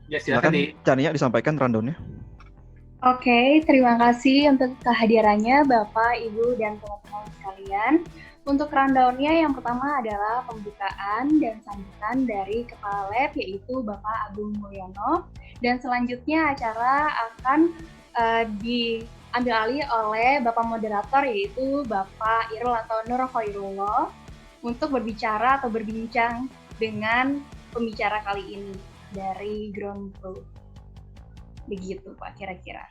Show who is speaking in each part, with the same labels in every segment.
Speaker 1: Ya silakan
Speaker 2: Silakan Chania disampaikan rundown-nya.
Speaker 3: Oke, terima kasih untuk kehadirannya Bapak, Ibu, dan teman-teman sekalian. Untuk rundown-nya yang pertama adalah pembukaan dan sambutan dari Kepala Lab yaitu Bapak Agung Mulyono. Dan selanjutnya acara akan diambil alih oleh Bapak Moderator yaitu Bapak Irul atau Nur Khairullah untuk berbicara atau berbincang dengan pembicara kali ini dari Ground Crew. Begitu Pak kira-kira.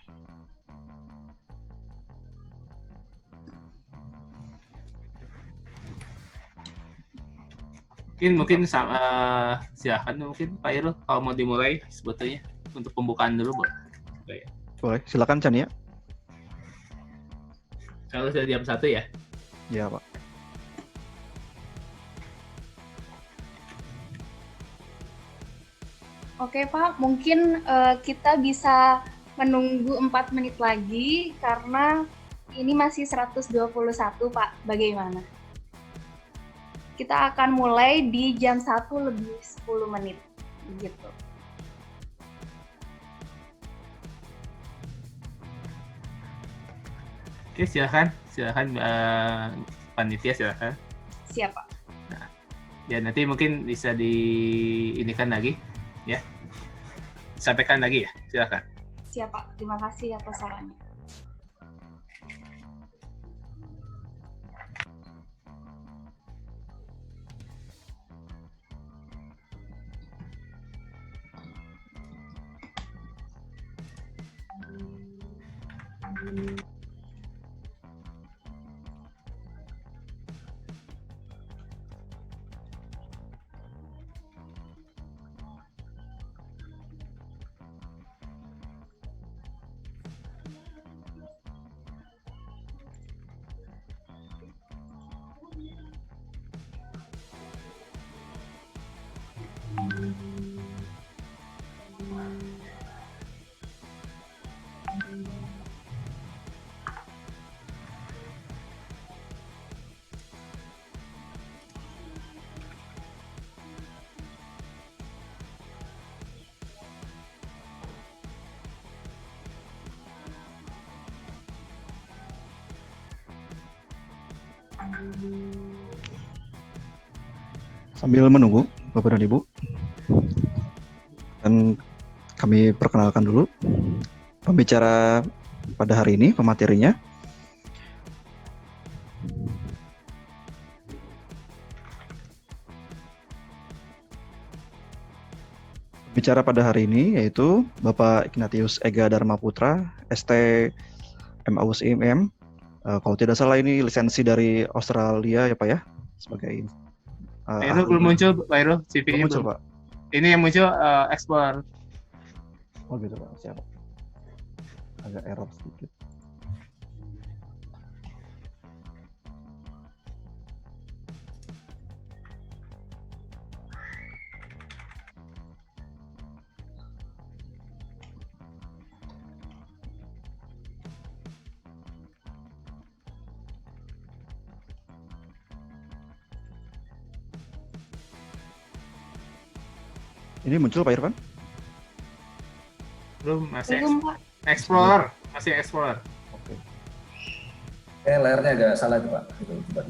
Speaker 1: Mungkin silakan mungkin Pak Irul kalau mau dimulai sebetulnya untuk pembukaan dulu, Bu.
Speaker 2: Boleh, silakan Chania.
Speaker 1: Kalau sudah jam 1 ya.
Speaker 2: Ya, Pak.
Speaker 3: Oke Pak, mungkin kita bisa menunggu 4 menit lagi karena ini masih 121 Pak, bagaimana? Kita akan mulai di jam 1 lebih 10 menit, begitu.
Speaker 1: Oke, silakan panitia silakan.
Speaker 3: Siap Pak.
Speaker 1: Nah, ya nanti mungkin bisa diinikan lagi, ya. Sampaikan lagi ya, silakan.
Speaker 3: Siap Pak, terima kasih atas sarannya.
Speaker 2: Sambil menunggu Bapak dan Ibu, dan kami perkenalkan dulu pembicara pada hari ini, pematerinya. Bicara pada hari ini yaitu Bapak Ignatius Ega Dharma Putra, ST MAUSIMM. Kalau tidak salah ini lisensi dari Australia ya Pak ya, sebagai
Speaker 1: Pak Irul belum muncul, Pak Irul, CV-nya
Speaker 2: muncul,
Speaker 1: belum.
Speaker 2: Pak.
Speaker 1: Ini yang muncul Explorer.
Speaker 2: Oh gitu Pak, siap. Agak error sedikit. Ini muncul Pak Irfan?
Speaker 1: Belum, masih
Speaker 3: Belum Pak.
Speaker 1: Explorer, masih Explorer.
Speaker 2: Oke.
Speaker 4: Layarnya agak salah itu Pak. Gitu, coba.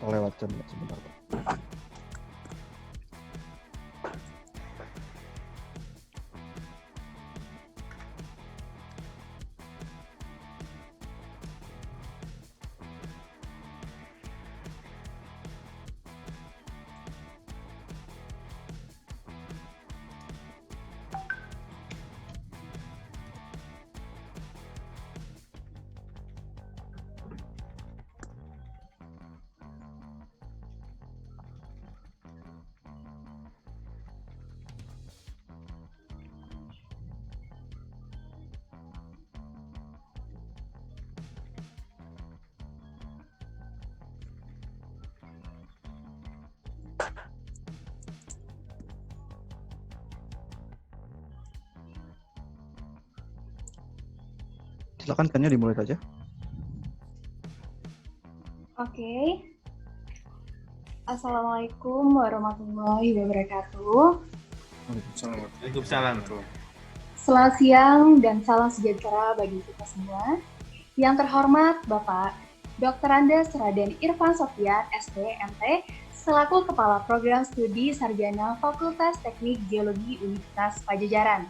Speaker 2: Kita lewat sebentar Pak. Silakan Kenya dimulai saja.
Speaker 3: Oke. Assalamualaikum warahmatullahi wabarakatuh.
Speaker 1: Waalaikumsalam.
Speaker 3: Selamat siang dan salam sejahtera bagi kita semua. Yang terhormat Bapak Dr. Andes Raden Irfan Sofyan, STMT, selaku Kepala Program Studi Sarjana Fakultas Teknik Geologi Universitas Pajajaran.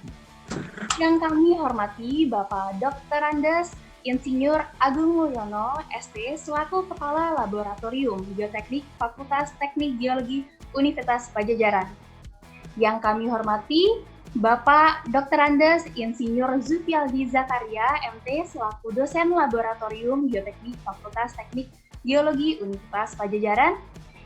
Speaker 3: Yang kami hormati Bapak Dr. Andes Insinyur Agung Mulyono, ST, selaku Kepala Laboratorium Geoteknik Fakultas Teknik Geologi Universitas Pajajaran. Yang kami hormati Bapak Dr. Andes Insinyur Zulfialdi Zakaria, MT, selaku Dosen Laboratorium Geoteknik Fakultas Teknik Geologi Universitas Pajajaran.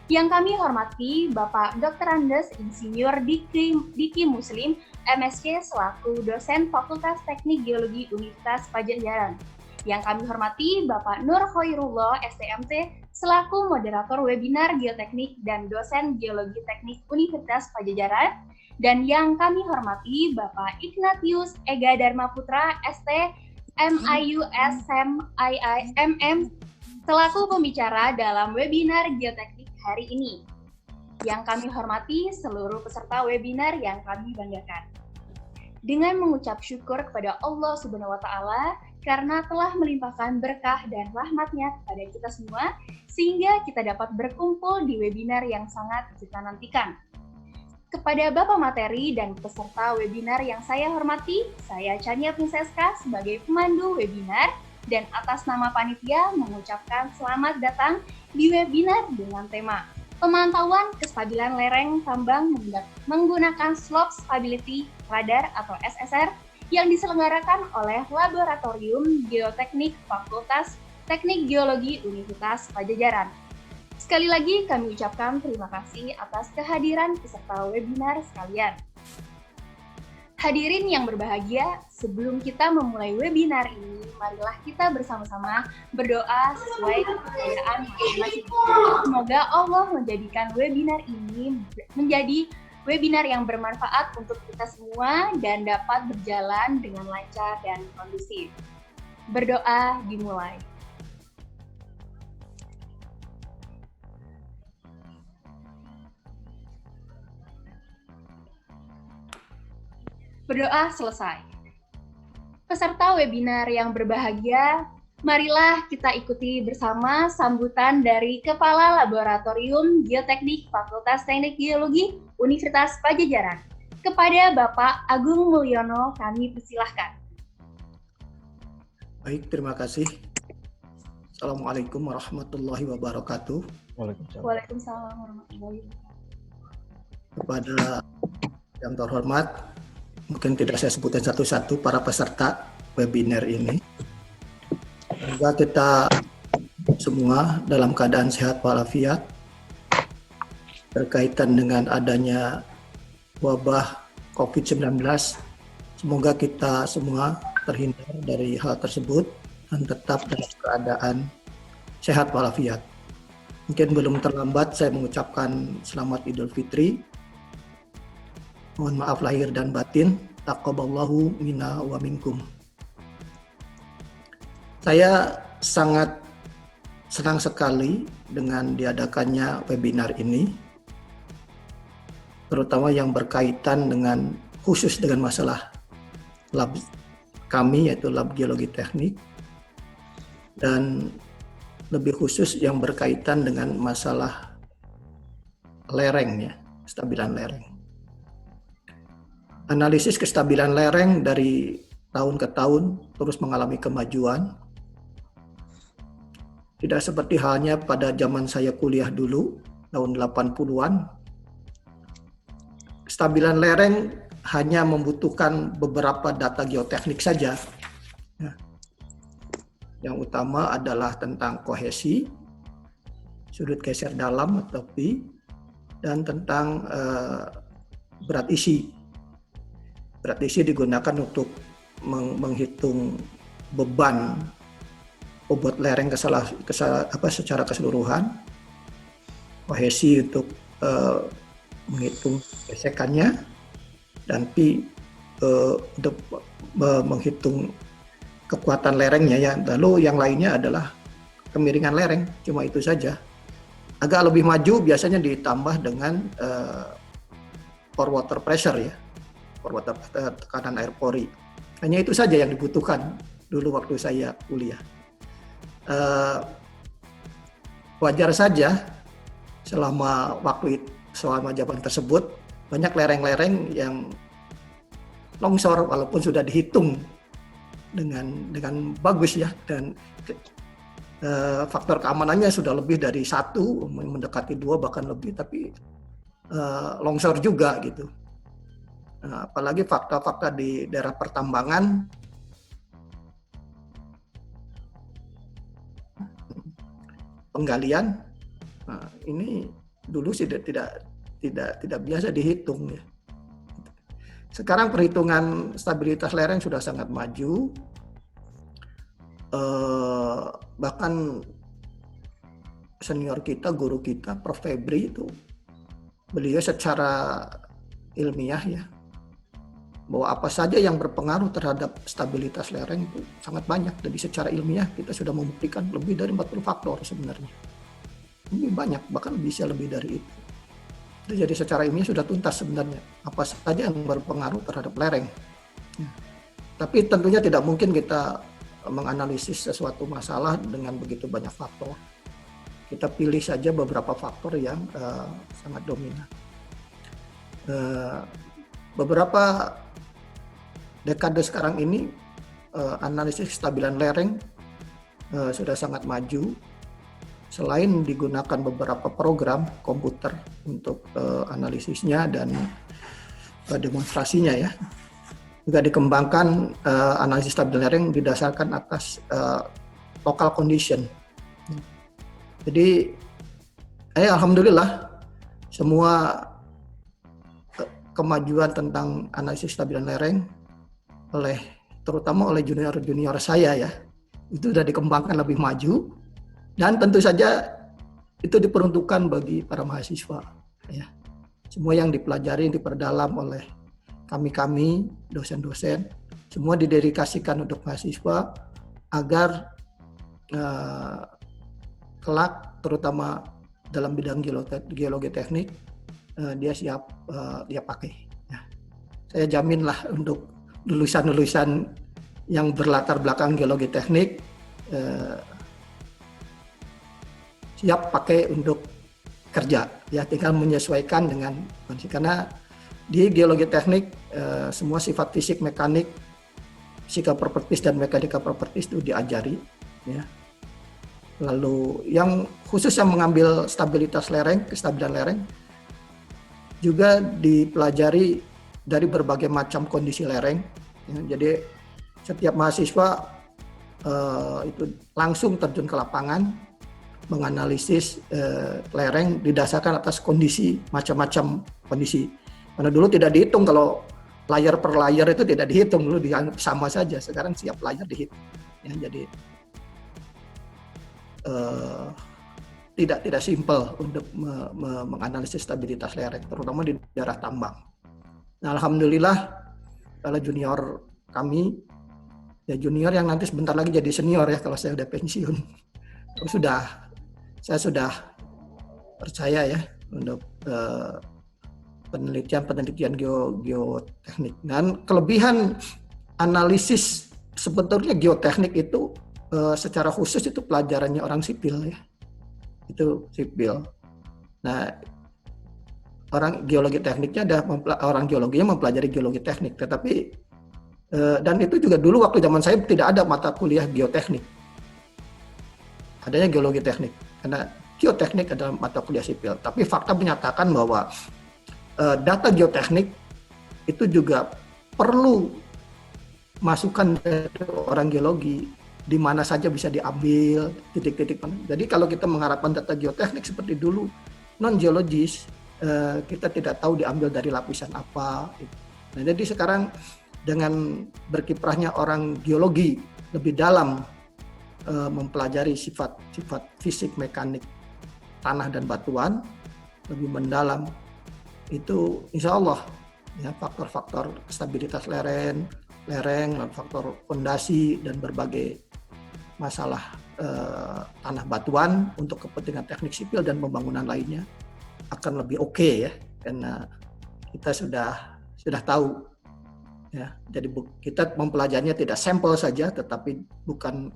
Speaker 3: Yang kami hormati Bapak Dr. Andes Insinyur Diki Muslim, MSc, selaku Dosen Fakultas Teknik Geologi Universitas Pajajaran. Yang kami hormati Bapak Nur Khairullah, STMT, selaku moderator webinar Geoteknik dan Dosen Geologi Teknik Universitas Pajajaran. Dan yang kami hormati Bapak Ignatius Ega Dharma Putra, ST, MIUS MM, selaku pembicara dalam webinar Geoteknik hari ini. Yang kami hormati seluruh peserta webinar yang kami banggakan. Dengan mengucap syukur kepada Allah Subhanahu wa Ta'ala karena telah melimpahkan berkah dan rahmat-Nya kepada kita semua, sehingga kita dapat berkumpul di webinar yang sangat kita nantikan. Kepada Bapak materi dan peserta webinar yang saya hormati, saya Chania Prinseska sebagai pemandu webinar dan atas nama panitia mengucapkan selamat datang di webinar dengan tema Pemantauan Kestabilan Lereng Tambang menggunakan Slope Stability Radar atau SSR yang diselenggarakan oleh Laboratorium Geoteknik Fakultas Teknik Geologi Universitas Pajajaran. Sekali lagi kami ucapkan terima kasih atas kehadiran peserta webinar sekalian. Hadirin yang berbahagia, sebelum kita memulai webinar ini, marilah kita bersama-sama berdoa sesuai kepercayaan masing-masing. Semoga Allah menjadikan webinar ini menjadi webinar yang bermanfaat untuk kita semua dan dapat berjalan dengan lancar dan kondusif. Berdoa dimulai. Berdoa selesai. Peserta webinar yang berbahagia, marilah kita ikuti bersama sambutan dari Kepala Laboratorium Geoteknik Fakultas Teknik Geologi Universitas Pajajaran. Kepada Bapak Agung Mulyono, kami persilahkan.
Speaker 5: Baik, terima kasih. Assalamualaikum warahmatullahi wabarakatuh.
Speaker 3: Waalaikumsalam warahmatullahi wabarakatuh.
Speaker 5: Kepada yang terhormat, mungkin tidak saya sebutkan satu-satu para peserta webinar ini. Semoga kita semua dalam keadaan sehat walafiat berkaitan dengan adanya wabah COVID-19. Semoga kita semua terhindar dari hal tersebut dan tetap dalam keadaan sehat walafiat. Mungkin belum terlambat saya mengucapkan selamat Idul Fitri. Mohon maaf lahir dan batin. Taqabbalallahu minna wa minkum. Saya sangat senang sekali dengan diadakannya webinar ini, terutama yang berkaitan dengan khusus dengan masalah lab kami, yaitu Lab Geologi Teknik, dan lebih khusus yang berkaitan dengan masalah lerengnya, kestabilan lereng. Analisis kestabilan lereng dari tahun ke tahun terus mengalami kemajuan. Tidak seperti halnya pada zaman saya kuliah dulu, tahun 80-an. Kestabilan lereng hanya membutuhkan beberapa data geoteknik saja. Yang utama adalah tentang kohesi, sudut geser dalam atau P, dan tentang berat isi. Berat isi digunakan untuk menghitung beban bobot lereng secara keseluruhan. Kohesi untuk menghitung gesekannya, dan P untuk menghitung kekuatan lerengnya ya. Lalu yang lainnya adalah kemiringan lereng, cuma itu saja. Agak lebih maju biasanya ditambah dengan pore water pressure ya, pore water tekanan air pori. Hanya itu saja yang dibutuhkan dulu waktu saya kuliah. Wajar saja selama zaman tersebut banyak lereng-lereng yang longsor walaupun sudah dihitung dengan bagus ya, dan faktor keamanannya sudah lebih dari 1, mendekati 2 bahkan lebih, tapi longsor juga gitu. Apalagi fakta-fakta di daerah pertambangan, penggalian, ini dulu sih tidak biasa dihitung ya. Sekarang perhitungan stabilitas lereng sudah sangat maju. Bahkan senior kita, guru kita, Prof. Febri itu, beliau secara ilmiah ya, bahwa apa saja yang berpengaruh terhadap stabilitas lereng itu sangat banyak. Jadi secara ilmiah kita sudah membuktikan lebih dari 40 faktor sebenarnya. Lebih banyak, bahkan bisa lebih dari itu. Jadi secara ilmiah sudah tuntas sebenarnya apa saja yang berpengaruh terhadap lereng. Ya. Tapi tentunya tidak mungkin kita menganalisis sesuatu masalah dengan begitu banyak faktor. Kita pilih saja beberapa faktor yang sangat dominan. Beberapa dekade sekarang ini analisis kestabilan lereng sudah sangat maju. Selain digunakan beberapa program komputer untuk analisisnya dan demonstrasinya ya, juga dikembangkan analisis stabilitas lereng didasarkan atas local condition. Jadi, alhamdulillah semua kemajuan tentang analisis stabilitas lereng terutama oleh junior saya ya, itu sudah dikembangkan lebih maju. Dan tentu saja itu diperuntukkan bagi para mahasiswa. Ya. Semua yang dipelajari, diperdalam oleh kami, dosen-dosen, semua didedikasikan untuk mahasiswa agar kelak, terutama dalam bidang geologi teknik, dia pakai. Ya. Saya jaminlah untuk lulusan-lulusan yang berlatar belakang geologi teknik, siap pakai untuk kerja, ya tinggal menyesuaikan dengan kondisi. Karena di geologi teknik semua sifat fisik, mekanik, physical properties dan mechanical properties itu diajari, ya. Lalu yang khusus yang mengambil stabilitas lereng, kestabilan lereng juga dipelajari dari berbagai macam kondisi lereng. Ya. Jadi setiap mahasiswa itu langsung terjun ke lapangan menganalisis lereng didasarkan atas kondisi, macam-macam kondisi. Karena dulu tidak dihitung, kalau layer per layer itu tidak dihitung, dulu dianggap sama saja. Sekarang siap layer dihitung. Ya, jadi tidak simpel untuk menganalisis stabilitas lereng, terutama di daerah tambang. Nah, alhamdulillah kalau junior kami, ya junior yang nanti sebentar lagi jadi senior ya kalau saya udah pensiun, saya sudah percaya ya untuk penelitian geoteknik. Dan kelebihan analisis sebetulnya geoteknik itu secara khusus itu pelajarannya orang sipil ya, itu sipil. Nah, orang geologi tekniknya orang geologinya mempelajari geologi teknik, tetapi dan itu juga dulu waktu zaman saya tidak ada mata kuliah geoteknik, adanya geologi teknik. Karena geoteknik adalah mata kuliah sipil, tapi fakta menyatakan bahwa data geoteknik itu juga perlu masukan dari orang geologi, di mana saja bisa diambil titik-titik. Jadi kalau kita mengharapkan data geoteknik seperti dulu non-geologis, kita tidak tahu diambil dari lapisan apa. Nah, jadi sekarang dengan berkiprahnya orang geologi lebih dalam, mempelajari sifat fisik, mekanik tanah dan batuan lebih mendalam, itu insya Allah ya faktor-faktor stabilitas lereng, lereng, faktor fondasi, dan berbagai masalah tanah batuan untuk kepentingan teknik sipil dan pembangunan lainnya akan lebih oke ya, karena kita sudah tahu ya. Jadi kita mempelajarinya tidak sampel saja, tetapi bukan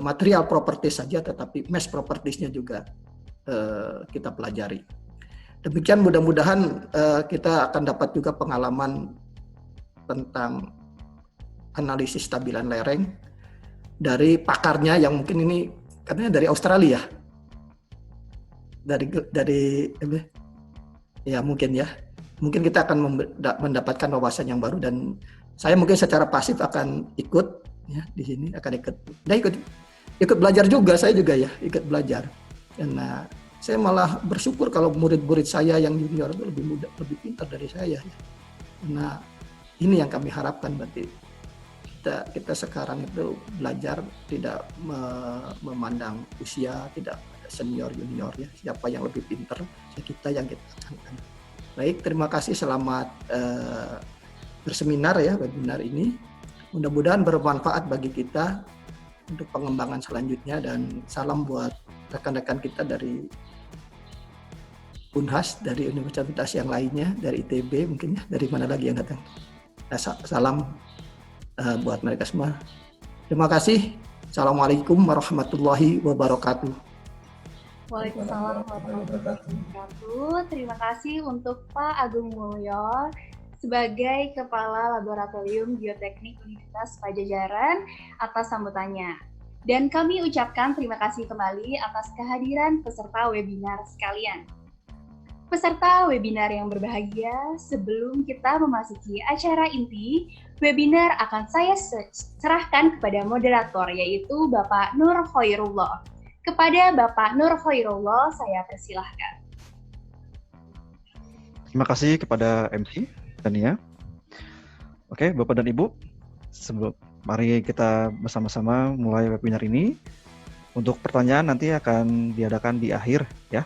Speaker 5: material properties saja, tetapi mass propertiesnya juga kita pelajari. Demikian, mudah-mudahan kita akan dapat juga pengalaman tentang analisis stabilan lereng dari pakarnya yang mungkin ini katanya dari Australia, dari ya mungkin kita akan mendapatkan wawasan yang baru, dan saya mungkin secara pasif akan ikut ya di sini, akan ikut belajar juga. Saya juga ya ikut belajar, karena saya malah bersyukur kalau murid-murid saya yang junior itu lebih muda, lebih pintar dari saya ya. Karena ini yang kami harapkan, berarti kita sekarang itu belajar tidak memandang usia, tidak ada senior junior ya, siapa yang lebih pintar kita yang kita akan. Baik, terima kasih, selamat berseminar ya, webinar ini. Mudah-mudahan bermanfaat bagi kita untuk pengembangan selanjutnya, dan salam buat rekan-rekan kita dari Unhas, dari universitas yang lainnya, dari ITB mungkin ya, dari mana lagi yang datang. Salam buat mereka semua. Terima kasih. Assalamualaikum warahmatullahi wabarakatuh.
Speaker 3: Waalaikumsalam warahmatullahi wabarakatuh. Terima kasih untuk Pak Agung Mulyo sebagai Kepala Laboratorium Geoteknik Universitas Padjadjaran atas sambutannya. Dan kami ucapkan terima kasih kembali atas kehadiran peserta webinar sekalian. Peserta webinar yang berbahagia, sebelum kita memasuki acara inti, webinar akan saya serahkan kepada moderator, yaitu Bapak Nur Khairullah. Kepada Bapak Nur Khairullah, saya persilahkan.
Speaker 2: Terima kasih kepada MC Dania. Oke, Bapak dan Ibu, mari kita bersama-sama mulai webinar ini. Untuk pertanyaan nanti akan diadakan di akhir ya.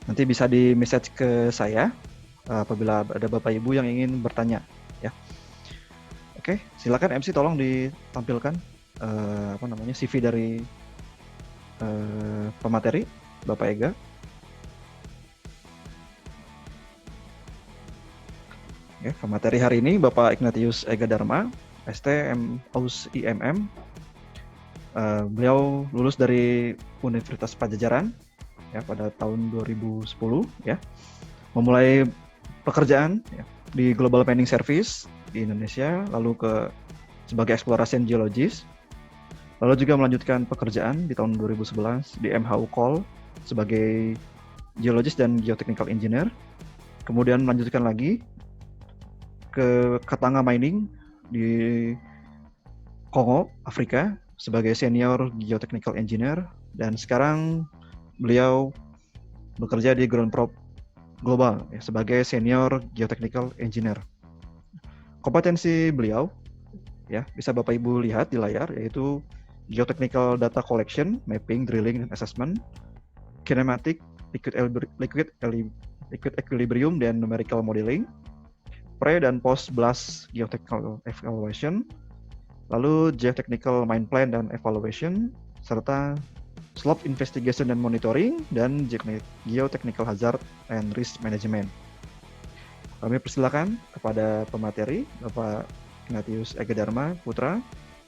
Speaker 2: Nanti bisa di message ke saya apabila ada Bapak Ibu yang ingin bertanya ya. Oke, silakan MC tolong ditampilkan CV dari pemateri Bapak Ega. Oke, pemateri hari ini Bapak Ignatius Ega Dharma, ST Aus IMM. Beliau lulus dari Universitas Padjadjaran ya pada tahun 2010 ya. Memulai pekerjaan ya, di Global Mining Service di Indonesia, lalu sebagai Exploration Geologist. Lalu juga melanjutkan pekerjaan di tahun 2011 di MHU Coal sebagai Geologist dan Geotechnical Engineer. Kemudian melanjutkan lagi ke Katanga Mining di Kongo, Afrika sebagai Senior Geotechnical Engineer, dan sekarang beliau bekerja di Groundprop Global ya, sebagai Senior Geotechnical Engineer. Kompetensi beliau ya bisa Bapak Ibu lihat di layar, yaitu Geotechnical Data Collection, Mapping, Drilling, dan Assessment, Kinematic, Liquid Equilibrium, dan Numerical Modeling, Pre- dan Post-Blast Geotechnical Evaluation, lalu Geotechnical Mine Plan dan Evaluation, serta Slope Investigation dan Monitoring, dan Geotechnical Hazard and Risk Management. Kami persilakan kepada pemateri, Bapak Ignatius Ega Dharma Putra,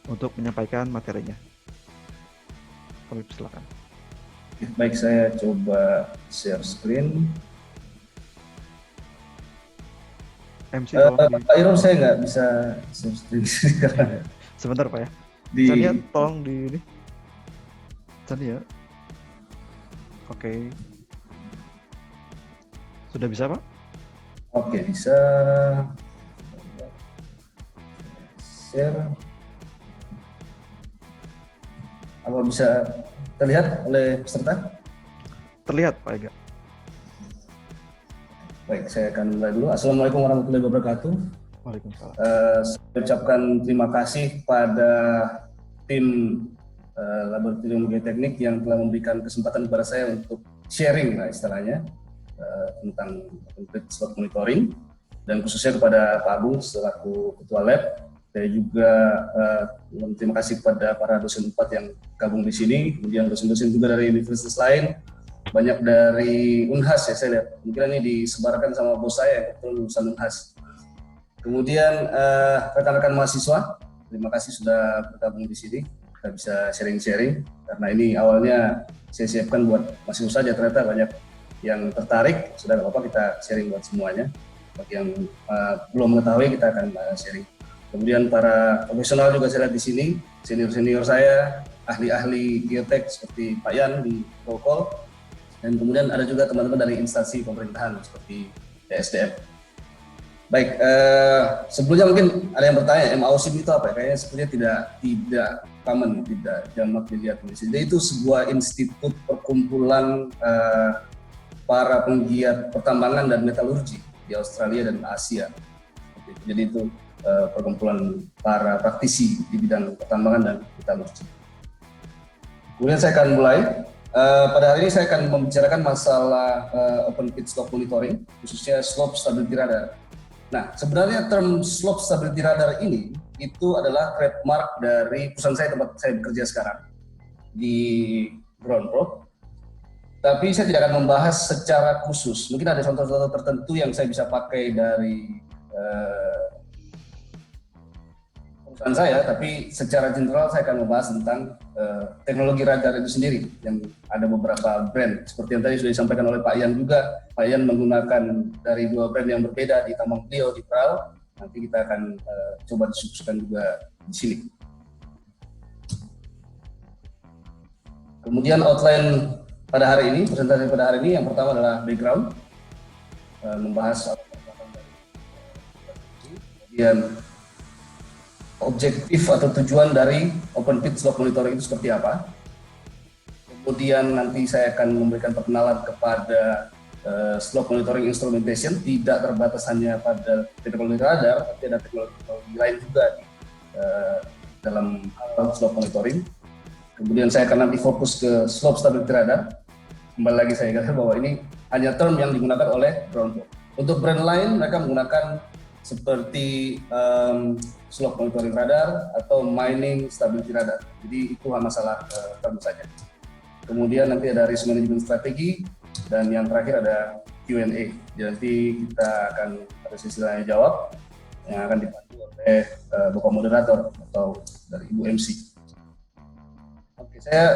Speaker 2: untuk menyampaikan materinya. Kami persilakan.
Speaker 4: Baik, saya coba share screen.
Speaker 2: MC tolong
Speaker 4: Pak Irul, saya nggak bisa share screen sekarang.
Speaker 2: Sebentar Pak ya.
Speaker 4: Di...
Speaker 2: Sania tolong di ini. Sania. Oke. Sudah bisa Pak?
Speaker 4: Oke, bisa. Share. Apa bisa terlihat oleh peserta?
Speaker 2: Terlihat Pak Ega.
Speaker 4: Baik, saya akan mulai dulu. Assalamualaikum warahmatullahi wabarakatuh.
Speaker 2: Waalaikumsalam.
Speaker 4: Saya ucapkan terima kasih pada tim Laboratorium Geoteknik yang telah memberikan kesempatan kepada saya untuk sharing istilahnya tentang slot monitoring, dan khususnya kepada Pak Agung selaku Ketua Lab Saya juga terima kasih kepada para dosen 4 yang gabung di sini, kemudian dosen-dosen juga dari universitas lain, banyak dari Unhas ya saya lihat, mungkin ini disebarkan sama bos saya yang lulusan Unhas. Kemudian rekan-rekan mahasiswa, terima kasih sudah bergabung di sini, kita bisa sharing-sharing, karena ini awalnya saya siapkan buat mahasiswa saja, ternyata banyak yang tertarik, sudah nggak apa-apa kita sharing buat semuanya. Bagi yang belum mengetahui kita akan sharing. Kemudian para profesional juga saya lihat di sini, senior-senior saya, ahli-ahli geotek seperti Pak Yan di Prokol, dan kemudian ada juga teman-teman dari instansi pemerintahan seperti SDM. Baik, sebelumnya mungkin ada yang bertanya, MAUSIM itu apa? Kayaknya sebenarnya tidak common, tidak jamak dilihat di sini. Jadi itu sebuah institut perkumpulan para penggiat pertambangan dan metalurgi di Australia dan Asia. Jadi itu perkumpulan para praktisi di bidang pertambangan dan metalurgi. Kemudian saya akan mulai. Pada hari ini saya akan membicarakan masalah open pit slope monitoring, khususnya slope stability radar. Nah, sebenarnya term slope stability radar ini itu adalah trademark dari perusahaan saya, tempat saya bekerja sekarang di Groundbrook. Tapi saya tidak akan membahas secara khusus. Mungkin ada contoh-contoh tertentu yang saya bisa pakai dari perusahaan saya, tapi secara general saya akan membahas tentang teknologi radar itu sendiri, yang ada beberapa brand seperti yang tadi sudah disampaikan oleh Pak Yan juga. Pak Yan menggunakan dari 2 brand yang berbeda di tambang beliau di Prau. Nanti kita akan coba diskusikan juga di sini. Kemudian outline pada hari ini, presentasi pada hari ini yang pertama adalah background, membahas kemudian objektif atau tujuan dari open pit slope monitoring itu seperti apa. Kemudian nanti saya akan memberikan perkenalan kepada slope monitoring instrumentation, tidak terbatas hanya pada teknologi radar, tapi ada teknologi lain juga di dalam slope monitoring. Kemudian saya akan nanti fokus ke slope stability radar. Kembali lagi saya katakan bahwa ini hanya term yang digunakan oleh Groundbrook. Untuk brand lain mereka menggunakan seperti slope monitoring radar atau mining stability radar. Jadi itu masalah term saja. Kemudian nanti ada risk management strategi, dan yang terakhir ada Q&A. Jadi kita akan ada sesi tanya jawab yang akan dipandu oleh Bapak Moderator atau dari Ibu MC. Oke, saya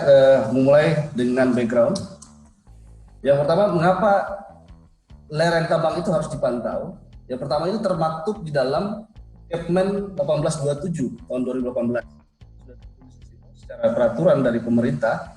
Speaker 4: memulai dengan background. Yang pertama, mengapa lereng tambang itu harus dipantau? Yang pertama itu termaktub di dalam Kepmen 1827 tahun 2018. Sudah ditulis secara peraturan dari pemerintah.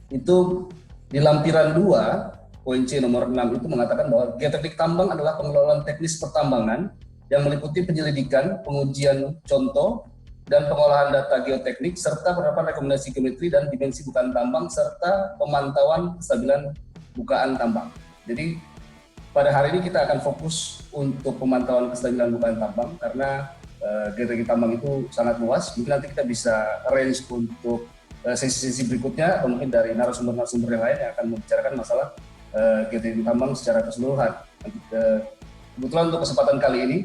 Speaker 4: Itu di lampiran 2, poin C nomor 6 itu mengatakan bahwa geoteknik tambang adalah pengelolaan teknis pertambangan yang meliputi penyelidikan, pengujian contoh, dan pengolahan data geoteknik, serta penerapan rekomendasi geometri dan dimensi bukaan tambang, serta pemantauan kestabilan bukaan tambang. Jadi pada hari ini kita akan fokus untuk pemantauan kestabilan bukaan tambang, karena geoteknik tambang itu sangat luas. Mungkin nanti kita bisa arrange untuk sesi-sesi berikutnya, atau mungkin dari narasumber-narasumber yang lain yang akan membicarakan masalah geoteknik tambang secara keseluruhan. Nanti, kebetulan untuk kesempatan kali ini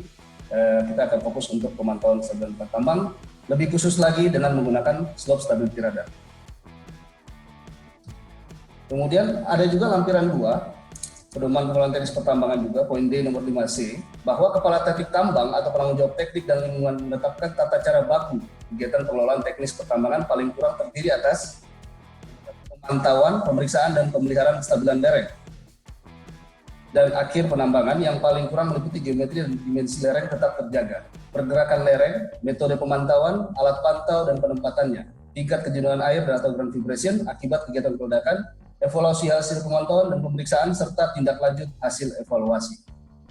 Speaker 4: kita akan fokus untuk pemantauan kestabilan bukaan tambang, lebih khusus lagi dengan menggunakan slope stability radar. Kemudian ada juga lampiran 2, pedoman pengelolaan teknis pertambangan juga, poin D nomor 5C, bahwa kepala teknik tambang atau penanggung jawab teknik dan lingkungan menetapkan tata cara baku kegiatan pengelolaan teknis pertambangan paling kurang terdiri atas pemantauan, pemeriksaan, dan pemeliharaan kestabilan lereng. Dan akhir penambangan yang paling kurang meliputi geometri dan dimensi lereng tetap terjaga. Pergerakan lereng, metode pemantauan, alat pantau dan penempatannya, tingkat kejenuhan air dan atau ground vibration akibat kegiatan peledakan, evaluasi hasil pemantauan dan pemeriksaan, serta tindak lanjut hasil evaluasi.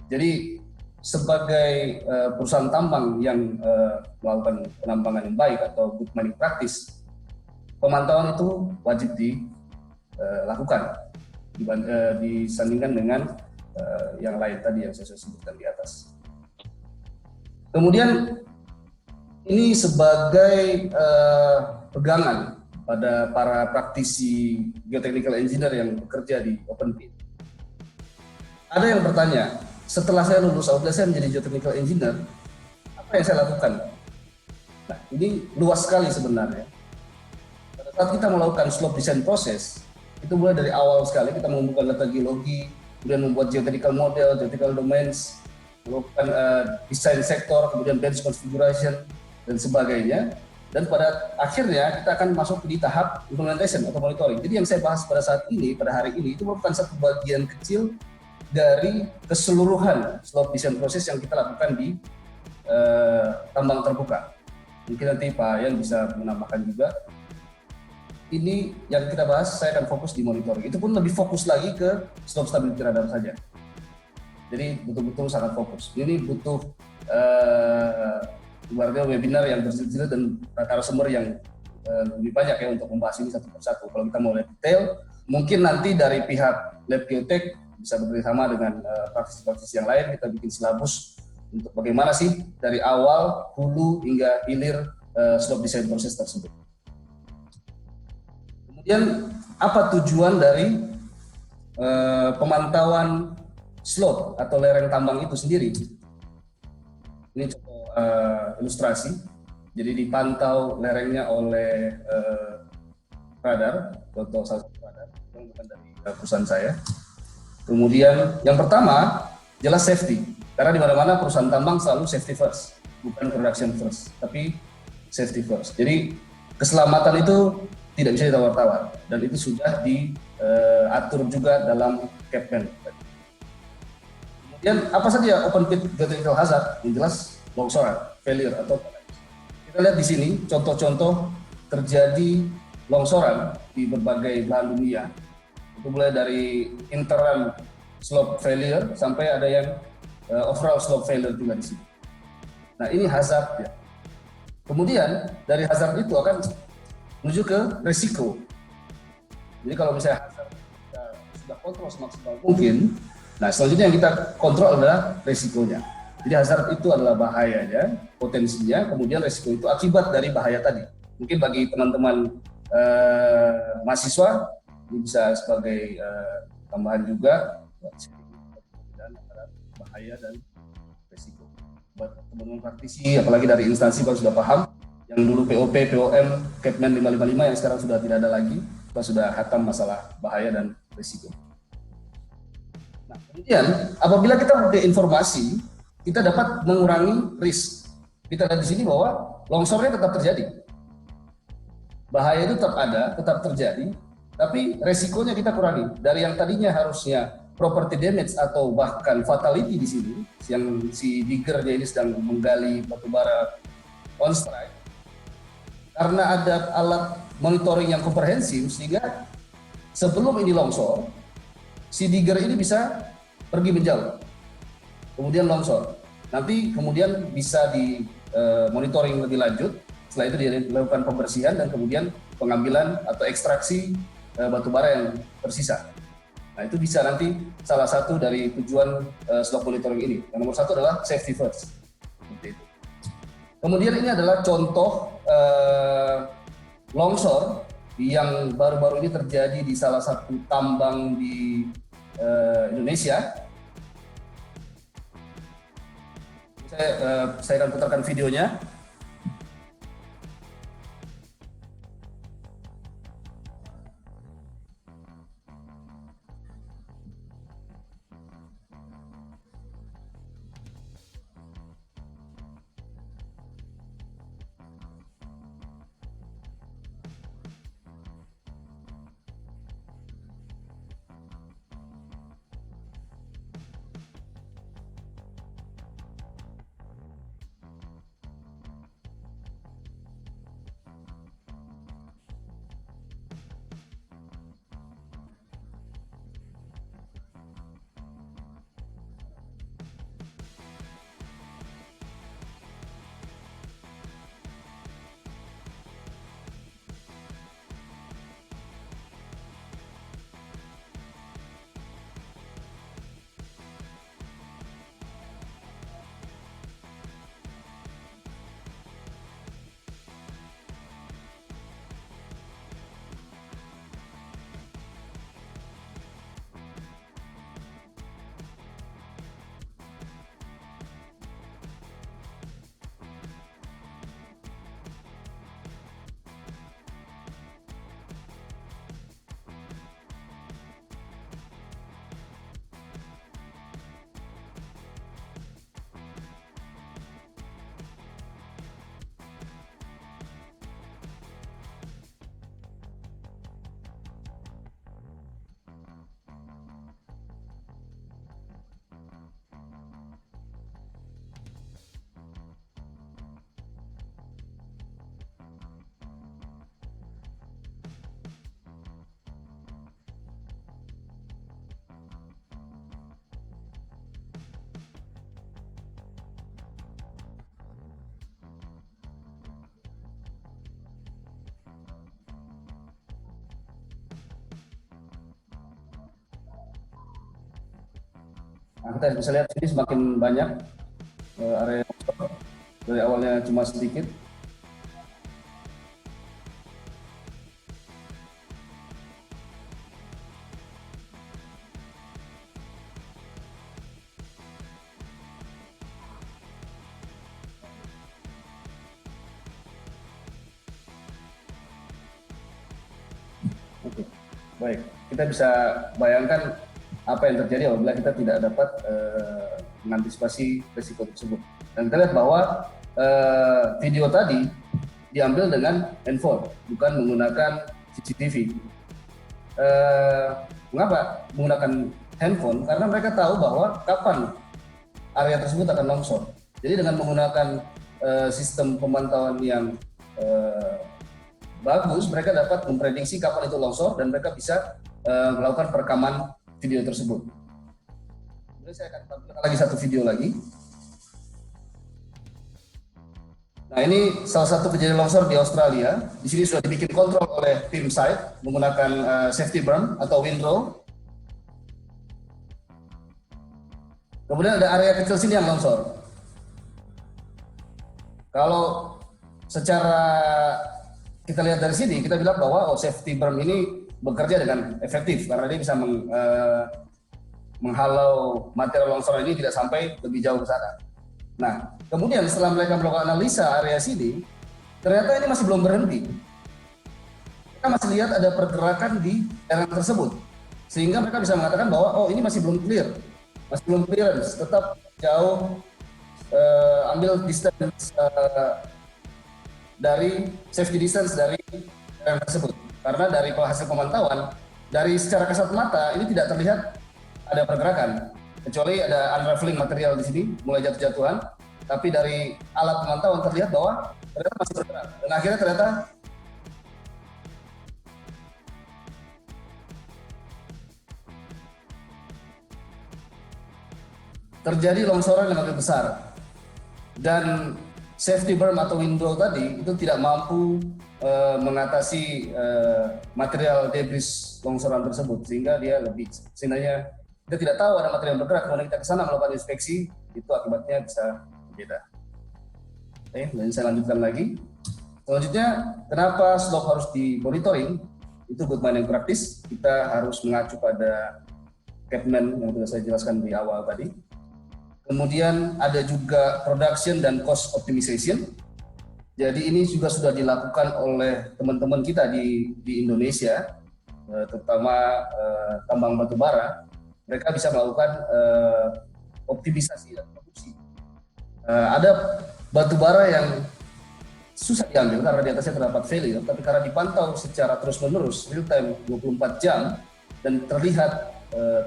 Speaker 4: Jadi sebagai perusahaan tambang yang melakukan penambangan yang baik atau good mining practice, pemantauan itu wajib dilakukan disandingkan dengan yang lain tadi yang saya sebutkan di atas. Kemudian ini sebagai pegangan pada para praktisi geotechnical engineer yang bekerja di open pit. Ada yang bertanya, setelah saya lulus, apabila saya menjadi geotechnical engineer, apa yang saya lakukan? Nah, ini luas sekali sebenarnya. Pada saat kita melakukan slope design proses, itu mulai dari awal sekali kita mengumpulkan data geologi, kemudian membuat geotechnical model, geotechnical domains, melakukan desain sektor, kemudian bench configuration, dan sebagainya. Dan pada akhirnya kita akan masuk di tahap implementation atau monitoring. Jadi yang saya bahas pada saat ini, pada hari ini, itu merupakan satu bagian kecil dari keseluruhan slope design proses yang kita lakukan di tambang terbuka. Mungkin nanti Pak Yan bisa menambahkan juga. Ini yang kita bahas, saya akan fokus di monitoring. Itu pun lebih fokus lagi ke slope stability radar saja. Jadi betul-betul sangat fokus. Ini butuh ibaratnya webinar yang berjilid-jilid dan narasumber yang lebih banyak ya untuk membahas ini satu persatu. Kalau kita mau lihat detail, mungkin nanti dari pihak Lab Geotech bisa bekerjasama dengan praktisi-praktisi yang lain, kita bikin silabus untuk bagaimana sih dari awal, hulu hingga hilir slope design proses tersebut. Kemudian apa tujuan dari pemantauan slope atau lereng tambang itu sendiri? Ini contoh ilustrasi. Jadi dipantau lerengnya oleh radar, contoh salah satu radar yang bukan dari perusahaan saya. Kemudian yang pertama jelas safety, karena di mana-mana perusahaan tambang selalu safety first, bukan production first, tapi safety first. Jadi keselamatan itu tidak bisa ditawar-tawar dan itu sudah diatur juga dalam Capman. Kemudian apa saja open pit geotechnical hazard? Yang jelas longsoran, failure atau kita lihat di sini contoh-contoh terjadi longsoran di berbagai belahan dunia. Itu mulai dari interim slope failure sampai ada yang overall slope failure juga di sini. Nah ini hazard ya. Kemudian dari hazard itu akan menuju ke resiko. Jadi kalau misalnya hazard kita sudah kontrol semaksimal mungkin, nah selanjutnya yang kita kontrol adalah resikonya. Jadi hazard itu adalah bahayanya, potensinya, kemudian resiko itu akibat dari bahaya tadi. Mungkin bagi teman-teman mahasiswa ini bisa sebagai tambahan juga antara bahaya dan resiko. Buat teman-teman praktisi, apalagi dari instansi baru sudah paham, yang dulu POP, POM, Capman 555 yang sekarang sudah tidak ada lagi, kita sudah hatam masalah bahaya dan resiko. Nah, kemudian apabila kita mempunyai informasi, kita dapat mengurangi risk. Kita lihat di sini bahwa longsornya tetap terjadi. Bahaya itu tetap ada, tetap terjadi, tapi resikonya kita kurangi. Dari yang tadinya harusnya property damage atau bahkan fatality di sini, yang si digger ini sedang menggali batubara on strike, karena ada alat monitoring yang komprehensif, sehingga sebelum ini longsor, si digger ini bisa pergi menjauh. Kemudian longsor. Nanti kemudian bisa di monitoring lebih lanjut. Setelah itu dilakukan pembersihan dan kemudian pengambilan atau ekstraksi batubara yang tersisa. Nah itu bisa nanti salah satu dari tujuan slope monitoring ini. Yang nomor satu adalah safety first. Seperti itu. Kemudian ini adalah contoh longsor yang baru-baru ini terjadi di salah satu tambang di Indonesia. Saya akan putarkan videonya. Nah, kita bisa lihat sini semakin banyak area longsor. Dari awalnya cuma sedikit. Oke, baik. Kita bisa bayangkan apa yang terjadi apabila kita tidak dapat mengantisipasi risiko tersebut. Dan kita lihat bahwa video tadi diambil dengan handphone, bukan menggunakan CCTV. Mengapa menggunakan handphone? Karena mereka tahu bahwa kapan area tersebut akan longsor. Jadi dengan menggunakan sistem pemantauan yang bagus, mereka dapat memprediksi kapan itu longsor dan mereka bisa melakukan perekaman video tersebut. Kemudian saya akan tampilkan lagi satu video lagi. Nah, ini salah satu kejadian longsor di Australia. Di sini sudah dibikin kontrol oleh tim site menggunakan safety berm atau windrow. Kemudian ada area kecil sini yang longsor. Kalau secara kita lihat dari sini, kita bilang bahwa safety berm ini bekerja dengan efektif karena dia bisa menghalau material longsor ini tidak sampai lebih jauh ke sana. Nah, kemudian setelah mereka melakukan analisa area sini, ternyata ini masih belum berhenti. Kita masih lihat ada pergerakan di area tersebut, sehingga mereka bisa mengatakan bahwa ini masih belum clear, masih belum clearance, tetap jauh, ambil distance dari safety distance dari area tersebut. Karena dari hasil pemantauan, dari secara kasat mata ini tidak terlihat ada pergerakan, kecuali ada unraveling material di sini, mulai jatuh-jatuhan. Tapi dari alat pemantauan terlihat bahwa ternyata masih bergerak. Dan akhirnya ternyata terjadi longsoran yang lebih besar. Dan safety berm atau window tadi itu tidak mampu mengatasi material debris longsoran tersebut, sehingga dia lebih sebenarnya kita tidak tahu ada material yang bergerak. Kemudian kita ke sana melakukan inspeksi, itu akibatnya bisa berbeda. Oke, dan saya lanjutkan lagi. Selanjutnya, kenapa slope harus dimonitoring? Itu good mining practice. Kita harus mengacu pada Capman yang sudah saya jelaskan di awal tadi. Kemudian ada juga production dan cost optimization. Jadi ini juga sudah dilakukan oleh teman-teman kita di Indonesia, terutama tambang batu bara. Mereka bisa melakukan optimisasi dan produksi. Ada batu bara yang susah diambil karena di atasnya terdapat failure, tapi karena dipantau secara terus-menerus, real time 24 jam, dan terlihat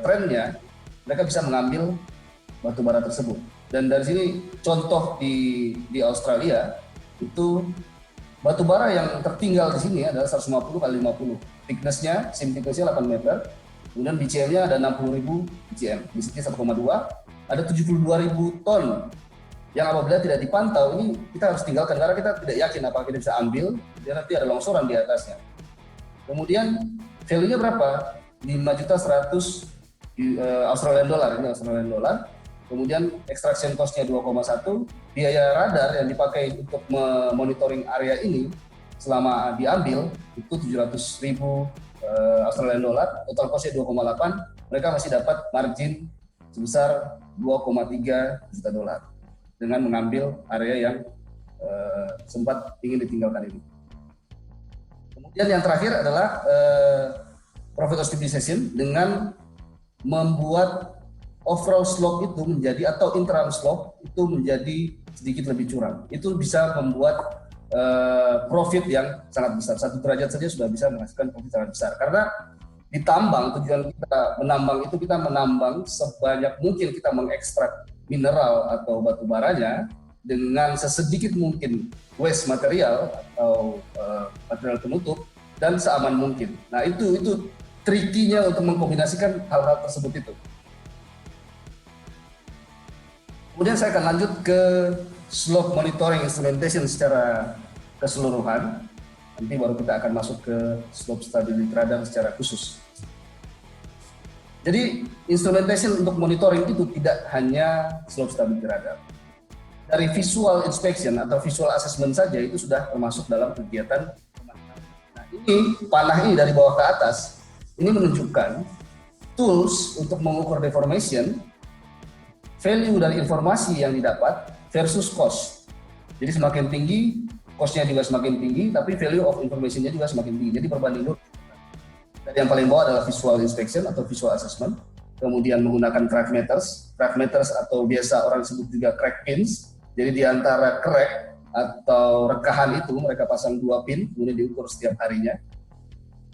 Speaker 4: trennya, mereka bisa mengambil batu bara tersebut. Dan dari sini contoh di Australia itu batu bara yang tertinggal di sini adalah 150 kali 50. Thickness-nya, seam thickness-nya 8 meter. Kemudian BCM-nya ada 60.000 BCM. Disiplin 1,2. Ada 72.000 ton yang apabila tidak dipantau ini kita harus tinggalkan karena kita tidak yakin apakah kita bisa ambil, dan nanti ada longsoran di atasnya. Kemudian value-nya berapa? 5.100 Australian dollar, ini Australian dollar. Kemudian extraction cost-nya 2,1, biaya radar yang dipakai untuk memonitoring area ini selama diambil itu 700.000 Australian dollar, total cost-nya 2,8, mereka masih dapat margin sebesar 2,3 juta dolar dengan mengambil area yang sempat ingin ditinggalkan ini. Kemudian yang terakhir adalah profit optimization dengan membuat overall slope itu menjadi atau interim slope itu menjadi sedikit lebih curam. Itu bisa membuat profit yang sangat besar. 1 derajat saja sudah bisa menghasilkan profit sangat besar. Karena di tambang, tujuan kita menambang itu kita menambang sebanyak mungkin, kita mengekstrak mineral atau batu baranya dengan sesedikit mungkin waste material atau material penutup dan seaman mungkin. Nah itu trikinya untuk mengkombinasikan hal-hal tersebut itu. Kemudian saya akan lanjut ke slope monitoring instrumentation secara keseluruhan. Nanti baru kita akan masuk ke slope stability radar secara khusus. Jadi instrumentation untuk monitoring itu tidak hanya slope stability radar. Dari visual inspection atau visual assessment saja itu sudah termasuk dalam kegiatan pemantauan. Nah, ini panah ini dari bawah ke atas, ini menunjukkan tools untuk mengukur deformation, value dari informasi yang didapat versus cost. Jadi semakin tinggi, cost-nya juga semakin tinggi, tapi value of information-nya juga semakin tinggi. Jadi perbanding lurus. Dan yang paling bawah adalah visual inspection atau visual assessment, kemudian menggunakan crack meters atau biasa orang sebut juga crack pins. Jadi di antara crack atau rekahan itu mereka pasang 2 pin, kemudian diukur setiap harinya.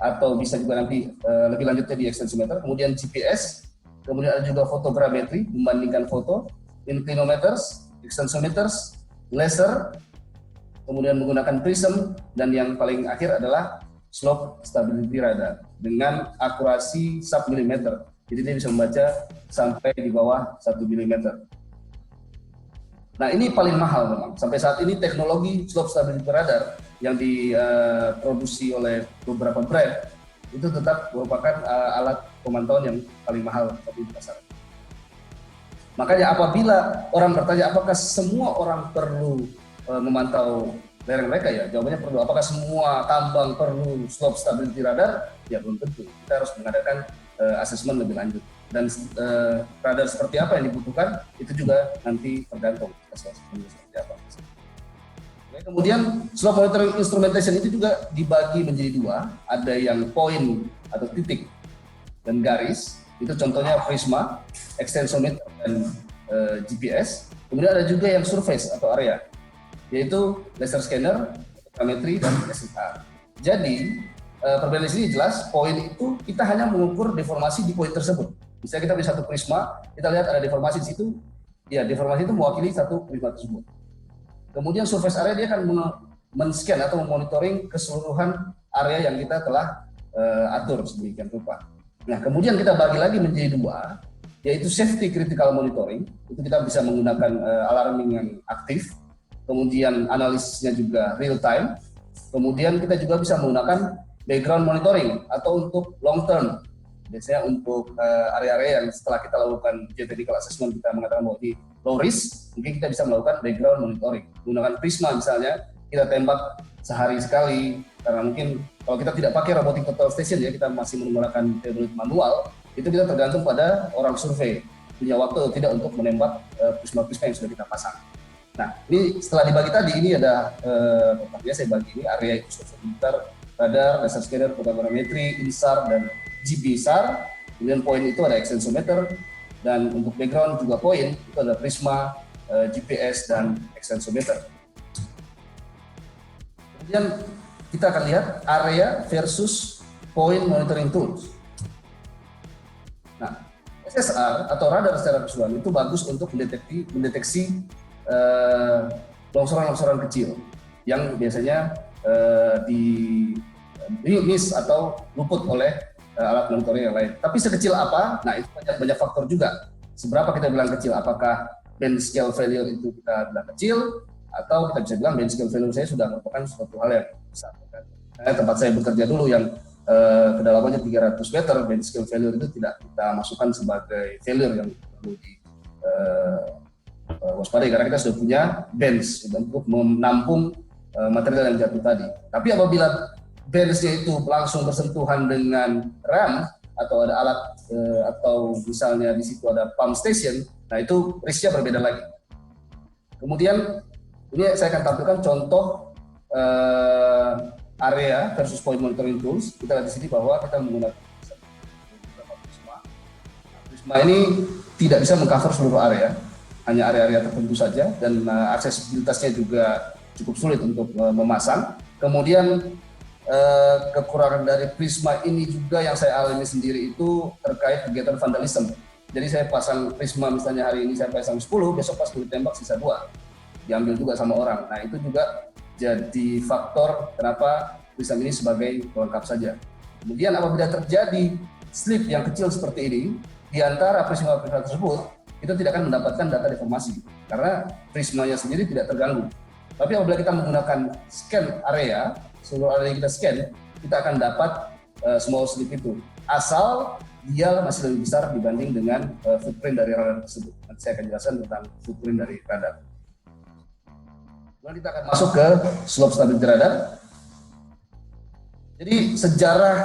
Speaker 4: Atau bisa juga nanti lebih lanjutnya di extensometer, kemudian GPS, kemudian ada juga fotogrametri, membandingkan foto, inclinometers, extensometers, laser, kemudian menggunakan prism, dan yang paling akhir adalah slope stability radar dengan akurasi sub-milimeter. Jadi dia bisa membaca sampai di bawah 1 mm. Nah, ini paling mahal memang. Sampai saat ini teknologi slope stability radar yang diproduksi oleh beberapa brand itu tetap merupakan alat pemantauan yang paling mahal di pasar. Makanya apabila orang bertanya apakah semua orang perlu memantau lereng mereka, ya jawabannya perlu. Apakah semua tambang perlu slope stability radar? Ya belum tentu. Kita harus mengadakan asesmen lebih lanjut. Dan radar seperti apa yang dibutuhkan itu juga nanti tergantung seperti apa. Oke, kemudian slope monitoring instrumentation itu juga dibagi menjadi 2. Ada yang point atau titik dan garis. Itu contohnya prisma, extensometer, dan GPS. Kemudian ada juga yang surface atau area, yaitu laser scanner, fotogrametri, dan SLR. Jadi perbedaan di sini jelas, poin itu kita hanya mengukur deformasi di poin tersebut. Misalnya kita punya satu prisma, kita lihat ada deformasi di situ, ya deformasi itu mewakili satu prisma tersebut. Kemudian surface area dia akan men-scan atau memonitoring keseluruhan area yang kita telah atur sedemikian rupa. Nah, kemudian kita bagi lagi menjadi 2, yaitu safety critical monitoring. Itu kita bisa menggunakan alarming yang aktif, kemudian analisisnya juga real time. Kemudian kita juga bisa menggunakan background monitoring atau untuk long term. Biasanya untuk area-area yang setelah kita lakukan geotechnical assessment kita mengatakan bahwa di low risk, mungkin kita bisa melakukan background monitoring. Menggunakan prisma misalnya, kita tembak sehari sekali, karena mungkin kalau kita tidak pakai robotic total station ya, kita masih menggunakan teknologi manual, itu kita tergantung pada orang survei, punya waktu atau tidak untuk menembak prisma-prisma yang sudah kita pasang. Nah, ini setelah dibagi tadi, ini ada totalnya saya bagi ini, area itu survei radar, laser scanner, fotogrametri, INSAR, dan GPSAR. Kemudian poin itu ada extensometer, dan untuk background juga poin itu ada prisma, GPS, dan extensometer. Kemudian kita akan lihat area versus point monitoring tools. Nah, SSR atau radar secara visual itu bagus untuk mendeteksi longsoran-longsoran kecil yang biasanya miss atau luput oleh alat monitoring yang lain. Tapi sekecil apa? Nah, itu banyak faktor juga. Seberapa kita bilang kecil? Apakah band scale failure itu kita bilang kecil, atau kita bisa bilang band scale failure saya sudah merupakan suatu hal yang besar. Tempat saya bekerja dulu yang kedalamannya 300 meter, band scale failure itu tidak kita masukkan sebagai failure yang perlu waspadai, karena kita sudah punya bench untuk menampung material yang jatuh tadi. Tapi apabila bench-nya itu langsung bersentuhan dengan ram atau ada alat atau misalnya di situ ada pump station, nah itu risknya berbeda lagi. Kemudian ini saya akan tampilkan contoh area versus point monitoring tools. Kita lihat di sini bahwa kita menggunakan prisma. Prisma ini tidak bisa mengcover seluruh area, hanya area-area tertentu saja, dan aksesibilitasnya juga cukup sulit untuk memasang. Kemudian kekurangan dari prisma ini juga yang saya alami sendiri itu terkait kegiatan vandalisme. Jadi saya pasang prisma misalnya hari ini saya pasang 10, besok pas ditembak sisa 2, diambil juga sama orang. Nah itu juga jadi faktor kenapa prisma ini sebagai pelengkap saja. Kemudian apabila terjadi slip yang kecil seperti ini, di antara prisma-prisma tersebut, kita tidak akan mendapatkan data deformasi karena prismanya sendiri tidak terganggu. Tapi apabila kita menggunakan scan area, seluruh area yang kita scan, kita akan dapat small slip itu. Asal dia masih lebih besar dibanding dengan footprint dari radar tersebut. Nanti saya akan jelaskan tentang footprint dari radar. Kemudian kita akan masuk ke slope stability radar. Jadi sejarah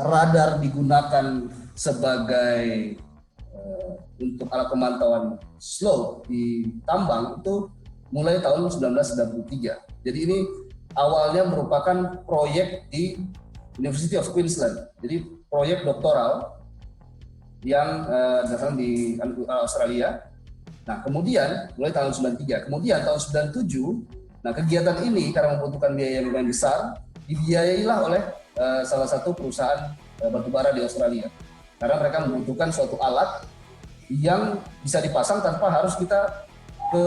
Speaker 4: radar digunakan sebagai untuk alat pemantauan slope di tambang itu mulai tahun 1993. Jadi ini awalnya merupakan proyek di University of Queensland. Jadi proyek doktoral yang datang di Australia. Nah, kemudian mulai tahun 93, kemudian tahun 97, nah kegiatan ini karena membutuhkan biaya yang lumayan besar, dibiayailah oleh salah satu perusahaan batubara di Australia. Karena mereka membutuhkan suatu alat yang bisa dipasang tanpa harus kita ke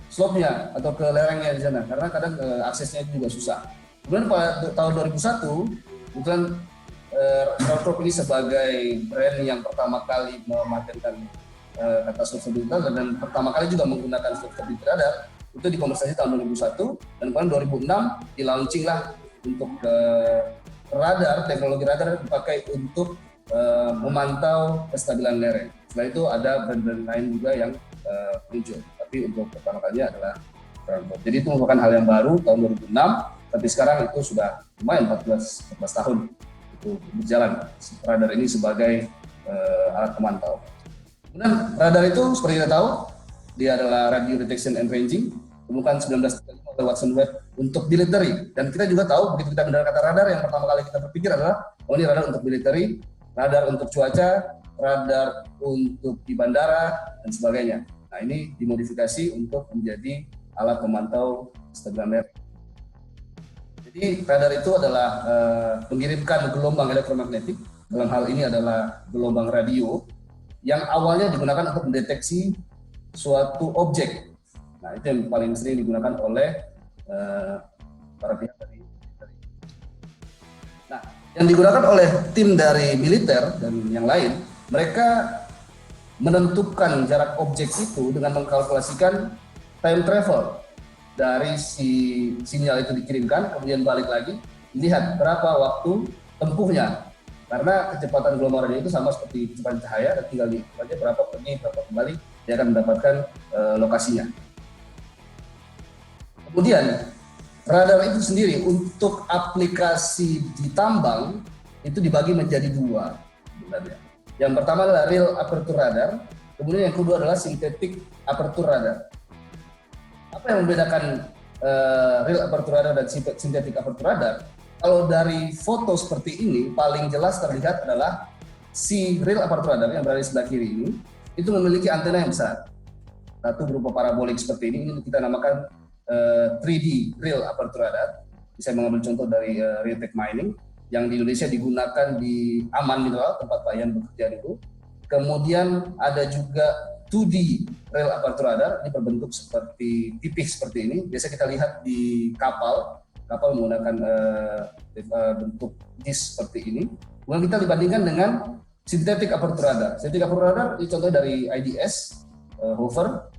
Speaker 4: slope-nya atau ke lerengnya di sana, karena kadang aksesnya juga susah. Kemudian pada tahun 2001, kebetulan Groundcorp ini sebagai brand yang pertama kali mematenkan kata slope stability radar dan pertama kali juga menggunakan slope stability radar, itu dikomersialisasi tahun 2001 dan kemudian 2006 di-launching lah untuk radar, teknologi radar dipakai untuk memantau kestabilan lereng. Setelah itu ada brand-brand lain juga yang muncul, tapi untuk pertama kalinya adalah Groundcorp. Jadi itu merupakan hal yang baru tahun 2006, tapi sekarang itu sudah lumayan 14 tahun itu berjalan radar ini sebagai alat pemantau. Kemudian radar itu seperti kita tahu dia adalah radio detection and ranging, ditemukan 1935 oleh Watson Webb untuk military, dan kita juga tahu begitu kita mendengar kata radar yang pertama kali kita berpikir adalah oh ini radar untuk military, radar untuk cuaca, radar untuk di bandara dan sebagainya. Nah ini dimodifikasi untuk menjadi alat pemantau kestabilan lereng. Jadi radar itu adalah mengirimkan gelombang elektromagnetik, dalam hal ini adalah gelombang radio, yang awalnya digunakan untuk mendeteksi suatu objek. Nah itu yang paling sering digunakan oleh para pihak dari militer. Nah yang digunakan oleh tim dari militer dan yang lain, mereka menentukan jarak objek itu dengan mengkalkulasikan time travel dari si sinyal itu dikirimkan, kemudian balik lagi, lihat berapa waktu tempuhnya. Karena kecepatan gelombang radio itu sama seperti kecepatan cahaya, dan tinggal dihitung aja berapa pergi, berapa kembali, dia akan mendapatkan lokasinya. Kemudian radar itu sendiri untuk aplikasi di tambang itu dibagi menjadi dua sebenarnya. Yang pertama adalah real aperture radar, kemudian yang kedua adalah synthetic aperture radar. Apa yang membedakan real aperture radar dan synthetic aperture radar? Kalau dari foto seperti ini, paling jelas terlihat adalah si real aperture radar yang berada di sebelah kiri ini, itu memiliki antena yang besar. Satu berupa parabolik seperti ini kita namakan 3D real aperture radar. Saya mengambil contoh dari Realtek Mining, yang di Indonesia digunakan di Aman Mineral, tempat Pak Ian bekerja itu. Kemudian ada juga 2D real aperture radar, ini berbentuk seperti tipis seperti ini. Biasa kita lihat di kapal menggunakan bentuk disk seperti ini. Kemudian kita dibandingkan dengan synthetic aperture radar. Synthetic aperture radar ini contoh dari IDS, Hoover.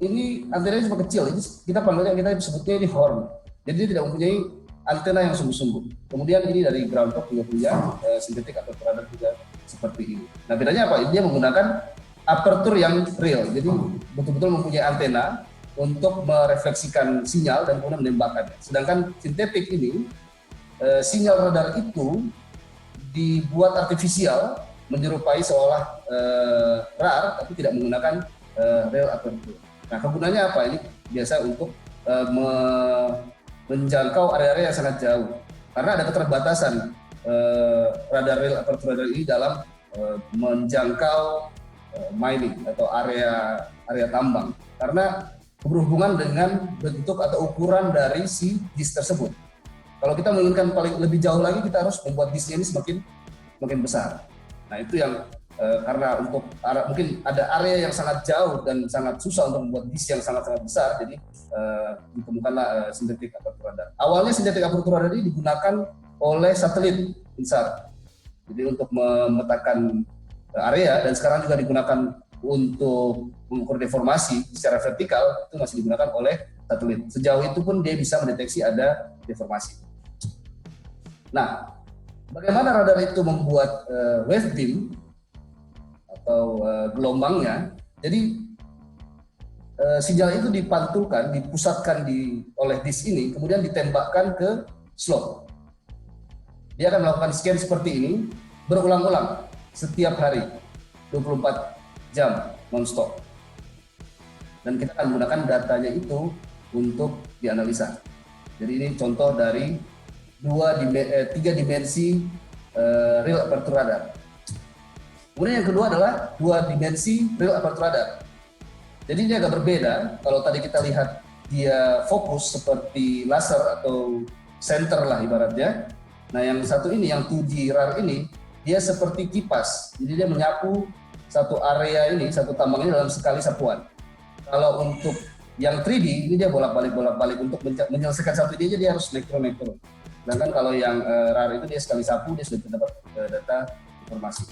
Speaker 4: Ini antenanya cuma kecil, ini kita panggilnya, kita sebutnya ini horn. Jadi dia tidak mempunyai antena yang sungguh-sungguh. Kemudian ini dari Groundcorp juga punya synthetic aperture radar juga seperti ini. Nah bedanya apa? Dia menggunakan aperture yang real, jadi betul-betul mempunyai antena untuk merefleksikan sinyal dan kemudian menembakkannya. Sedangkan sintetik ini, sinyal radar itu dibuat artifisial, menyerupai seolah RAR, tapi tidak menggunakan real aperture. Nah kegunaannya apa? Ini biasa untuk menjangkau area-area yang sangat jauh, karena ada keterbatasan radar real aperture radar ini dalam menjangkau mining atau area tambang, karena berhubungan dengan bentuk atau ukuran dari si disk tersebut. Kalau kita menginginkan paling lebih jauh lagi, kita harus membuat disknya ini semakin besar. Nah itu yang karena untuk mungkin ada area yang sangat jauh dan sangat susah untuk membuat disk yang sangat-sangat besar, jadi ditemukanlah synthetic aperture radar. Awalnya synthetic aperture radar ini digunakan oleh satelit INSAR, jadi untuk memetakan area, dan sekarang juga digunakan untuk mengukur deformasi secara vertikal, itu masih digunakan oleh satelit. Sejauh itu pun dia bisa mendeteksi ada deformasi. Nah, Bagaimana radar itu membuat wave beam atau gelombangnya? Jadi sinyal itu dipantulkan, dipusatkan oleh disk ini, kemudian ditembakkan ke slot. Dia akan melakukan scan seperti ini berulang-ulang setiap hari, 24 jam non-stop. Dan kita akan menggunakan datanya itu untuk dianalisa. Jadi ini contoh dari 3 dimensi real aperture radar. Kemudian yang kedua adalah 2 dimensi real aperture radar. Jadi ini agak berbeda. Kalau tadi kita lihat dia fokus seperti laser atau center lah ibaratnya. Nah yang satu ini, yang 2D RAR ini, dia seperti kipas. Jadi dia menyapu satu area ini, satu tambang ini dalam sekali sapuan. Kalau untuk yang 3D ini dia bolak-balik untuk menyelesaikan satu ide, dia harus elektron. Sedangkan kalau yang RAR itu dia sekali sapu, dia sudah dapat data informasi.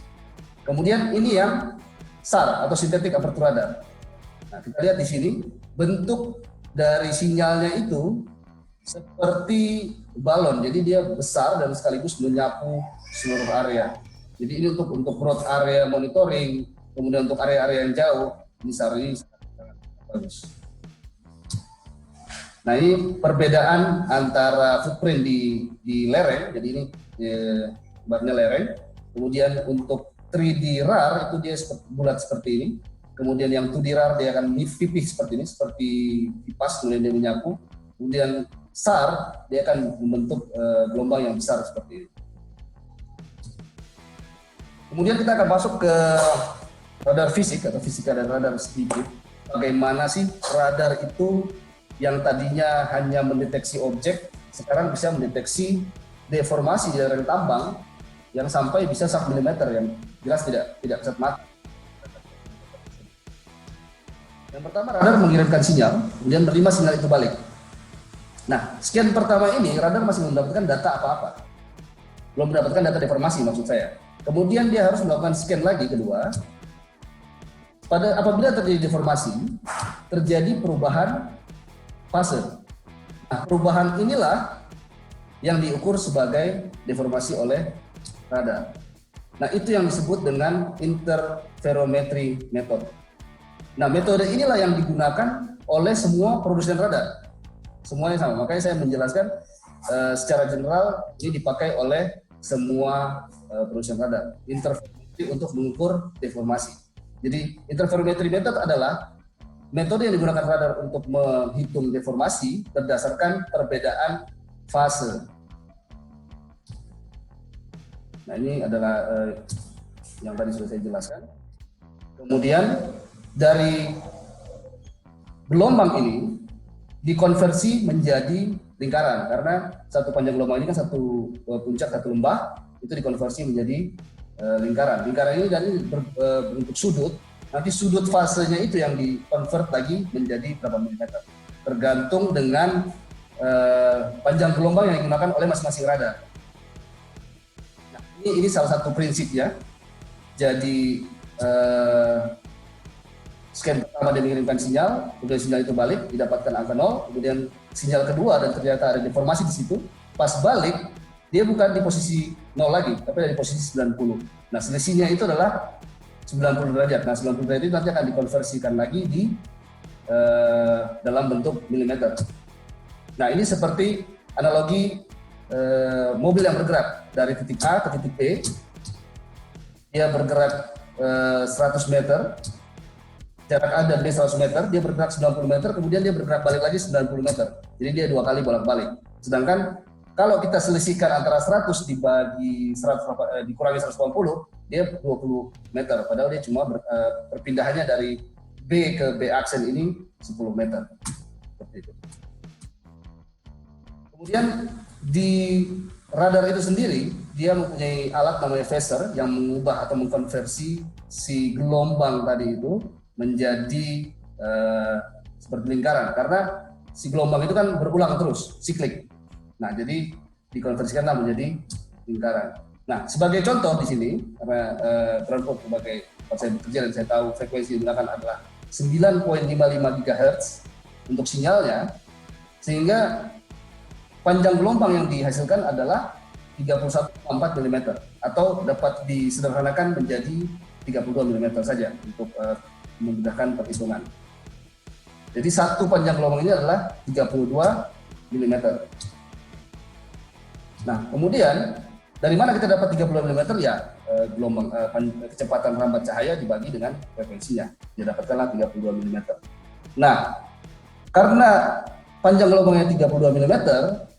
Speaker 4: Kemudian ini yang SAR atau synthetic aperture radar. Nah, kita lihat di sini bentuk dari sinyalnya itu seperti balon. Jadi dia besar dan sekaligus menyapu seluruh area. Jadi ini untuk broad area monitoring, kemudian untuk area-area yang jauh, ini SAR ini sangat bagus. Nah ini perbedaan antara footprint di lereng, jadi ini barnya lereng. Kemudian untuk 3D RAR itu dia bulat seperti ini. Kemudian yang 2D RAR dia akan pipih seperti ini, seperti kipas, kemudian dia menyapu. Kemudian SAR dia akan membentuk gelombang yang besar seperti ini. Kemudian kita akan masuk ke radar fisik atau fisika dan radar sedikit. Bagaimana sih radar itu yang tadinya hanya mendeteksi objek, sekarang bisa mendeteksi deformasi di lereng tambang yang sampai bisa 1 mm, yang jelas tidak kasat mata. Yang pertama, radar mengirimkan sinyal, kemudian menerima sinyal itu balik. Nah, scan pertama ini radar masih mendapatkan data apa-apa, belum mendapatkan data deformasi maksud saya. Kemudian dia harus melakukan scan lagi kedua. Apabila terjadi deformasi, terjadi perubahan fase. Nah, perubahan inilah yang diukur sebagai deformasi oleh radar. Nah, itu yang disebut dengan interferometry method. Nah, metode inilah yang digunakan oleh semua produsen radar. Semuanya sama. Makanya saya menjelaskan secara general ini dipakai oleh semua produsen radar. Interferometry untuk mengukur deformasi. Jadi, interferometry method adalah metode yang digunakan radar untuk menghitung deformasi berdasarkan perbedaan fase. Nah ini adalah yang tadi sudah saya jelaskan. Kemudian dari gelombang ini dikonversi menjadi lingkaran karena satu panjang gelombang ini kan satu puncak, satu lembah, itu dikonversi menjadi lingkaran. Lingkaran ini dari berbentuk sudut. Nanti sudut fasenya itu yang di-convert lagi menjadi berapa milimeter. Tergantung dengan panjang gelombang yang digunakan oleh masing-masing radar. Nah, ini salah satu prinsip ya. Jadi scan pertama dia mengirimkan sinyal, kemudian sinyal itu balik, didapatkan angka 0, kemudian sinyal kedua dan ternyata ada deformasi di situ. Pas balik, dia bukan di posisi 0 lagi, tapi ada di posisi 90. Nah, selisihnya itu adalah 90 derajat. Nah, 90 derajat itu nanti akan dikonversikan lagi di dalam bentuk milimeter. Nah, ini seperti analogi mobil yang bergerak dari titik A ke titik B. Dia bergerak 100 meter, jarak A dan B 100 meter, dia bergerak 90 meter, kemudian dia bergerak balik lagi 90 meter. Jadi dia 2 kali bolak-balik. Sedangkan kalau kita selisihkan antara 100 dibagi 100 dikurangi 180, dia 20 meter. Padahal dia cuma perpindahannya dari B ke B aksen ini 10 meter. Seperti itu. Kemudian di radar itu sendiri, dia mempunyai alat namanya phaser yang mengubah atau mengkonversi si gelombang tadi itu menjadi seperti lingkaran. Karena si gelombang itu kan berulang terus, siklik. Nah, jadi dikonversikanlah menjadi lingkaran. Nah, sebagai contoh di sini, karena Groundhog sebagai tempat saya bekerja dan saya tahu frekuensi yang digunakan adalah 9.55 GHz untuk sinyalnya, sehingga panjang gelombang yang dihasilkan adalah 31,4 mm atau dapat disederhanakan menjadi 32 mm saja untuk memudahkan perhitungan. Jadi satu panjang gelombang ini adalah 32 mm. Nah, kemudian dari mana kita dapat 32 mm? Ya, gelombang kecepatan rambat cahaya dibagi dengan frekuensinya. Dia dapatkanlah 32 mm. Nah, karena panjang gelombangnya 32 mm,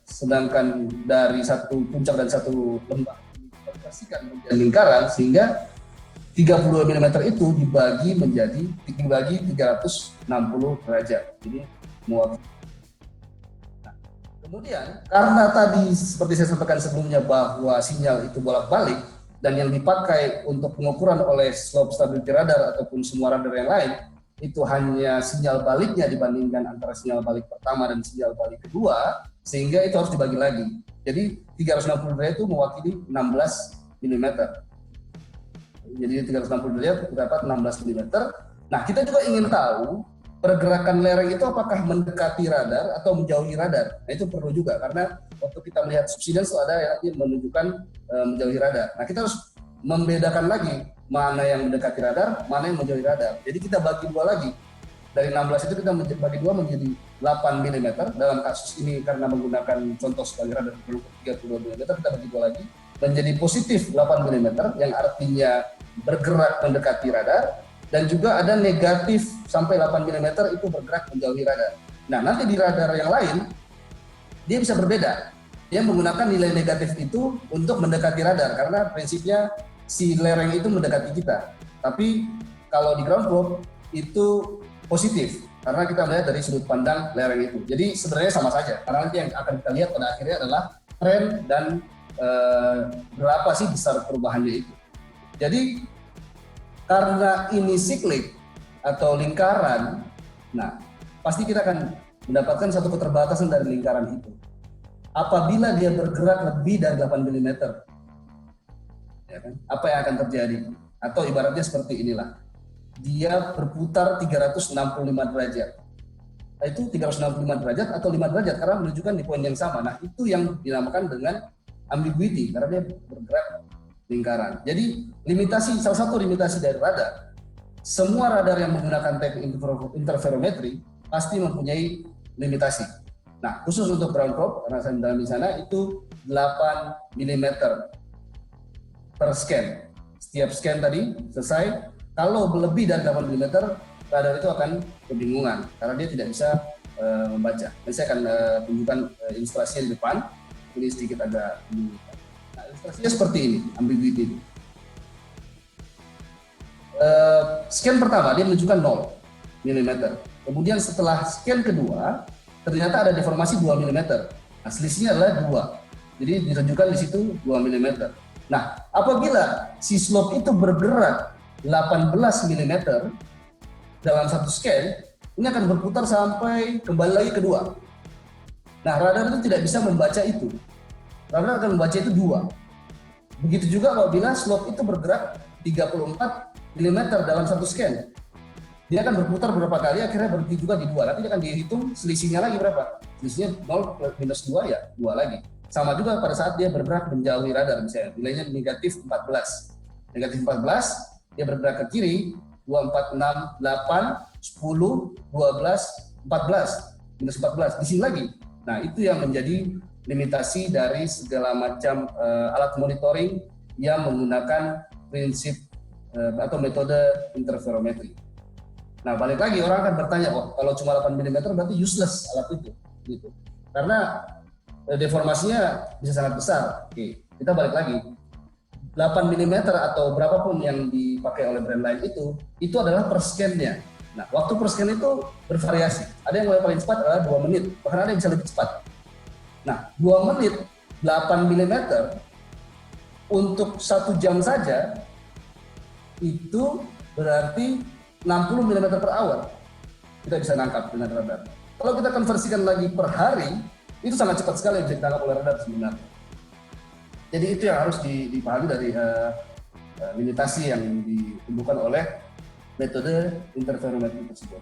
Speaker 4: sedangkan dari satu puncak dan satu lembah dikonversikan menjadi lingkaran, sehingga 32 mm itu dibagi 360 derajat. Jadi mewakili. Nah, kemudian karena tadi seperti saya sampaikan sebelumnya bahwa sinyal itu bolak-balik dan yang dipakai untuk pengukuran oleh slope stability radar ataupun semua radar yang lain itu hanya sinyal baliknya dibandingkan antara sinyal balik pertama dan sinyal balik kedua, sehingga itu harus dibagi lagi. Jadi 360 derajat itu mewakili 16 mm. Jadi 360 derajat terdapat 16 mm. Nah, kita juga ingin tahu pergerakan lereng itu apakah mendekati radar atau menjauhi radar. Nah, itu perlu juga karena waktu kita melihat subsidence ada yang menunjukkan menjauhi radar. Nah, kita harus membedakan lagi mana yang mendekati radar, mana yang menjauhi radar. Jadi kita bagi dua lagi. Dari 16 itu kita bagi dua menjadi 8 mm. Dalam kasus ini karena menggunakan contoh sebagai radar 32 mm, kita bagi dua lagi menjadi positif 8 mm yang artinya bergerak mendekati radar, dan juga ada negatif sampai 8 mm itu bergerak menjauhi radar. Nah, nanti di radar yang lain dia bisa berbeda. Dia menggunakan nilai negatif itu untuk mendekati radar karena prinsipnya si lereng itu mendekati kita. Tapi kalau di ground probe itu positif karena kita melihat dari sudut pandang lereng itu. Jadi sebenarnya sama saja. Karena nanti yang akan kita lihat pada akhirnya adalah tren dan berapa sih besar perubahannya itu. Jadi karena ini siklik atau lingkaran, nah pasti kita akan mendapatkan satu keterbatasan dari lingkaran itu. Apabila dia bergerak lebih dari 8 mm, ya kan? Apa yang akan terjadi? Atau ibaratnya seperti inilah, dia berputar 365 derajat. Nah, itu 365 derajat atau 5 derajat karena menunjukkan di poin yang sama. Nah, itu yang dinamakan dengan ambiguity karena dia bergerak lingkaran. Jadi salah satu limitasi dari radar, semua radar yang menggunakan teknik interferometri pasti mempunyai limitasi. Nah, khusus untuk ground probe karena saya mendalami di sana itu 8 mm per scan. Setiap scan tadi selesai, kalau lebih dari 8 mm radar itu akan kebingungan karena dia tidak bisa membaca. Nanti saya akan tunjukkan ilustrasinya di depan. Ini sedikit agak membingungkan. Nah, ilustrasinya seperti ini, ambiguity ini. Scan pertama dia menunjukkan 0 mm. Kemudian setelah scan kedua ternyata ada deformasi 2 mm. Nah, selisihnya adalah 2. Jadi ditunjukkan di situ 2 mm. Nah, apabila si slope itu bergerak 18 mm dalam satu scan, ini akan berputar sampai kembali lagi ke 2. Nah, radar itu tidak bisa membaca itu. Radar akan membaca itu 2. Begitu juga apabila slope itu bergerak 34 mm dalam satu scan. Dia akan berputar beberapa kali, akhirnya berhenti juga di 2. Nanti dia akan dihitung selisihnya lagi berapa? Selisihnya 0 minus 2 ya 2 lagi. Sama juga pada saat dia bergerak menjauhi radar misalnya, nilainya negatif 14. Negatif 14, dia bergerak ke kiri, 2, 4, 6, 8, 10, 12, 14. Minus 14, di sini lagi. Nah, itu yang menjadi limitasi dari segala macam alat monitoring yang menggunakan prinsip atau metode interferometri. Nah, balik lagi orang akan bertanya, kalau cuma 8 mm berarti useless alat itu, gitu. Karena deformasinya bisa sangat besar. Oke, kita balik lagi. 8 mm atau berapapun yang dipakai oleh brand lain itu adalah per scan-nya. Nah, waktu per scan itu bervariasi. Ada yang paling cepat adalah 2 menit, bahkan ada yang bisa lebih cepat. Nah, 2 menit 8 mm untuk 1 jam saja itu berarti 60 mm per hour. Kita bisa nangkap dengan radar. Kalau kita konversikan lagi per hari, itu sangat cepat sekali bisa ditangkap oleh radar sebenarnya. Jadi itu yang harus dipahami dari limitasi yang ditimbulkan oleh metode interferometri tersebut.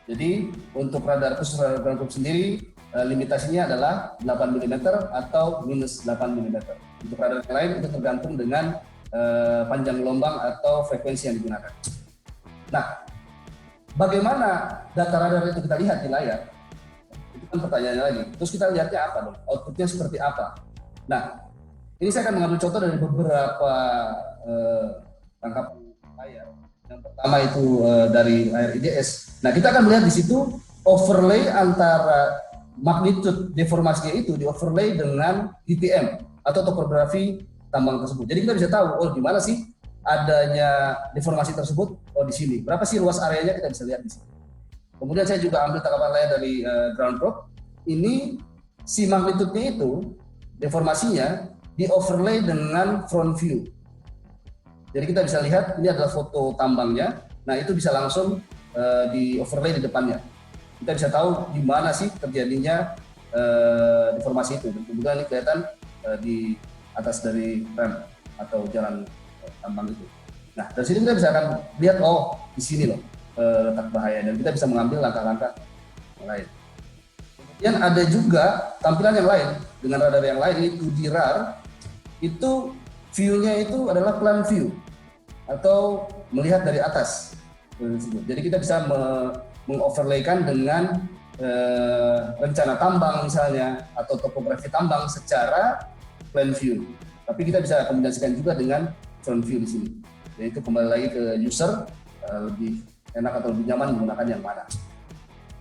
Speaker 4: Jadi untuk radar khusus radar ground probe sendiri limitasinya adalah 8 mm atau minus 8 mm. Untuk radar yang lain itu tergantung dengan panjang gelombang atau frekuensi yang digunakan. Nah, bagaimana data radar itu kita lihat di layar? Itu kan pertanyaannya lagi. Terus kita lihatnya apa dong? Outputnya seperti apa? Nah, ini saya akan mengambil contoh dari beberapa tangkapan layar. Yang pertama itu dari layar IDS. Nah, kita akan melihat di situ overlay antara magnitude deformasinya itu di overlay dengan DTM atau topografi tambang tersebut. Jadi kita bisa tahu, oh di mana sih adanya deformasi tersebut? Oh di sini. Berapa sih luas areanya, kita bisa lihat di sini. Kemudian saya juga ambil tangkapan layar dari ground probe. Ini si magnitude-nya itu deformasinya di overlay dengan front view. Jadi kita bisa lihat ini adalah foto tambangnya. Nah itu bisa langsung di overlay di depannya. Kita bisa tahu di mana sih terjadinya deformasi itu. Dan kemudian ini kelihatan di atas dari rem atau jalan tambang itu. Nah dari sini kita bisa akan lihat, oh di sini loh letak bahaya, dan kita bisa mengambil langkah-langkah yang lain. Kemudian ada juga tampilan yang lain dengan radar yang lain, ini 2D RAR, itu view-nya itu adalah plan view atau melihat dari atas. Jadi kita bisa mengoverlaykan dengan rencana tambang misalnya atau topografi tambang secara plan view. Tapi kita bisa kombinasikan juga dengan front view di sini. Yaitu kembali lagi ke user lebih enak atau lebih nyaman menggunakan yang mana.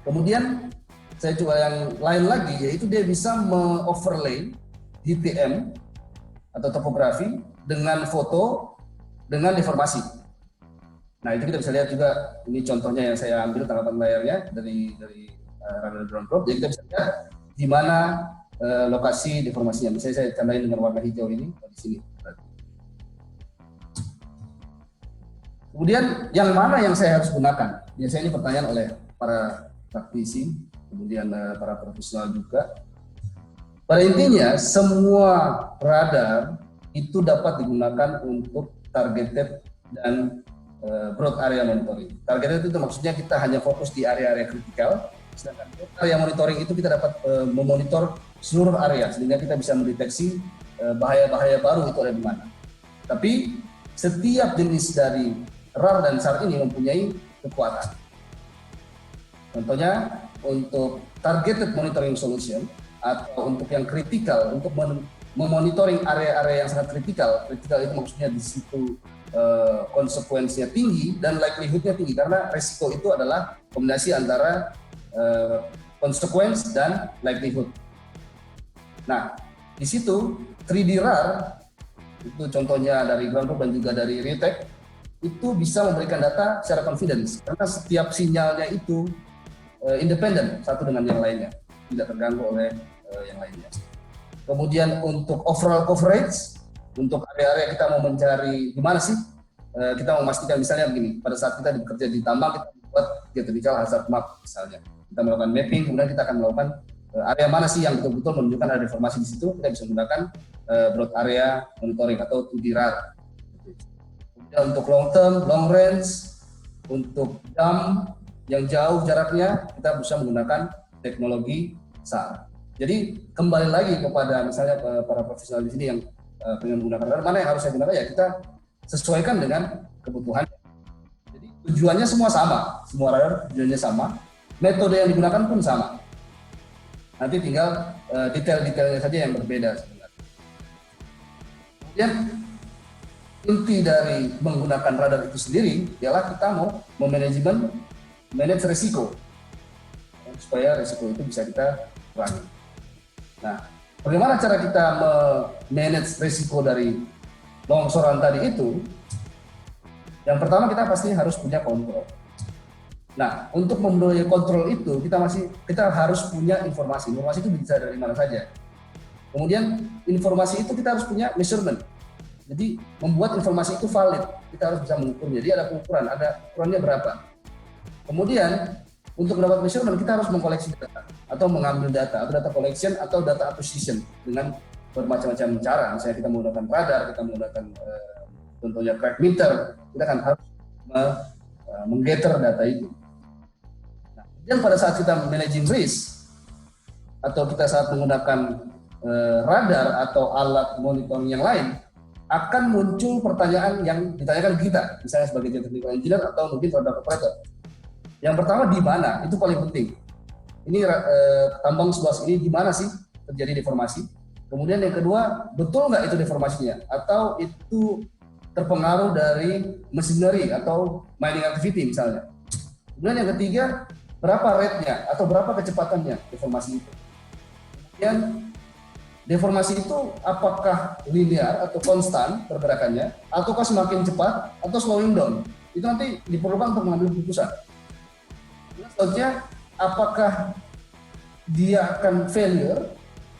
Speaker 4: Kemudian saya coba yang lain lagi, yaitu dia bisa me-overlay DTM atau topografi dengan foto dengan deformasi. Nah itu kita bisa lihat juga, ini contohnya yang saya ambil tangkapan layarnya dari radar ground probe. Jadi kita bisa lihat di mana lokasi deformasinya. Misalnya saya tandain dengan warna hijau ini di sini. Kemudian yang mana yang saya harus gunakan? Biasanya ini pertanyaan oleh para praktisi, kemudian para profesional juga. Pada intinya semua radar itu dapat digunakan untuk targeted dan broad area monitoring. Targeted itu maksudnya kita hanya fokus di area-area kritikal, sedangkan broad area monitoring itu kita dapat memonitor seluruh area sehingga kita bisa mendeteksi bahaya-bahaya baru itu ada di mana. Tapi setiap jenis dari RAR dan SAR ini mempunyai kekuatan. Contohnya untuk targeted monitoring solution atau untuk yang kritikal, untuk memonitoring area-area yang sangat kritikal. Kritikal itu maksudnya di situ konsekuensinya tinggi dan likelihood-nya tinggi, karena resiko itu adalah kombinasi antara consequence dan likelihood. Nah, di situ 3D RAR itu contohnya dari ground probe dan juga dari RIOTech itu bisa memberikan data secara confidence karena setiap sinyalnya itu independen satu dengan yang lainnya, tidak terganggu oleh yang lainnya. Kemudian untuk overall coverage, untuk area-area kita mau mencari di mana sih kita mau memastikan, misalnya begini, pada saat kita bekerja di tambang kita buat geotechnical hazard map misalnya, kita melakukan mapping, kemudian kita akan melakukan area mana sih yang betul-betul menunjukkan ada deformasi di situ, kita bisa menggunakan broad area monitoring atau 2D RAR. Kemudian untuk long term, long range, untuk jam yang jauh jaraknya kita bisa menggunakan teknologi SAR. Jadi kembali lagi kepada misalnya para profesional di sini yang pengen menggunakan radar, mana yang harus saya gunakan, ya kita sesuaikan dengan kebutuhan. Jadi tujuannya semua sama, semua radar tujuannya sama, metode yang digunakan pun sama. Nanti tinggal detail-detailnya saja yang berbeda sebenarnya. Kemudian inti dari menggunakan radar itu sendiri ialah kita mau manage resiko supaya resiko itu bisa kita kurangi. Nah, bagaimana cara kita manage resiko dari longsoran tadi itu? Yang pertama kita pasti harus punya kontrol. Nah, untuk mempunyai kontrol itu kita harus punya informasi. Informasi itu bisa dari mana saja. Kemudian informasi itu kita harus punya measurement. Jadi membuat informasi itu valid, kita harus bisa mengukurnya. Jadi ada pengukuran, ada ukurannya berapa. Kemudian untuk mendapat measurement kita harus mengkoleksi data atau mengambil data, atau data collection atau data acquisition dengan bermacam-macam cara. Misalnya kita menggunakan radar, kita menggunakan contohnya crack meter, kita kan harus menggather data itu. Nah, dan pada saat kita managing risk, atau kita saat menggunakan radar atau alat monitoring yang lain, akan muncul pertanyaan yang ditanyakan ke kita, misalnya sebagai geotechnical engineer atau mungkin radar operator. Yang pertama, di mana? Itu paling penting. Ini tambang seluas ini di mana sih terjadi deformasi? Kemudian yang kedua, betul nggak itu deformasinya? Atau itu terpengaruh dari machinery atau mining activity misalnya. Kemudian yang ketiga, berapa rate-nya atau berapa kecepatannya deformasi itu. Kemudian deformasi itu apakah linear atau konstan pergerakannya, ataukah semakin cepat atau slowing down. Itu nanti diperlukan untuk mengambil keputusan. Selanjutnya, apakah dia akan failure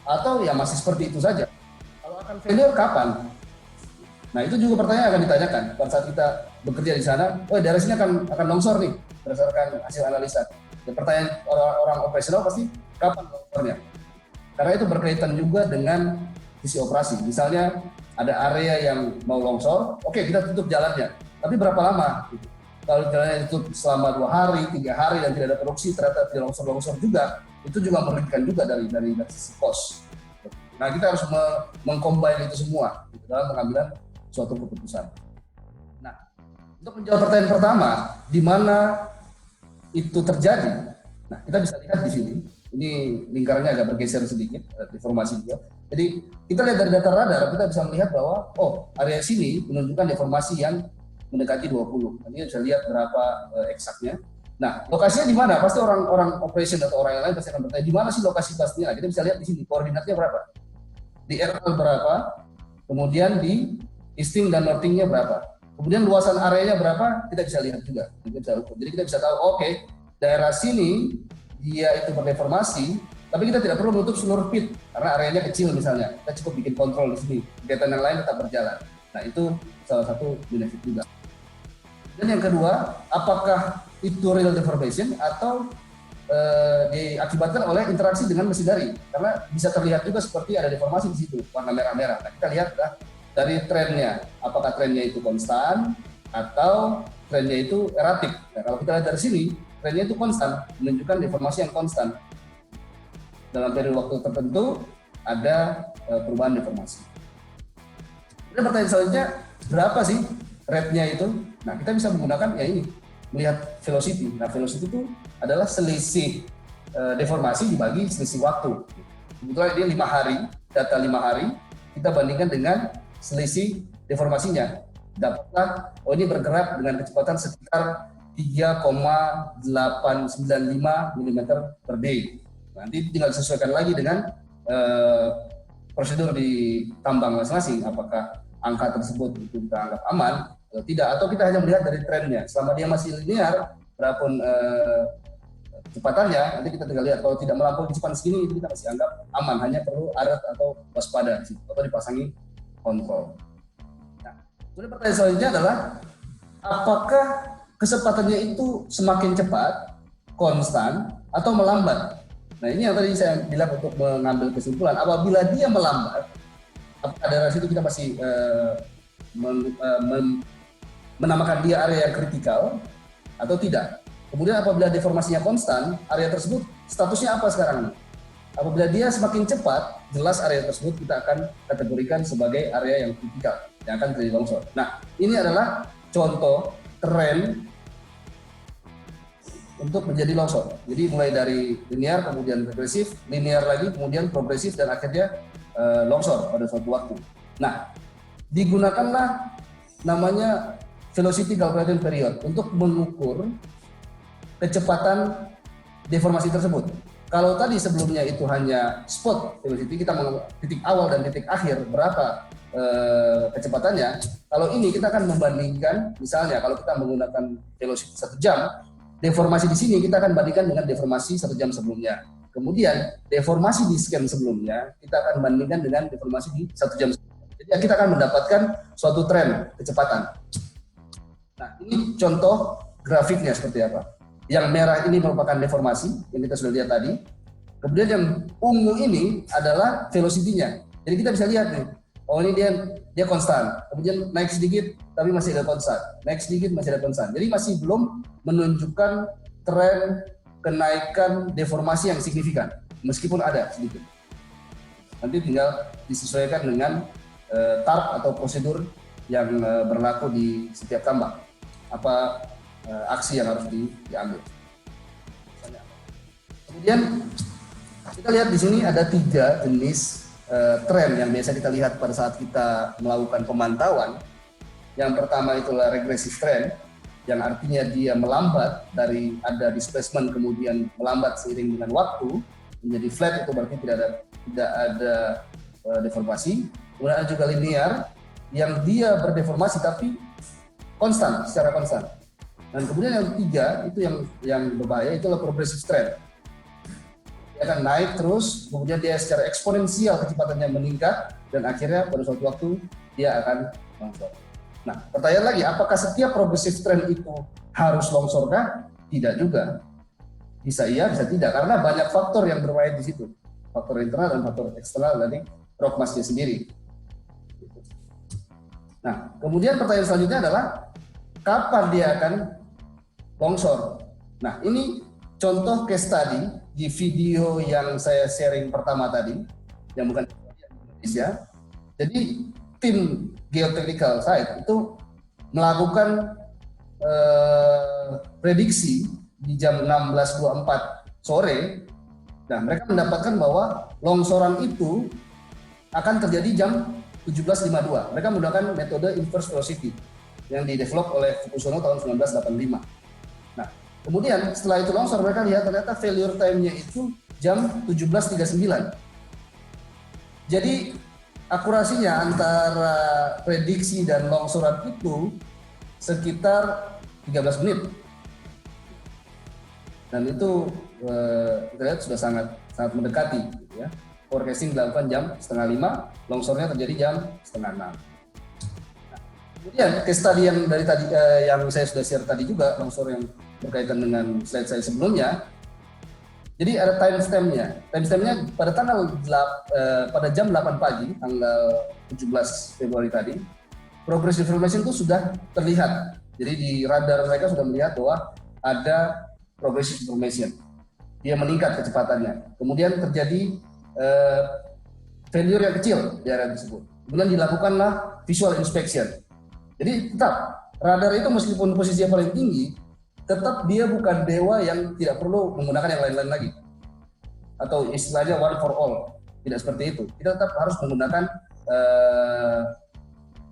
Speaker 4: atau ya masih seperti itu saja. Kalau akan failure kapan? Nah, itu juga pertanyaan yang akan ditanyakan pada saat kita bekerja di sana. Oh, daerah sini akan longsor nih berdasarkan hasil analisa. Dan pertanyaan orang operasional pasti kapan longsornya? Karena itu berkaitan juga dengan sisi operasi. Misalnya ada area yang mau longsor, oke, kita tutup jalannya. Tapi berapa lama? Kalau jalannya ditutup selama 2 hari, 3 hari dan tidak ada produksi, ternyata tidak longsor juga, itu juga merugikan juga dari sisi cost. Nah, kita harus mengcombine itu semua dalam pengambilan suatu keputusan. Nah, untuk menjawab pertanyaan pertama, di mana itu terjadi? Nah, kita bisa lihat di sini. Ini lingkarannya agak bergeser sedikit, deformasi juga. Jadi, kita lihat dari data radar, kita bisa melihat bahwa, area sini menunjukkan deformasi yang mendekati 20. Ini bisa lihat berapa eksaknya. Nah, lokasinya di mana? Pasti orang operation atau orang yang lain pasti akan bertanya, di mana sih lokasi pastinya? Nah, kita bisa lihat di sini, koordinatnya berapa? Di RL berapa? Kemudian di easting dan northingnya berapa? Kemudian luasan areanya berapa? Kita bisa lihat juga. Kita bisa ukur. Jadi kita bisa tahu, daerah sini dia itu berdeformasi, tapi kita tidak perlu menutup seluruh pit karena areanya kecil misalnya. Kita cukup bikin kontrol di sini. Kegiatan yang lain tetap berjalan. Nah, itu salah satu benefit juga. Dan yang kedua, apakah itu real deformation atau diakibatkan oleh interaksi dengan machinery? Karena bisa terlihat juga seperti ada deformasi di situ, warna merah-merah. Nah, kita lihat dari trennya, apakah trennya itu konstan atau trennya itu erratik. Nah, kalau kita lihat dari sini, trennya itu konstan, menunjukkan deformasi yang konstan. Dalam periode waktu tertentu ada perubahan deformasi. Kemudian pertanyaan selanjutnya, berapa sih rate-nya itu? Nah, kita bisa menggunakan melihat velocity. Nah, velocity itu adalah selisih deformasi dibagi selisih waktu. Kebetulan dia 5 hari, data 5 hari, kita bandingkan dengan selisih deformasinya. Dapatlah, ini bergerak dengan kecepatan sekitar 3,895 mm per day. Nanti tinggal disesuaikan lagi dengan prosedur di tambang masing-masing, apakah angka tersebut itu kita anggap aman atau tidak, atau kita hanya melihat dari trennya. Selama dia masih linear, berapapun kecepatannya, nanti kita tinggal lihat. Kalau tidak melampaui kecepatan segini, itu kita masih anggap aman, hanya perlu alert atau waspada di situ, atau dipasangi kontrol. Nah, kemudian pertanyaan selanjutnya adalah, apakah kecepatannya itu semakin cepat, konstan, atau melambat? Nah, ini yang tadi saya bilang untuk mengambil kesimpulan. Apabila dia melambat, apakah daerah situ kita masih menamakan dia area yang kritikal atau tidak? Kemudian apabila deformasinya konstan, area tersebut statusnya apa sekarang? Apabila dia semakin cepat, jelas area tersebut kita akan kategorikan sebagai area yang kritikal, yang akan terjadi longsor. Nah, ini adalah contoh tren untuk menjadi longsor. Jadi mulai dari linear, kemudian regresif, linear lagi, kemudian progresif, dan akhirnya longsor pada suatu waktu. Nah, digunakanlah namanya velocity calculation period untuk mengukur kecepatan deformasi tersebut. Kalau tadi sebelumnya itu hanya spot velocity, kita titik awal dan titik akhir berapa kecepatannya. Kalau ini kita akan membandingkan, misalnya kalau kita menggunakan velocity 1 jam, deformasi di sini kita akan bandingkan dengan deformasi 1 jam sebelumnya. Kemudian deformasi di scan sebelumnya kita akan bandingkan dengan deformasi di 1 jam sebelumnya. Jadi kita akan mendapatkan suatu tren kecepatan. Nah, ini contoh grafiknya seperti apa. Yang merah ini merupakan deformasi yang kita sudah lihat tadi. Kemudian yang ungu ini adalah velocity-nya. Jadi kita bisa lihat nih, ini dia konstan. Kemudian naik sedikit tapi masih ada konstan. Naik sedikit masih ada konstan. Jadi masih belum menunjukkan tren kenaikan deformasi yang signifikan. meskipun ada sedikit. Nanti tinggal disesuaikan dengan taraf atau prosedur yang berlaku di setiap tambak. Apa aksi yang harus diambil. Kemudian kita lihat di sini ada 3 jenis tren yang biasa kita lihat pada saat kita melakukan pemantauan. Yang pertama itulah regressive trend, yang artinya dia melambat dari ada displacement kemudian melambat seiring dengan waktu menjadi flat, itu berarti tidak ada deformasi. Kemudian ada juga linear yang dia berdeformasi tapi konstan, secara konstan. Dan kemudian yang 3 itu yang berbahaya, itulah progressive trend. Dia akan naik terus, kemudian dia secara eksponensial kecepatannya meningkat dan akhirnya pada suatu waktu dia akan longsor. Nah, pertanyaan lagi, apakah setiap progressive trend itu harus longsor kah? Tidak juga. Bisa iya, bisa tidak, karena banyak faktor yang bermain di situ. Faktor internal dan faktor eksternal dari rock mass-nya sendiri. Nah, kemudian pertanyaan selanjutnya adalah kapan dia akan longsor? Nah, ini contoh case study di video yang saya sharing pertama tadi, yang bukan di Indonesia. Jadi tim geotechnical site itu melakukan prediksi di jam 16.24 sore. Nah, mereka mendapatkan bahwa longsoran itu akan terjadi jam 17.52. Mereka menggunakan metode inverse velocity yang didevelop oleh Fukushima tahun 1985. Nah, kemudian setelah itu longsor, mereka lihat ternyata failure time-nya itu jam 17.39. Jadi akurasinya antara prediksi dan longsoran itu sekitar 13 menit. Dan itu kita lihat sudah sangat mendekati gitu ya. Forecasting dilakukan jam 4:30, longsornya terjadi jam 5:30. Nah, kemudian case study yang dari tadi yang saya sudah share tadi juga, longsor yang berkaitan dengan slide saya sebelumnya. Jadi ada timestamp-nya. Timestamp-nya pada pada jam 8 pagi, tanggal 17 Februari tadi, progressive formation itu sudah terlihat. Jadi di radar mereka sudah melihat bahwa ada progressive formation. Dia meningkat kecepatannya. Kemudian terjadi failure yang kecil di area tersebut. Kemudian dilakukanlah visual inspection. Jadi tetap radar itu meskipun posisinya paling tinggi, tetap dia bukan dewa yang tidak perlu menggunakan yang lain-lain lagi. Atau istilahnya one for all. Tidak seperti itu. Kita tetap harus menggunakan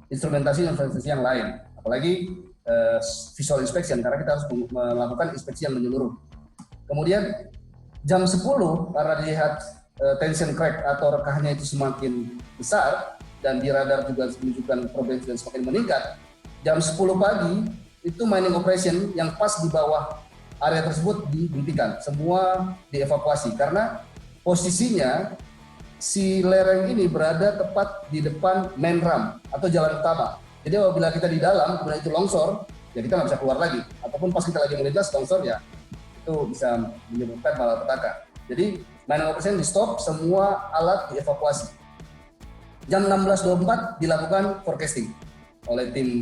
Speaker 4: instrumentasi yang lain. Apalagi visual inspection, karena kita harus melakukan inspeksi yang menyeluruh. Kemudian jam 10 karena dilihat tension crack atau rekahnya itu semakin besar dan di radar juga menunjukkan progresi dan semakin meningkat. Jam 10 pagi itu mining operation yang pas di bawah area tersebut dihentikan, semua dievakuasi karena posisinya si lereng ini berada tepat di depan main ramp atau jalan utama. Jadi apabila kita di dalam kemudian itu longsor, ya kita nggak bisa keluar lagi. Ataupun pas kita lagi melintas longsor, ya itu bisa menyebabkan malapetaka. Jadi mining operation di stop, semua alat dievakuasi. Jam 16.24 dilakukan forecasting oleh tim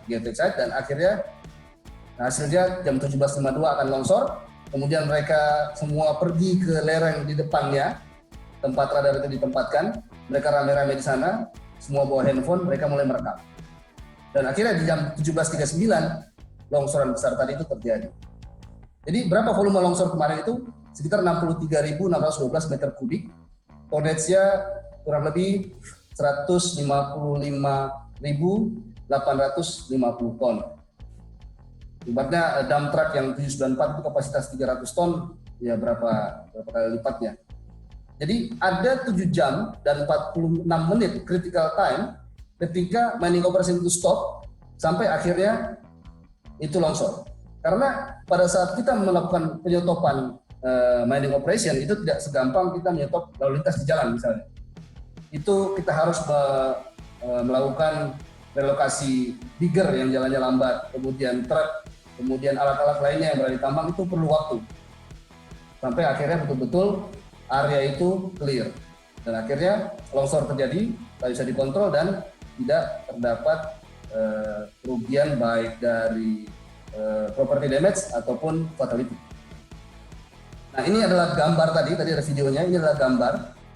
Speaker 4: geotech site dan akhirnya hasilnya jam 17.52 akan longsor. Kemudian mereka semua pergi ke lereng di depannya, tempat radar itu ditempatkan. Mereka rame-rame di sana, semua bawa handphone, mereka mulai merekam. Dan akhirnya di jam 17.39 longsoran besar tadi itu terjadi. Jadi berapa volume longsor kemarin itu? Sekitar 63.612 meter kubik. Tonnage-nya kurang lebih 155.850 ton. Ibaratnya dump truck yang 794 itu kapasitas 300 ton, ya berapa kali lipatnya. Jadi ada 7 jam dan 46 menit critical time ketika mining operation itu stop sampai akhirnya itu longsor. Karena pada saat kita melakukan penyotopan mining operation itu tidak segampang kita menyetop lalu lintas di jalan misalnya. Itu kita harus melakukan relokasi digger yang jalannya lambat, kemudian truk, kemudian alat-alat lainnya yang berada di tambang, itu perlu waktu. Sampai akhirnya betul-betul area itu clear. Dan akhirnya longsor terjadi, tak bisa dikontrol dan tidak terdapat kerugian baik dari property damage ataupun fatality. Nah, ini adalah gambar tadi ada videonya. Ini adalah gambar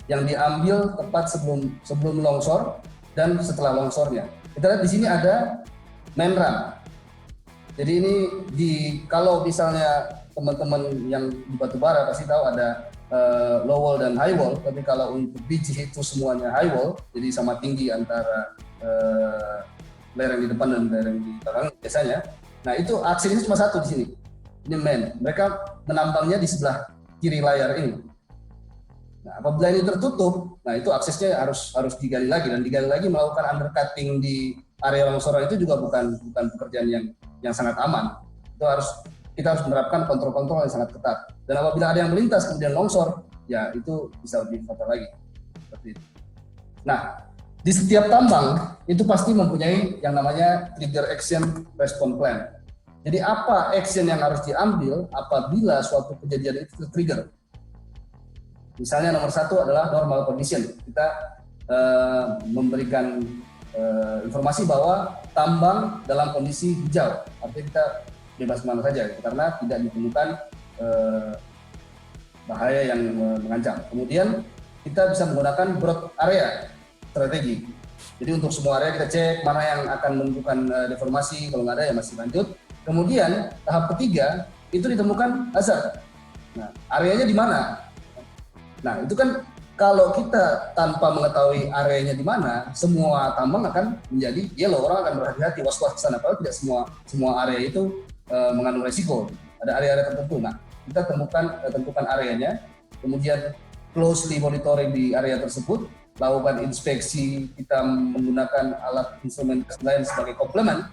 Speaker 4: yang diambil tepat sebelum longsor dan setelah longsornya. Kita lihat di sini ada main run. Jadi ini kalau misalnya teman-teman yang di batubara pasti tahu ada low wall dan high wall. Tapi kalau untuk biji itu semuanya high wall, jadi sama tinggi antara lereng di depan dan lereng di belakang biasanya. Nah, itu aksesnya cuma satu di sini. Ini main. Mereka menambangnya di sebelah kiri layar ini. Nah, apabila ini tertutup, nah itu aksesnya harus digali lagi, dan digali lagi melakukan undercutting di area longsoran itu juga bukan pekerjaan yang sangat aman. Itu kita harus menerapkan kontrol-kontrol yang sangat ketat. Dan apabila ada yang melintas kemudian longsor, ya itu bisa lebih fatal lagi. Seperti itu. Nah, di setiap tambang itu pasti mempunyai yang namanya trigger action response plan. Jadi apa action yang harus diambil apabila suatu kejadian itu tertrigger? Misalnya nomor satu adalah normal condition. Kita memberikan informasi bahwa tambang dalam kondisi hijau, artinya kita bebas kemana saja, karena tidak ditemukan bahaya yang mengancam. Kemudian kita bisa menggunakan broad area strategi. Jadi untuk semua area kita cek mana yang akan menunjukkan deformasi, kalau nggak ada ya masih lanjut. Kemudian tahap ketiga itu ditemukan hazard. Nah, areanya di mana? Nah, itu kan kalau kita tanpa mengetahui areanya di mana, semua tambang akan menjadi yellow. Orang akan berhati-hati, was-was ke sana. Padahal tidak semua area itu mengandung resiko. Ada area-area tertentu. Nah, kita tentukan areanya, kemudian closely monitoring di area tersebut, lakukan inspeksi, kita menggunakan alat instrumen lain sebagai komplement.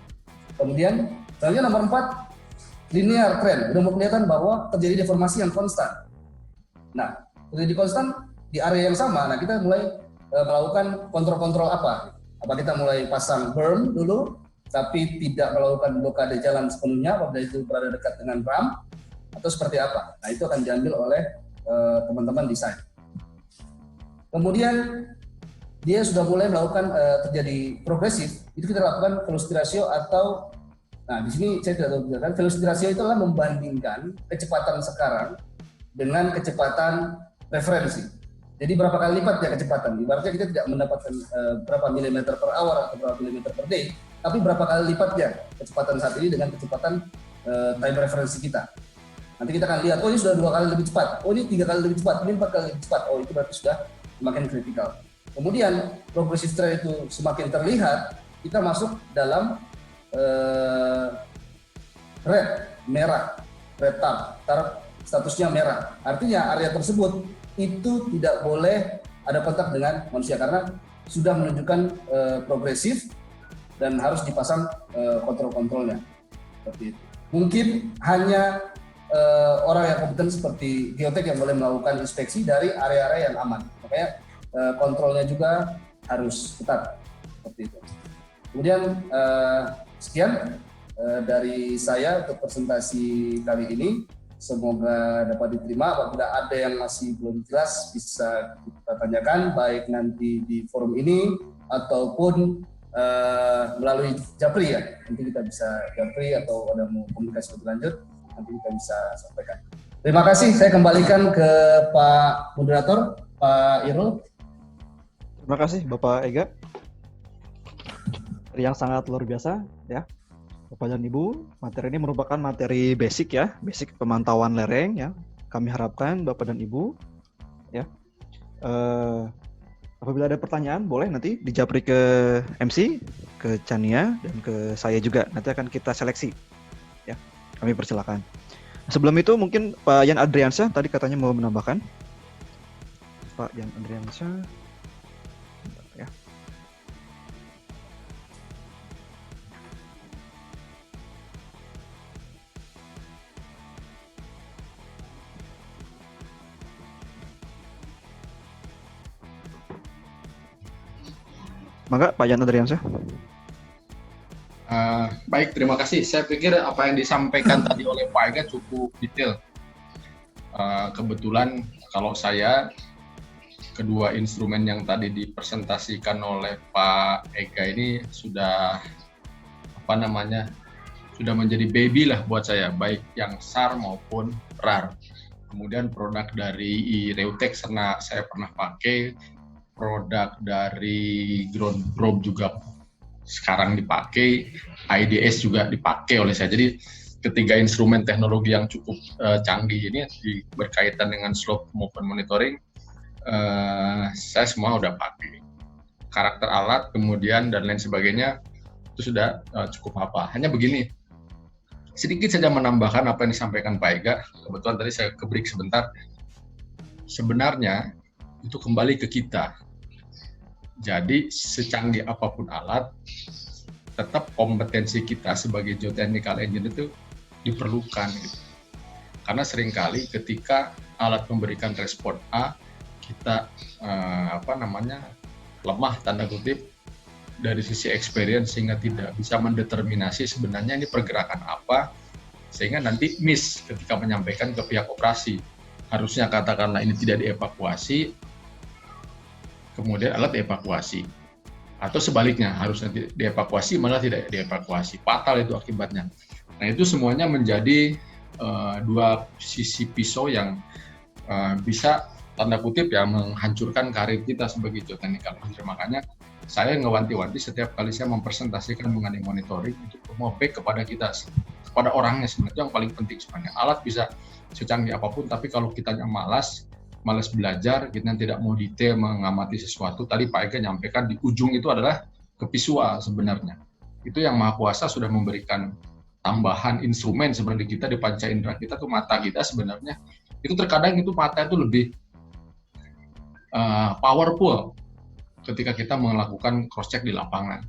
Speaker 4: Kemudian selanjutnya nomor 4, linear trend. Udah mau kelihatan bahwa terjadi deformasi yang konstan. Nah, terjadi konstan di area yang sama. Nah, kita mulai melakukan kontrol-kontrol apa? Apa kita mulai pasang berm dulu, tapi tidak melakukan blokade jalan sepenuhnya apabila itu berada dekat dengan ram, atau seperti apa? Nah, itu akan diambil oleh teman-teman desain. Kemudian dia sudah mulai melakukan terjadi progresif, itu kita lakukan velocity ratio atau, nah di sini saya tidak tahu benar, velocity ratio itu adalah membandingkan kecepatan sekarang dengan kecepatan referensi. Jadi berapa kali lipat ya kecepatan. Ibaratnya kita tidak mendapatkan berapa milimeter per hour atau berapa milimeter per day, tapi berapa kali lipat ya kecepatan saat ini dengan kecepatan time referensi kita. Nanti kita akan lihat, oh ini sudah 2 kali lebih cepat, oh ini 3 kali lebih cepat, ini 4 kali lebih cepat, oh itu berarti sudah semakin kritikal. Kemudian progressive trend itu semakin terlihat, kita masuk dalam red, merah, red taraf statusnya merah. Artinya area tersebut itu tidak boleh ada kontak dengan manusia karena sudah menunjukkan progresif dan harus dipasang kontrol-kontrolnya. Seperti itu. Mungkin hanya orang yang kompeten seperti geotek yang boleh melakukan inspeksi dari area-area yang aman. Makanya kontrolnya juga harus ketat. Seperti itu. Kemudian sekian dari saya untuk presentasi kali ini. Semoga dapat diterima. Apabila ada yang masih belum jelas bisa kita tanyakan baik nanti di forum ini ataupun melalui Japri ya. Nanti kita bisa Japri atau ada mau komunikasi lebih lanjut nanti kita bisa sampaikan. Terima kasih. Saya kembalikan ke Pak Moderator, Pak Irul.
Speaker 2: Terima kasih Bapak Ega. Yang sangat luar biasa ya. Bapak dan Ibu, materi ini merupakan materi basic ya, basic pemantauan lereng ya. Kami harapkan Bapak dan Ibu ya. Apabila ada pertanyaan boleh nanti dijapri ke MC, ke Chania dan ke saya juga. Nanti akan kita seleksi ya. Kami persilakan. Sebelum itu mungkin Pak Yan Adriansyah tadi katanya mau menambahkan. Pak Yan Adriansyah ya. Maka Pak Yan Adriansyah.
Speaker 6: Baik, terima kasih. Saya pikir apa yang disampaikan tadi oleh Pak Ega cukup detail. Kebetulan kalau saya, kedua instrumen yang tadi dipresentasikan oleh Pak Ega ini sudah sudah menjadi baby lah buat saya, baik yang SAR maupun RAR. kemudian produk dari Reutex saya pernah pakai, produk dari Groundbroom juga sekarang dipakai, IDS juga dipakai oleh saya. Jadi ketiga instrumen teknologi yang cukup canggih ini berkaitan dengan slope movement monitoring, saya semua udah pakai. Karakter alat, kemudian dan lain sebagainya itu sudah cukup apa. Hanya begini, sedikit saja menambahkan apa yang disampaikan Pak Ega. Kebetulan tadi saya ke-break sebentar. Sebenarnya itu kembali ke kita. Jadi secanggih apapun alat, tetap kompetensi kita sebagai geotechnical engineer itu diperlukan. Gitu. Karena seringkali ketika alat memberikan respon A, kita lemah tanda kutip dari sisi experience sehingga tidak bisa mendeterminasi sebenarnya ini pergerakan apa, sehingga nanti miss ketika menyampaikan ke pihak operasi. Harusnya katakanlah ini tidak dievakuasi, kemudian alat dievakuasi. Atau sebaliknya, harusnya dievakuasi malah tidak dievakuasi. Fatal itu akibatnya. Nah itu semuanya menjadi dua sisi pisau yang bisa tanda kutip ya menghancurkan karir kita sebagai geotechnical engineer. Makanya saya ngewanti-wanti setiap kali saya mempresentasikan mengenai monitoring itu mau back kepada kita, kepada orangnya sebenarnya yang paling penting sebenarnya. Alat bisa secanggih apapun, tapi kalau kitanya malas belajar, kita tidak mau detail mengamati sesuatu. Tadi Pak Ega nyampaikan di ujung itu adalah kevisual sebenarnya. Itu yang Maha Kuasa sudah memberikan tambahan instrumen sebenarnya kita di panca indera kita tuh mata kita sebenarnya. Itu terkadang itu mata itu lebih powerful ketika kita melakukan cross check di lapangan.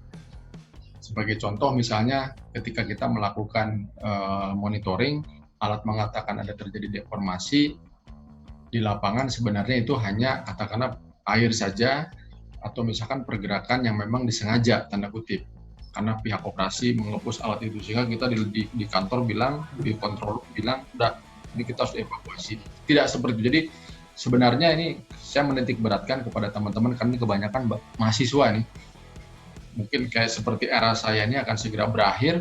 Speaker 6: Sebagai contoh misalnya ketika kita melakukan monitoring, alat mengatakan ada terjadi deformasi di lapangan, sebenarnya itu hanya katakanlah air saja atau misalkan pergerakan yang memang disengaja tanda kutip karena pihak operasi mengelepus alat itu, sehingga kita di kantor bilang, di kontrol bilang udah ini kita harus evakuasi. Tidak seperti itu. Jadi sebenarnya ini saya menitik beratkan kepada teman-teman karena ini kebanyakan mahasiswa nih mungkin kayak seperti era saya ini akan segera berakhir.